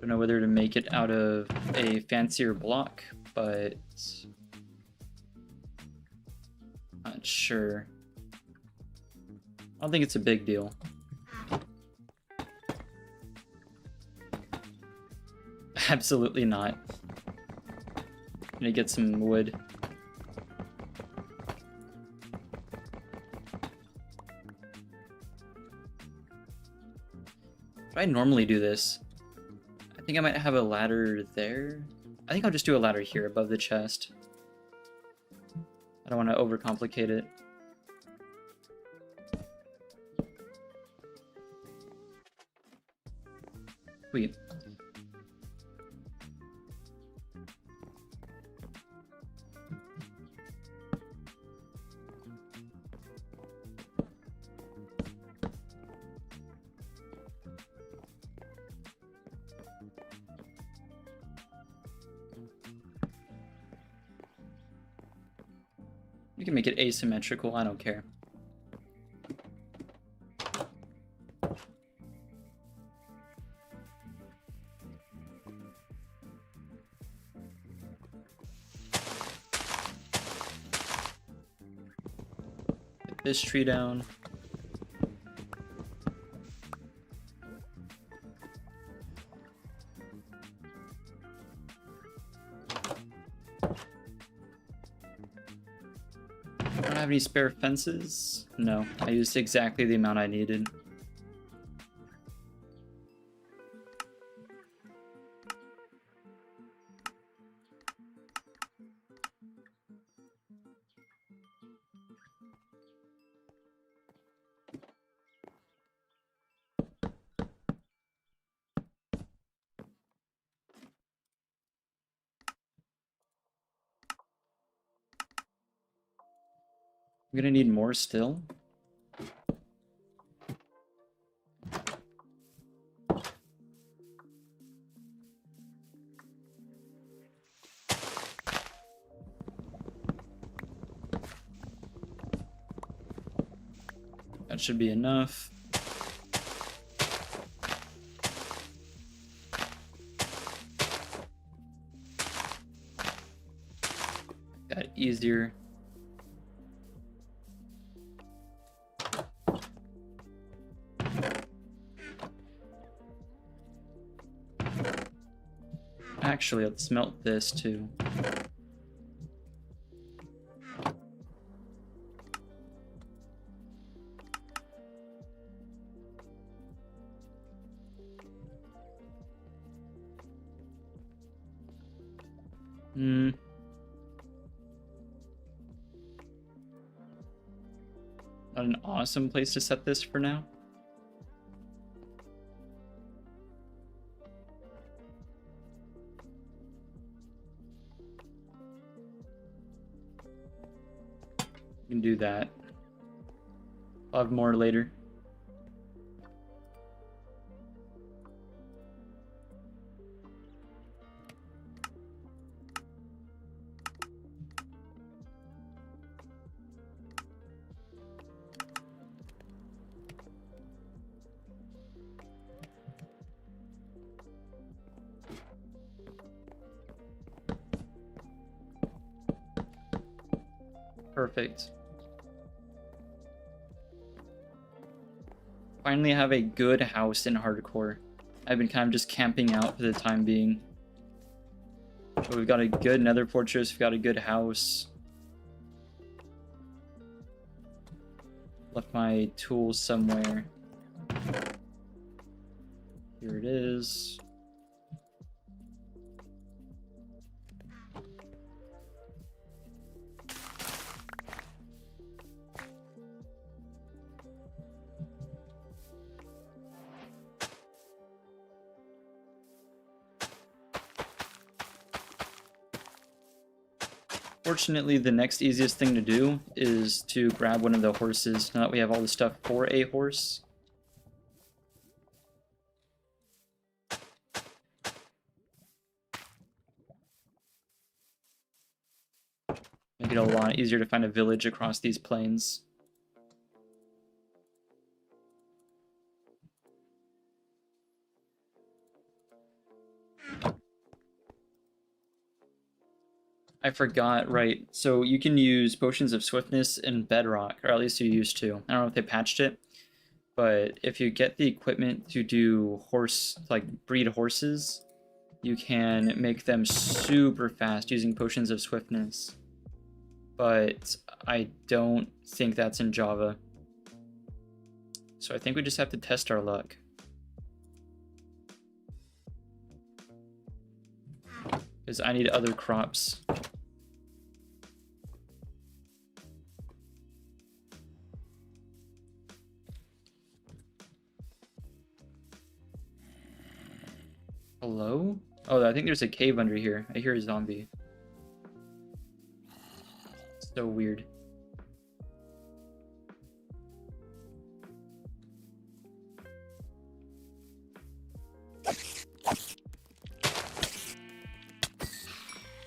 Don't know whether to make it out of a fancier block, but not sure. I don't think it's a big deal. Absolutely not. Gonna get some wood. I normally do this. I think I might have a ladder there. I think I'll just do a ladder here above the chest. I don't want to overcomplicate it. Sweet. You can make it asymmetrical, I don't care. Get this tree down. I don't have any spare fences? No, I used exactly the amount I needed. I'm gonna need more still. That should be enough. Got it easier. Actually, let's melt this too. Not an awesome place to set this for now. You can do that. I'll have more later. Perfect. Finally have a good house in hardcore. I've been kind of just camping out for the time being. But we've got a good nether fortress, we've got a good house. Left my tools somewhere. Here it is. Fortunately, the next easiest thing to do is to grab one of the horses, now that we have all the stuff for a horse. Make it a lot easier to find a village across these plains. I forgot, right. So you can use potions of swiftness in Bedrock, or at least you used to. I don't know if they patched it, but if you get the equipment to do breed horses, you can make them super fast using potions of swiftness. But I don't think that's in Java. So I think we just have to test our luck. Because I need other crops. Hello? Oh, I think there's a cave under here. I hear a zombie. So weird.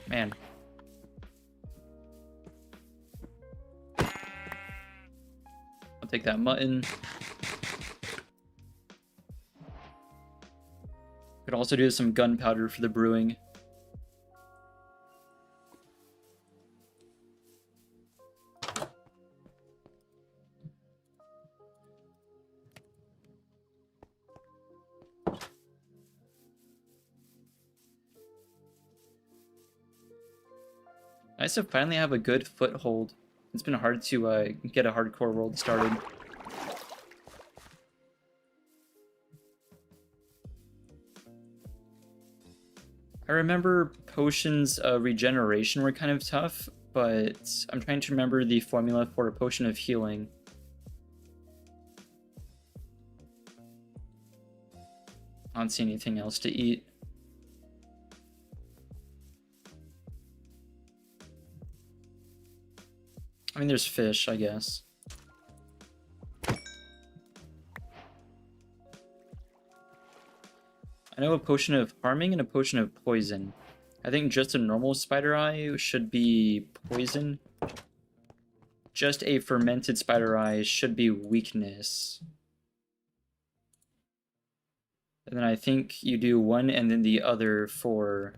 Man. I'll take that mutton. Could also do some gunpowder for the brewing. Nice to finally have a good foothold. It's been hard to get a hardcore world started. I remember potions of regeneration were kind of tough, but I'm trying to remember the formula for a potion of healing. I don't see anything else to eat. I mean, there's fish, I guess. I know a potion of harming and a potion of poison. I think just a normal spider eye should be poison. Just a fermented spider eye should be weakness. And then I think you do one and then the other for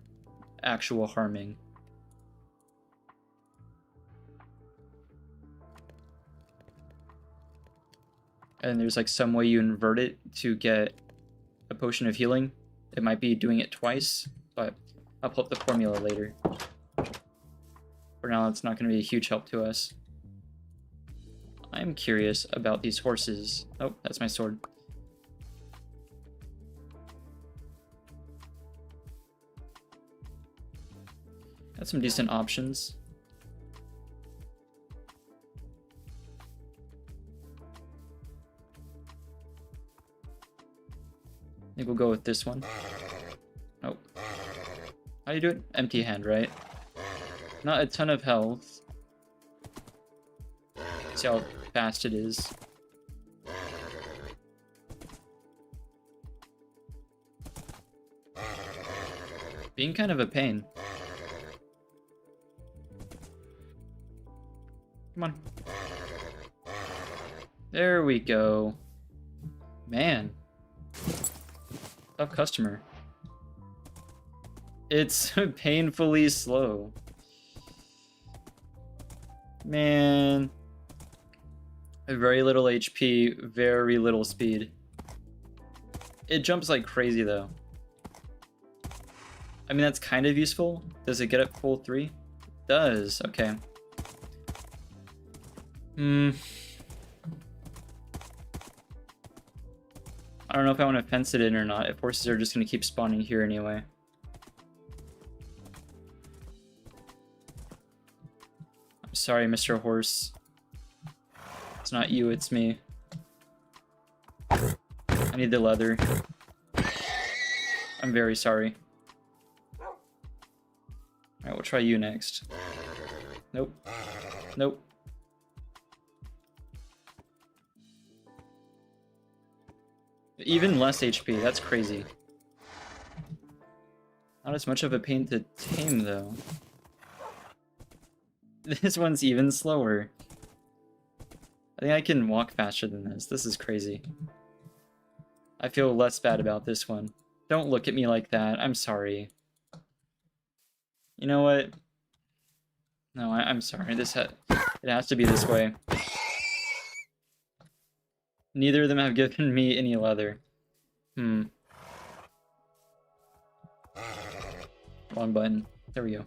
actual harming. And there's like some way you invert it to get a potion of healing. It might be doing it twice, but I'll pull up the formula later. For now, it's not going to be a huge help to us. I'm curious about these horses. Oh, that's my sword. Got some decent options. I think we'll go with this one. Oh. How do you do it? Empty hand, right? Not a ton of health. See how fast it is. Being kind of a pain. Come on. There we go. Man. Tough customer. It's painfully slow. Man. Very little HP, very little speed. It jumps like crazy though. I mean, that's kind of useful. Does it get up full 3? It does, okay. I don't know if I want to fence it in or not, if horses are just going to keep spawning here anyway. I'm sorry, Mr. Horse. It's not you, it's me. I need the leather. I'm very sorry. Alright, we'll try you next. Nope. Nope. Even less HP, that's crazy. Not as much of a pain to tame, though. This one's even slower. I think I can walk faster than this. This is crazy. I feel less bad about this one. Don't look at me like that. I'm sorry. You know what? No, I'm sorry. It has to be this way. Neither of them have given me any leather. Wrong button. There we go.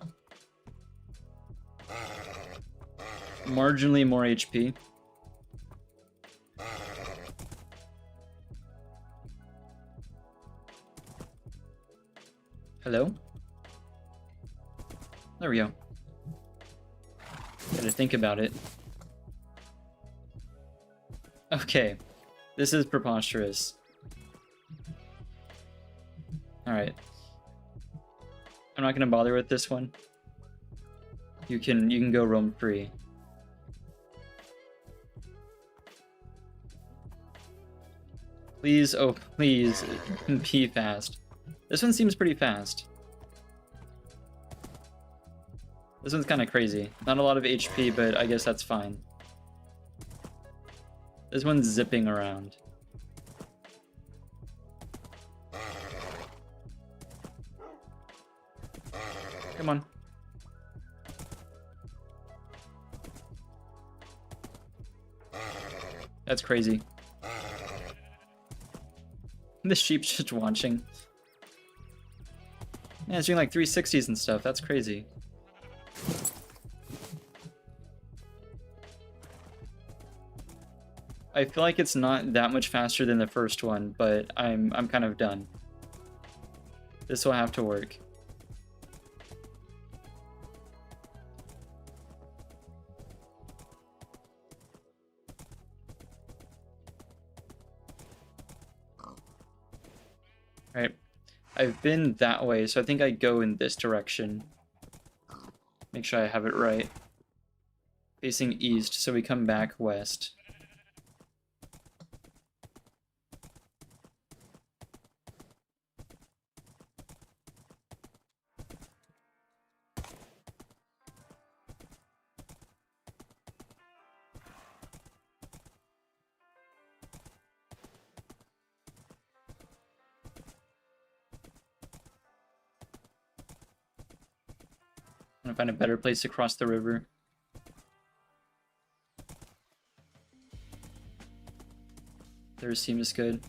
Marginally more HP. Hello? There we go. Gotta think about it. Okay. This is preposterous. Alright. I'm not gonna bother with this one. You can go roam free. Please, oh please, be fast. This one seems pretty fast. This one's kind of crazy. Not a lot of HP, but I guess that's fine. This one's zipping around. Come on. That's crazy. The sheep's just watching. Yeah, it's doing like 360s and stuff. That's crazy. I feel like it's not that much faster than the first one, but I'm kind of done. This will have to work. Alright. I've been that way, so I think I go in this direction. Make sure I have it right. Facing east, so we come back west. I'm gonna find a better place to cross the river. There seems good.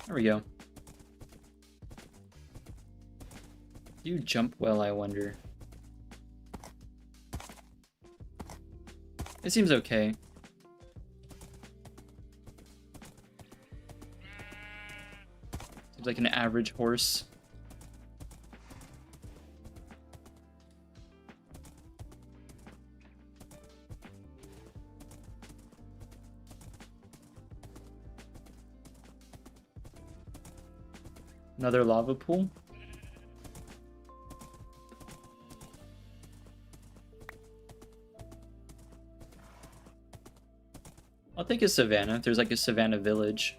There we go. Do you jump well, I wonder? It seems okay. Seems like an average horse. Another lava pool? I'll take a savanna if there's like a savanna village.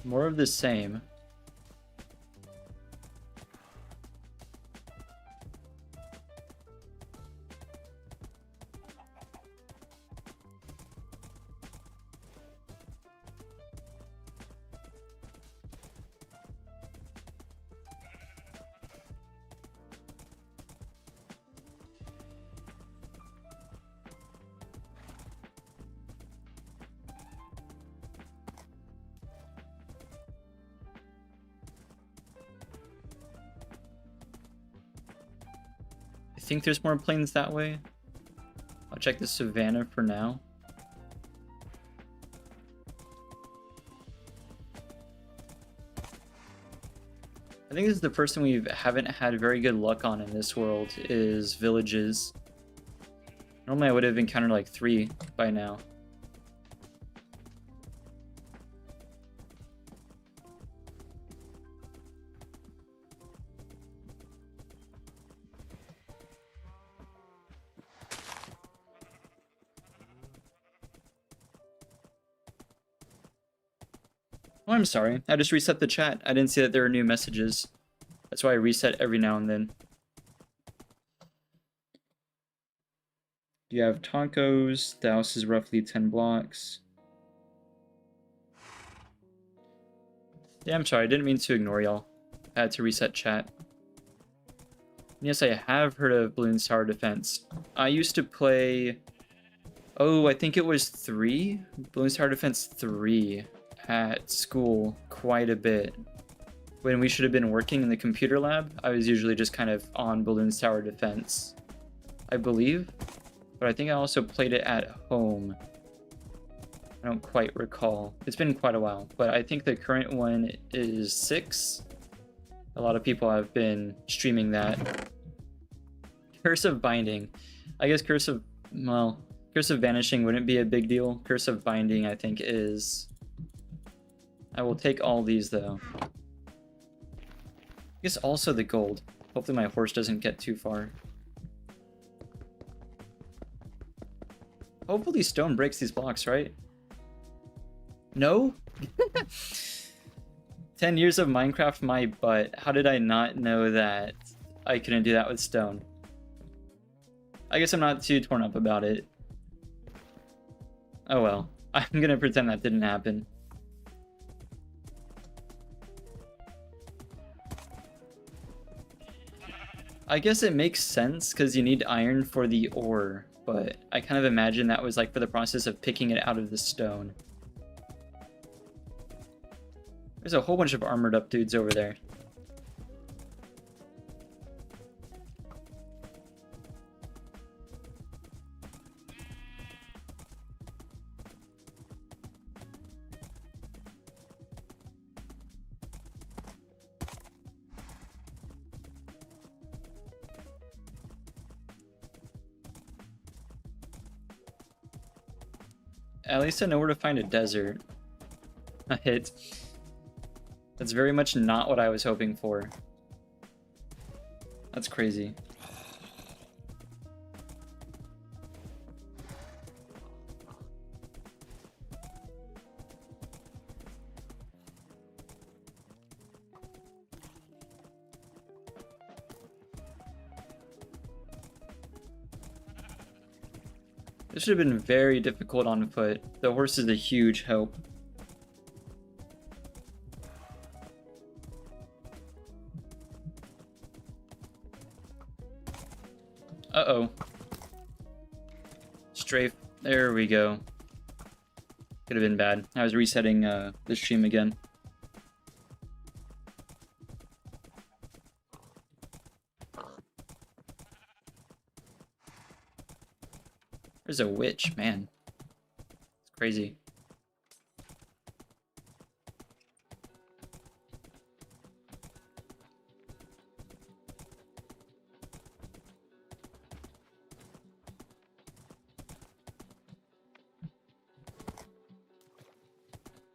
More of the same. think there's more plains that way. I'll check the savannah for now. I think this is the first thing we haven't had very good luck on in this world is villages. Normally I would have encountered like 3 by now. Oh, I'm sorry. I just reset the chat. I didn't see that there were new messages. That's why I reset every now and then. You have tacos. The house is roughly 10 blocks. Yeah, I'm sorry. I didn't mean to ignore y'all. I had to reset chat. Yes, I have heard of Balloons Tower Defense. I used to play... Oh, I think it was 3? Balloons Tower Defense 3 at school quite a bit. When we should have been working in the computer lab, I was usually just kind of on Balloons Tower Defense, I believe. But I think I also played it at home. I don't quite recall. It's been quite a while, but I think the current one is 6. A lot of people have been streaming that. Curse of Binding. I guess Curse of Vanishing wouldn't be a big deal. Curse of Binding, I think, is... I will take all these, though. I guess also the gold. Hopefully my horse doesn't get too far. Hopefully stone breaks these blocks, right? No? 10 years of Minecraft, my butt. How did I not know that I couldn't do that with stone? I guess I'm not too torn up about it. Oh well. I'm gonna pretend that didn't happen. I guess it makes sense because you need iron for the ore, but I kind of imagine that was like for the process of picking it out of the stone. There's a whole bunch of armored up dudes over there. At least I know where to find a desert. A hit. That's very much not what I was hoping for. That's crazy. This should have been very difficult on foot. The horse is a huge help. Uh-oh. Strafe. There we go. Could have been bad. I was resetting the stream again. There's a witch, man. It's crazy.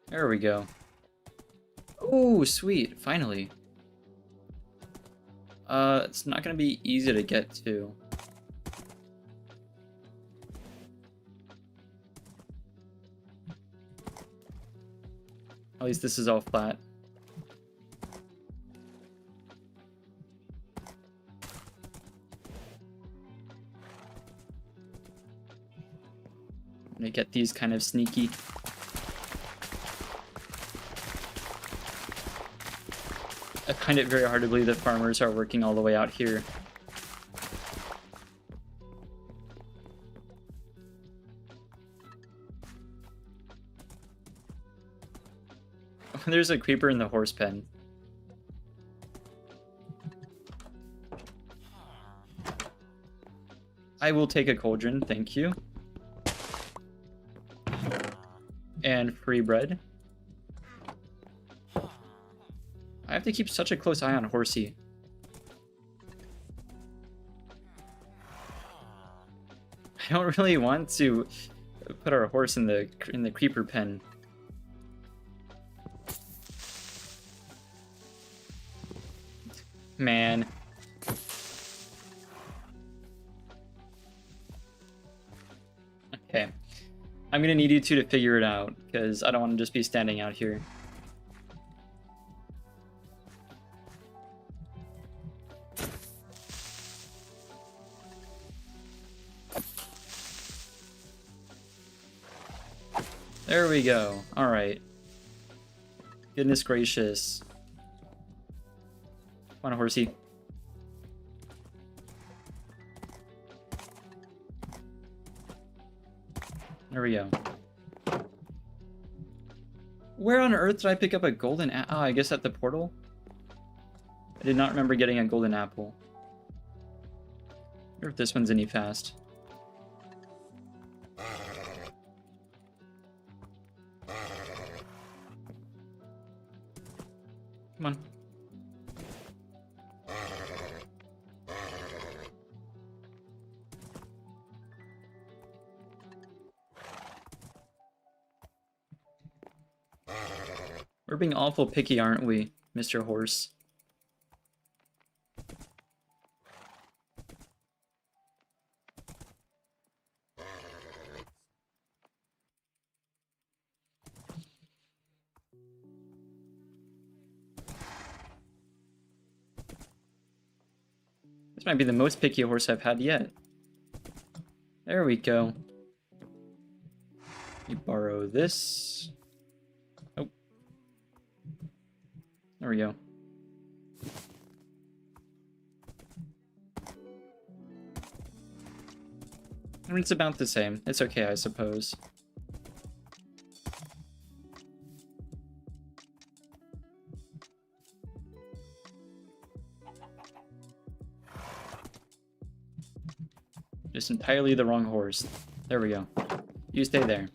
There we go. Oh, sweet. Finally. It's not gonna be easy to get to. At least this is all flat. I'm gonna get these kind of sneaky. I find it very hard to believe that farmers are working all the way out here. There's a creeper in the horse pen. I will take a cauldron, thank you. And free bread. I have to keep such a close eye on Horsey. I don't really want to put our horse in the creeper pen. Man. Okay. I'm gonna need you two to figure it out, because I don't want to just be standing out here. There we go. Alright. Goodness gracious. Come on, Horsey. There we go. Where on earth did I pick up a golden apple? Oh, I guess at the portal? I did not remember getting a golden apple. I wonder if this one's any fast. Come on. We're being awful picky, aren't we, Mr. Horse? This might be the most picky horse I've had yet. There we go. You borrow this. Oh. There we go. I mean, it's about the same. It's okay, I suppose. Just entirely the wrong horse. There we go. You stay there.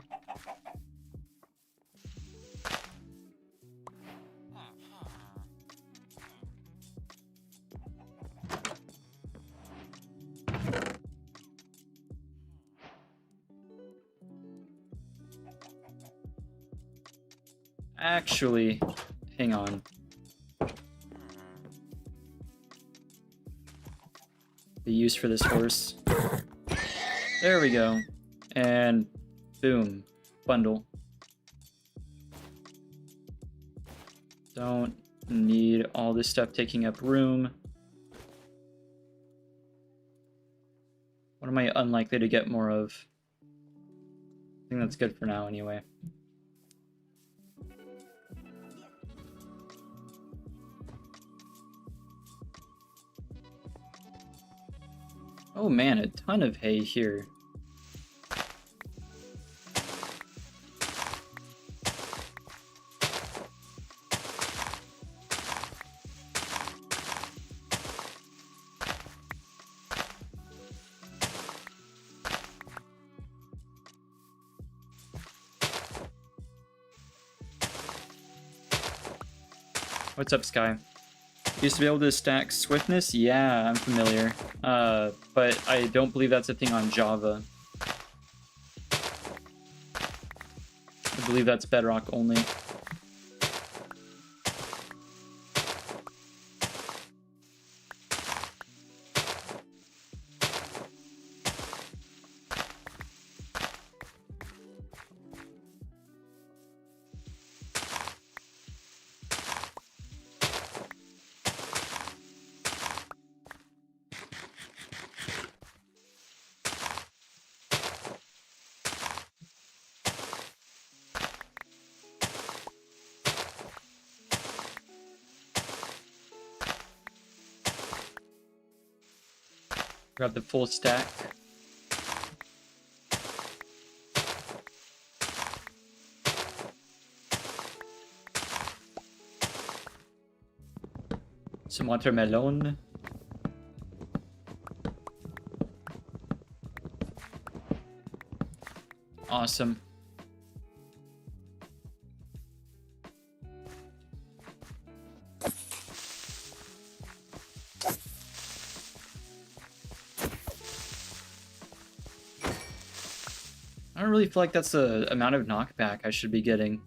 Actually, hang on. The use for this horse. There we go. And boom. Bundle. Don't need all this stuff taking up room. What am I unlikely to get more of? I think that's good for now anyway. Oh man, a ton of hay here. What's up, Sky? Used to be able to stack swiftness? Yeah, I'm familiar. But I don't believe that's a thing on Java. I believe that's Bedrock only. Grab the full stack. Some watermelon. Awesome. I don't really feel like that's the amount of knockback I should be getting.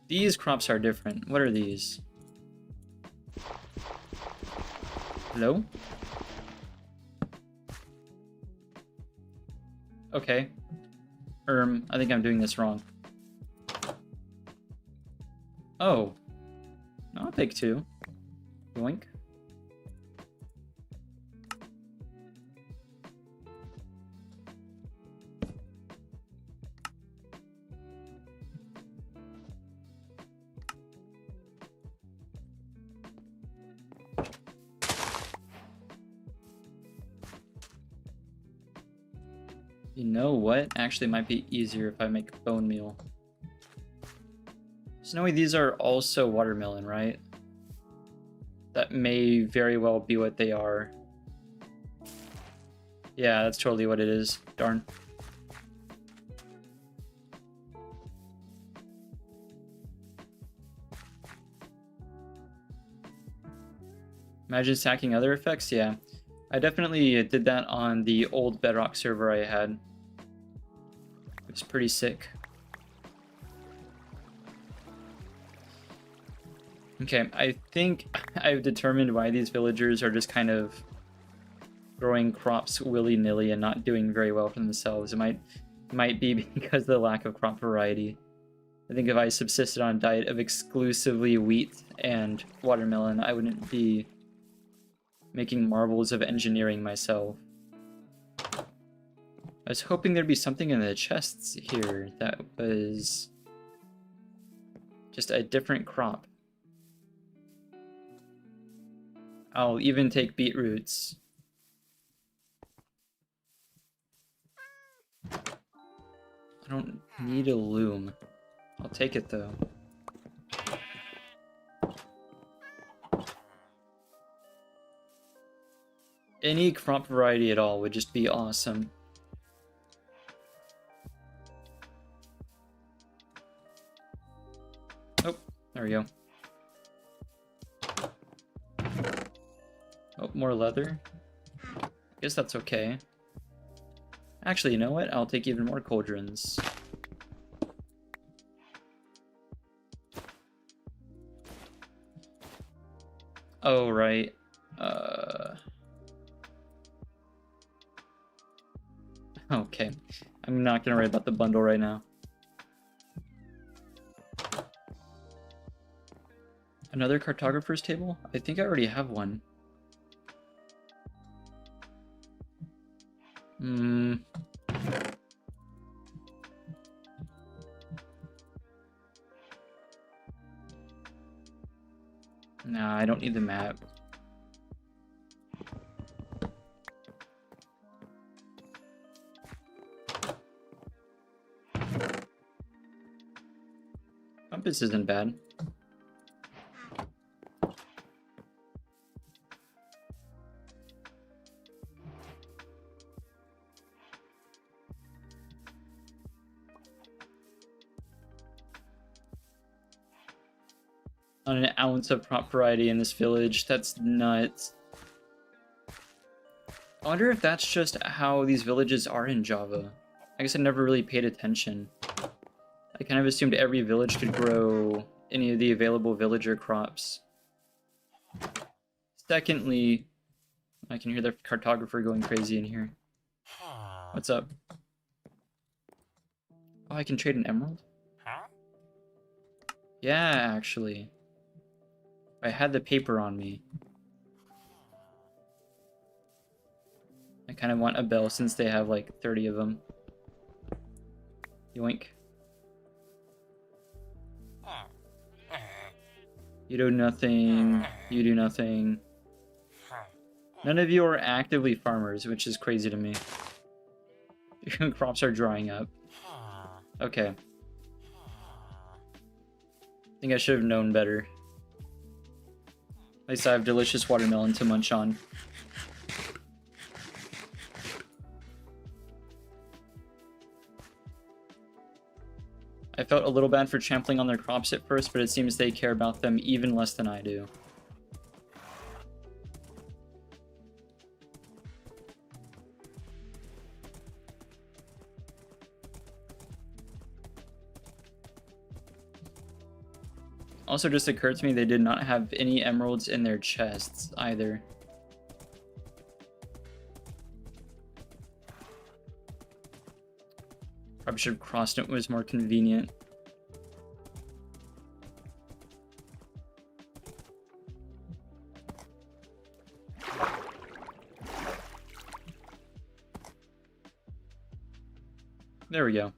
These crops are different. What are these? Hello? Okay. I think I'm doing this wrong. Oh. I'll take 2. Yoink. You know what? Actually, it might be easier if I make bone meal. Snowy, these are also watermelon, right? That may very well be what they are. Yeah, that's totally what it is. Darn. Imagine stacking other effects? Yeah. I definitely did that on the old Bedrock server I had. It was pretty sick. Okay, I think I've determined why these villagers are just kind of growing crops willy-nilly and not doing very well for themselves. It might be because of the lack of crop variety. I think if I subsisted on a diet of exclusively wheat and watermelon, I wouldn't be making marvels of engineering myself. I was hoping there'd be something in the chests here that was just a different crop. I'll even take beetroots. I don't need a loom. I'll take it though. Any crop variety at all would just be awesome. Oh, there we go. Oh, more leather. I guess that's okay. Actually, you know what? I'll take even more cauldrons. Oh, right. Okay. I'm not gonna write about the bundle right now. Another cartographer's table? I think I already have one. Nah, I don't need the map. Compass isn't bad. Not an ounce of crop variety in this village. That's nuts. I wonder if that's just how these villages are in Java. I guess I never really paid attention. I kind of assumed every village could grow any of the available villager crops. Secondly, I can hear the cartographer going crazy in here. What's up? Oh, I can trade an emerald? Yeah, actually. I had the paper on me. I kind of want a bell since they have like 30 of them. Yoink. You do nothing. You do nothing. None of you are actively farmers, which is crazy to me. Your crops are drying up. Okay. I think I should have known better. At least I have delicious watermelon to munch on. I felt a little bad for trampling on their crops at first, but it seems they care about them even less than I do. Also just occurred to me they did not have any emeralds in their chests either. Probably should have crossed it, was more convenient. There we go.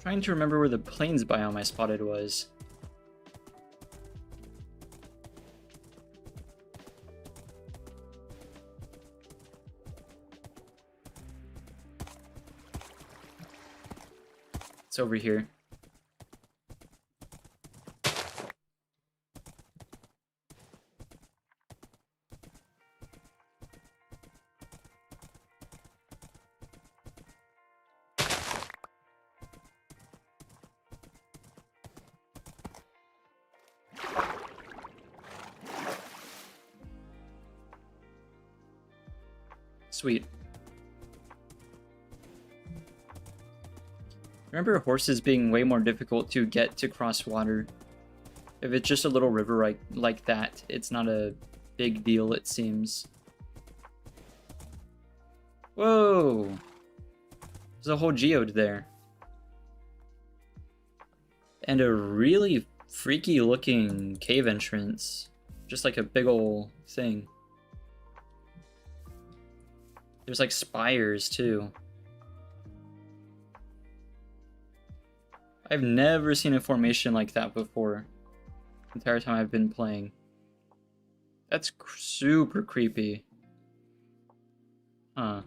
Trying to remember where the plains biome I spotted was. It's over here. Sweet. Remember horses being way more difficult to get to cross water. If it's just a little river like that, it's not a big deal, it seems. Whoa! There's a whole geode there. And a really freaky looking cave entrance. Just like a big ol' thing. There's like spires too. I've never seen a formation like that before. The entire time I've been playing. That's super creepy. Huh.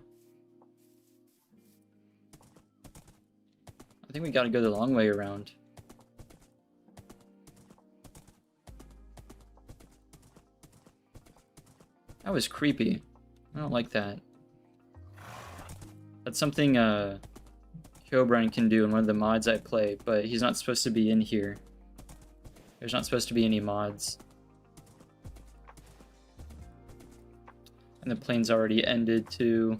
I think we gotta go the long way around. That was creepy. I don't like that. That's something Herobrine can do in one of the mods I play, but he's not supposed to be in here. There's not supposed to be any mods. And the plane's already ended too.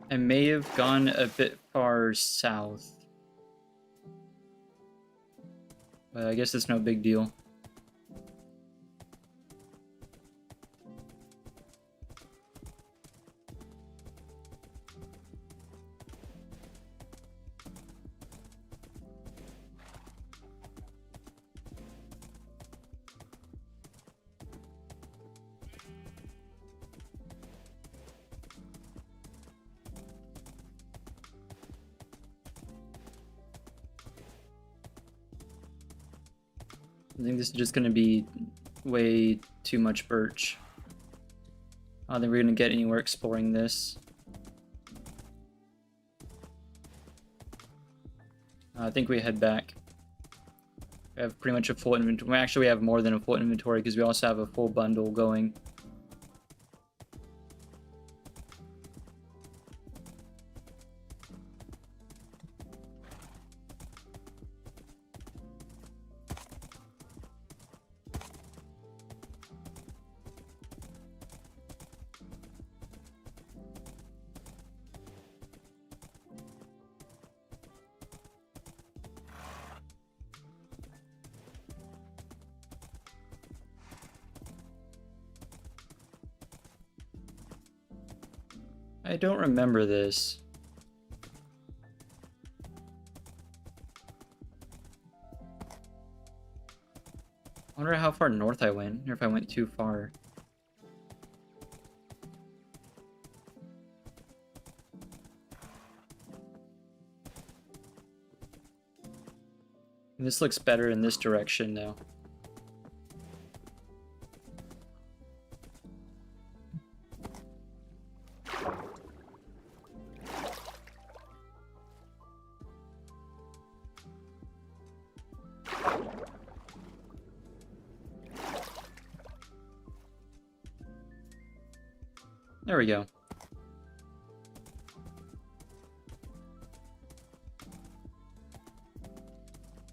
I may have gone a bit far south. But I guess it's no big deal. I think this is just going to be way too much birch. I don't think we're going to get anywhere exploring this. I think we head back. We have pretty much a full inventory. Actually, we have more than a full inventory because we also have a full bundle going. I don't remember this. I wonder how far north I went, or if I went too far. This looks better in this direction now. There we go.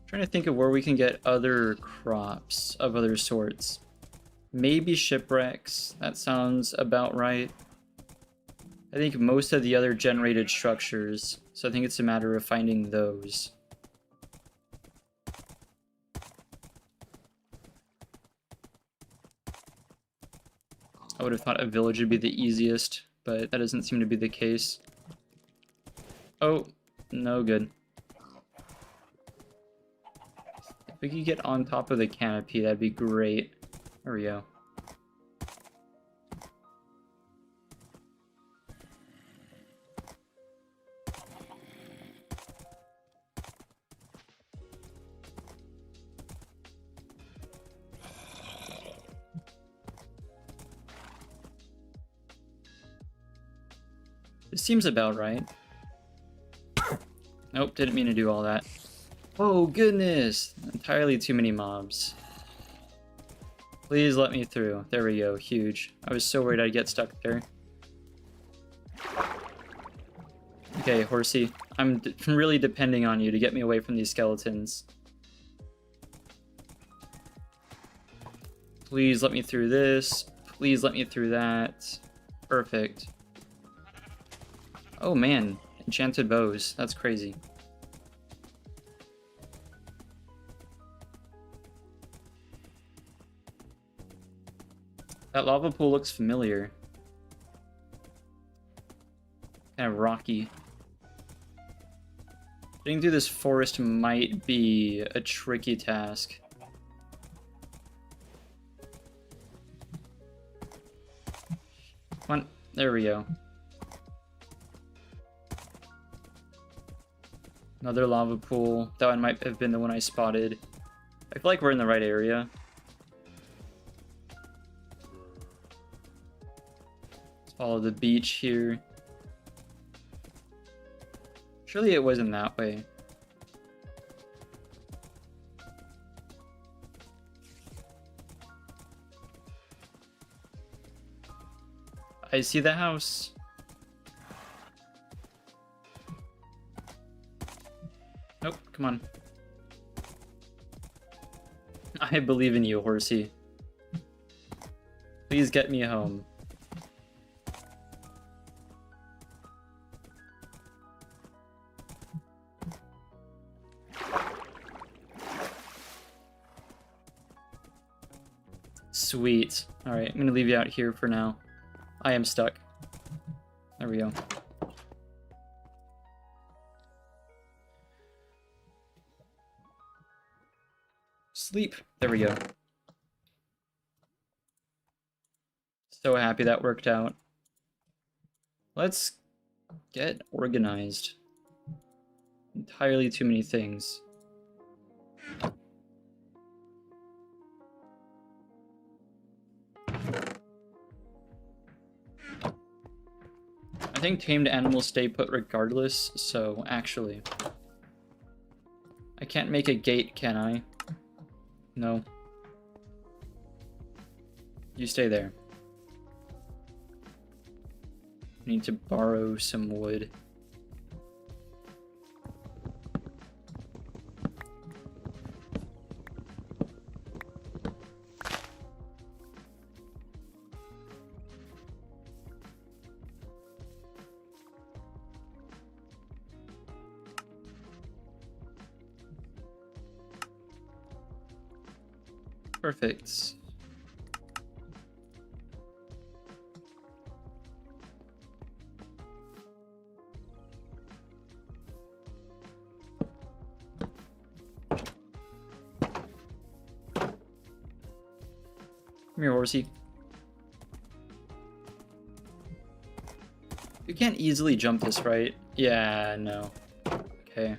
Trying to think of where we can get other crops of other sorts. Maybe shipwrecks. That sounds about right. I think most of the other generated structures, so I think it's a matter of finding those. I would have thought a village would be the easiest, but that doesn't seem to be the case. Oh, no good. If we could get on top of the canopy, that'd be great. There we go. This seems about right. Nope, didn't mean to do all that. Oh goodness! Entirely too many mobs. Please let me through. There we go, huge. I was so worried I'd get stuck there. Okay, horsey. I'm really depending on you to get me away from these skeletons. Please let me through this. Please let me through that. Perfect. Oh man, enchanted bows. That's crazy. That lava pool looks familiar. Kind of rocky. Getting through this forest might be a tricky task. Come on, there we go. Another lava pool. That one might have been the one I spotted. I feel like we're in the right area. Let's follow the beach here. Surely it wasn't that way. I see the house. Nope, come on. I believe in you, horsey. Please get me home. Sweet. Alright, I'm gonna leave you out here for now. I am stuck. There we go. Sleep. There we go. So happy that worked out. Let's get organized. Entirely too many things. I think tamed animals stay put regardless, so actually. I can't make a gate, can I? No. You stay there. Need to borrow some wood. Perfect. Come here, horsey. You can't easily jump this, right? Yeah, no. Okay.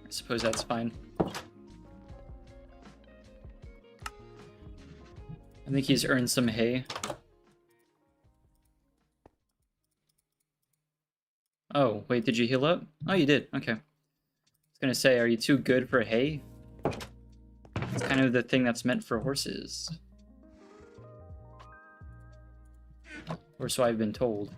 I suppose that's fine. I think he's earned some hay. Oh, wait, did you heal up? Oh, you did. Okay. I was gonna say, are you too good for hay? It's kind of the thing that's meant for horses. Or so I've been told.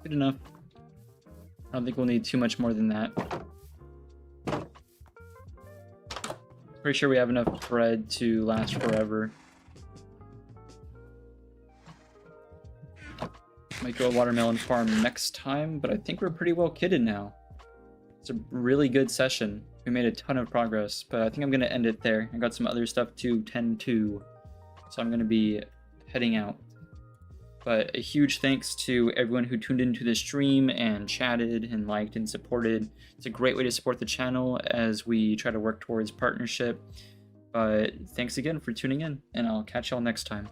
Good enough. I don't think we'll need too much more than that. Pretty sure we have enough bread to last forever. Might go a watermelon farm next time, but I think we're pretty well kitted now. It's a really good session. We made a ton of progress, but I think I'm going to end it there. I got some other stuff to tend to, so I'm going to be heading out. But a huge thanks to everyone who tuned into the stream and chatted and liked and supported. It's a great way to support the channel as we try to work towards partnership. But thanks again for tuning in, and I'll catch y'all next time.